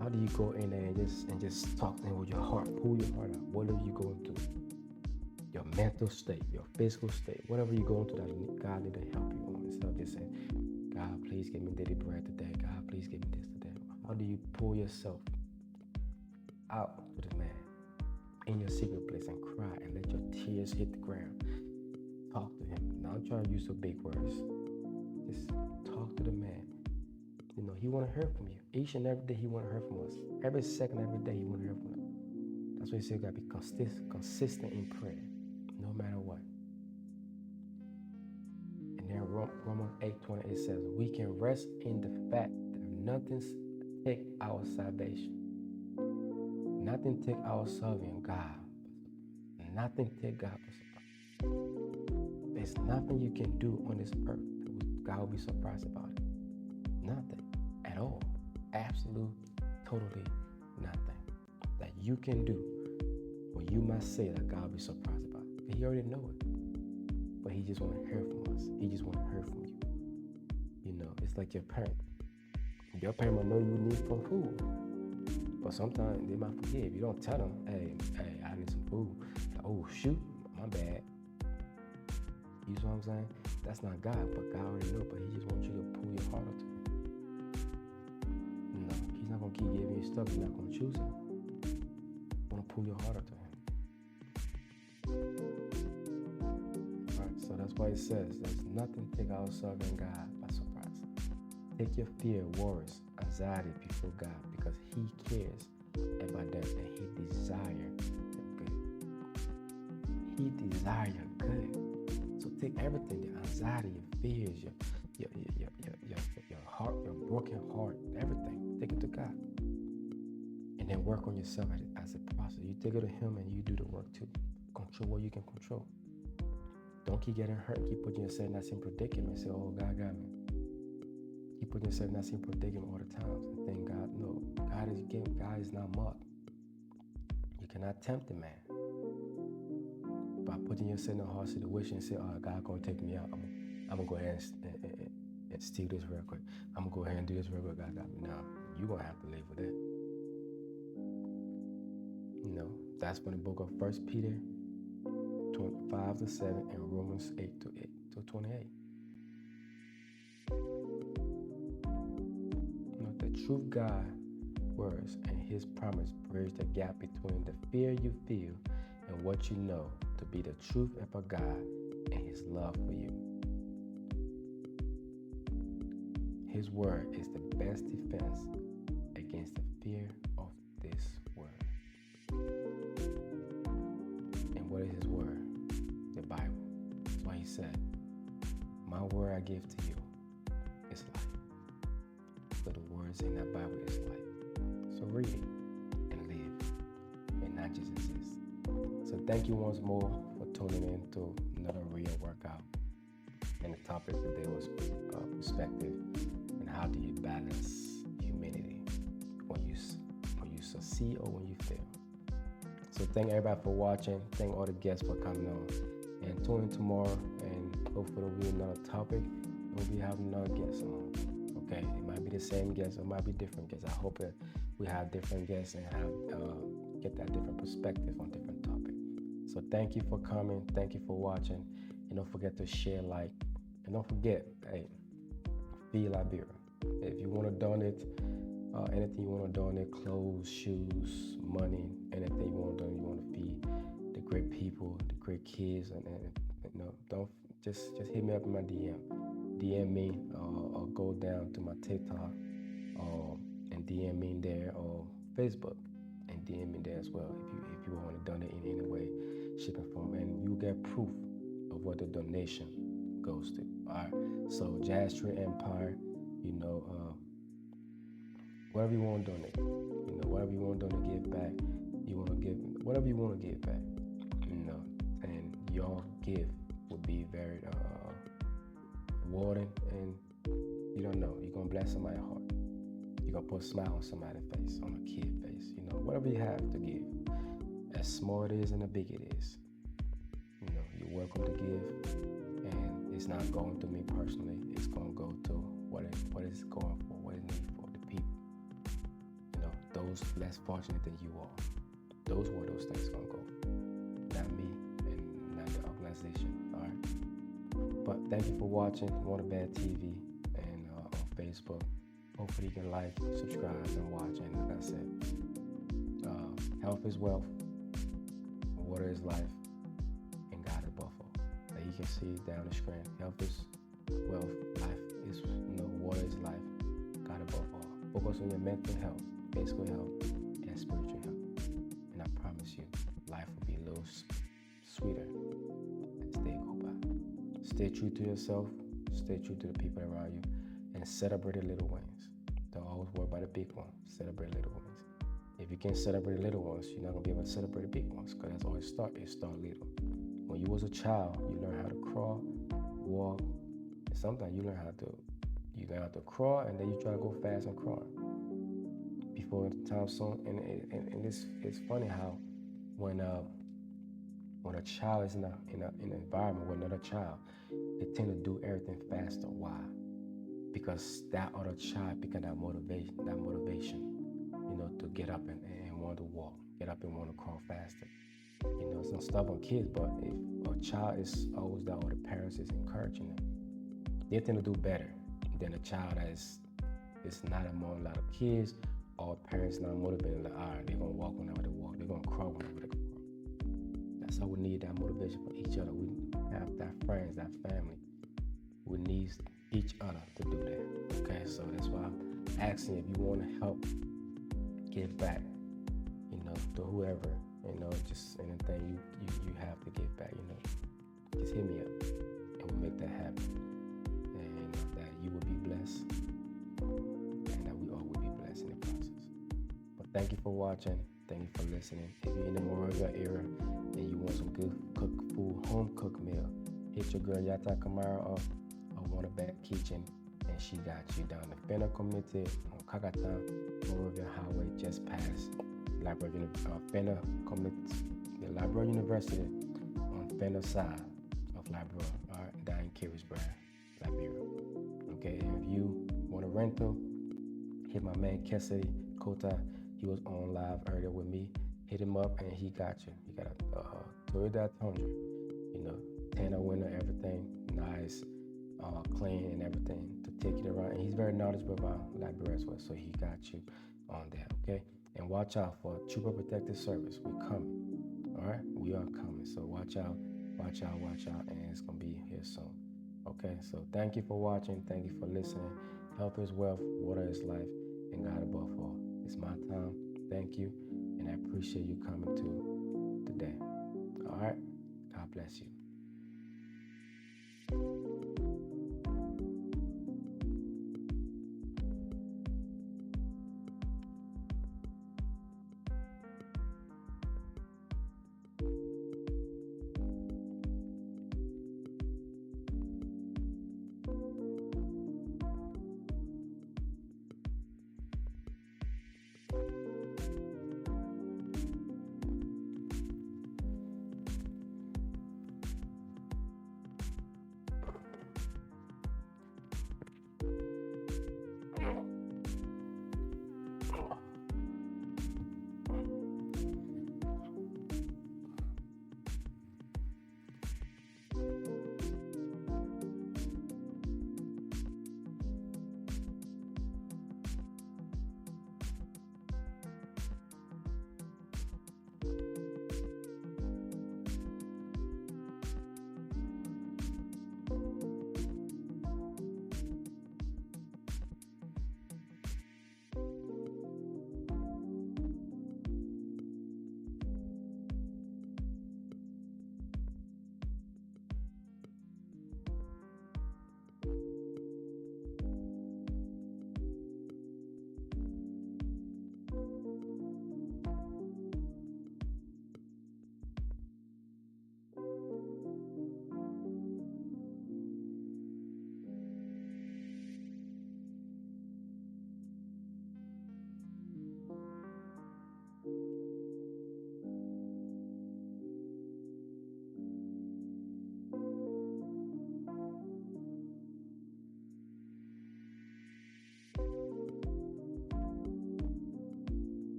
How do you go in there and just talk to Him with your heart? Pull your heart out. What are you going through? Your mental state, your physical state, whatever you're going through that God need to help you on. Instead of just saying, "God, please give me daily bread today. God, please give me this today." How do you pull yourself out to the man in your secret place and cry and let your tears hit the ground? Talk to Him. Not try to use the big words. Just talk to the man. You know, He want to hear from you. Each and every day He want to hear from us. Every second, every day He want to hear from us. That's why He said you got to be consistent in prayer, no matter what. And then Romans 8:28 says, "We can rest in the fact that nothing's take our salvation. Nothing take our serving God. Nothing take God by surprise. There's nothing you can do on this earth that God will be surprised about it. Nothing at all. Absolute, totally nothing that you can do or you must say that God will be surprised about it. He already know it. But he just want to hear from us. He just want to hear from you. You know, it's like your parent. Your parent might know you need some food. But sometimes they might forget. If you don't tell them, hey, I need some food. Like, oh shoot, my bad. You see what I'm saying? That's not God, but God already know. But He just wants you to pull your heart up to Him. No, He's not gonna keep giving you stuff. You're not gonna choose Him. You wanna pull your heart up to Him. All right, so that's why it says there's nothing take our serving God by surprise. Take your fear, worries, anxiety before God because He cares about that and He desires your good. He desires your good. So take everything, the anxiety, your fears, your heart, your broken heart, everything. Take it to God. And then work on yourself as a process. You take it to Him and you do the work too. Control what you can control. Don't keep getting hurt. Keep putting yourself in that same predicament. Say, oh, God got me. Keep putting yourself in that same predicament all the time. And thank God, no. God is not mocked. You cannot tempt the man. By putting yourself in a hard situation and say, oh, God gonna take me out. I'm gonna go ahead and steal this real quick. I'm gonna go ahead and do this real quick. God got me. Now, you're gonna have to live with it. You know, that's when the book of 1 Peter 5-7 and Romans 8-28. You know, the truth God words and His promise bridge the gap between the fear you feel and what you know to be the truth about God and His love for you. His word is the best defense against the fear of this world. And what is His word? The Bible. That's why He said, my word I give to you is life. So the words in that Bible is life. So read it and live and not just exist. So thank you once more for tuning in to another real workout. And the topic today was perspective and how do you balance humility when you succeed or when you fail. So thank everybody for watching. Thank all the guests for coming on. And tune in tomorrow and hopefully there'll be another topic. We'll be having another guest on. Okay, it might be the same guest, or it might be different guests. I hope that we have different guests and have get that different perspective on different topics. So thank you for coming. Thank you for watching. And don't forget to share, like, and don't forget, hey, Feed Liberia. If you want to donate, anything you want to donate, clothes, shoes, money, anything you want to donate, you want to feed the great people, the great kids, and you know, don't just hit me up in my DM me, or go down to my TikTok, and DM me there, or Facebook, and DM me there as well if you want to donate in any way, shipping form, and you get proof of what the donation goes to. All right. So Jazz Tree Empire, you know, whatever you want to donate, you know, whatever you want to donate, give back. You want to give whatever you want to give back, you know, and your gift will be very rewarding, and you don't know, you're gonna bless somebody's heart. You're gonna put a smile on somebody's face, on a kid's face, you know, whatever you have to give, as small it is and as big it is. You know, you're welcome to give, and it's not going to me personally. It's gonna go to what it's going for, what it needs for the people. You know, those less fortunate than you are. Those where those things gonna go, not me and not the organization. All right. But thank you for watching Water Bad TV and on Facebook. Hopefully you can like, subscribe, and watch. And like I said, health is wealth, water is life, and God is above all. Like you can see down the screen, health is wealth, life is, you know, water is life, God above all. Focus on your mental health, physical health, and spiritual health. And I promise you, life will be a little sweeter as they go by. Stay true to yourself, stay true to the people around you, and celebrate the little wins. Don't always worry about the big one. Celebrate little wins. If you can't celebrate the little ones, you're not gonna be able to celebrate the big ones, because that's always start. It start little. When you was a child, you learn how to crawl, walk, and sometimes you learn how to crawl, and then you try to go fast and crawl before the time soon. And it's funny how when when a child is in an environment with another child, they tend to do everything faster. Why? Because that other child become that motivation, to get up and want to walk, get up and want to crawl faster. Some stubborn kids, but if a child is always that, or the parents is encouraging them, they tend to do better than a child that is not among a lot of kids, or parents not motivated. Like, all right, they're gonna walk whenever they walk, they're gonna crawl whenever they crawl. That's how we need that motivation for each other. We have that friends, that family. We need each other to do that. Okay, so that's why I'm asking if you want to help give back, to whoever, just anything you have to give back, just hit me up and we'll make that happen. And that you will be blessed and that we all will be blessed in the process. But thank you for watching. Thank you for listening. If you're in the Moravia area and you want some good cooked food, home cooked meal, hit your girl Yata Kamara up on Water Back Kitchen, and she got you down the Fenner community on Kakatan, Moravia Highway, just past Fenner community, the Library University on Fenner side of Library, down in Carisbrand, Liberia. Okay, and if you want a rental, hit my man Cassidy Kota. He was on live earlier with me. Hit him up and he got you. He got a Toyota Tundra, 10 winner, everything nice, clean and everything to take it around. And he's very knowledgeable about Liberia as well, so he got you on that. Okay, and watch out for Trooper Protective Service. We're coming. All right, we are coming. So watch out, and it's gonna be here soon. Okay, so thank you for watching. Thank you for listening. Health is wealth, water is life, and God above all. It's my time. Thank you, and I appreciate you coming to today. All right, God bless you.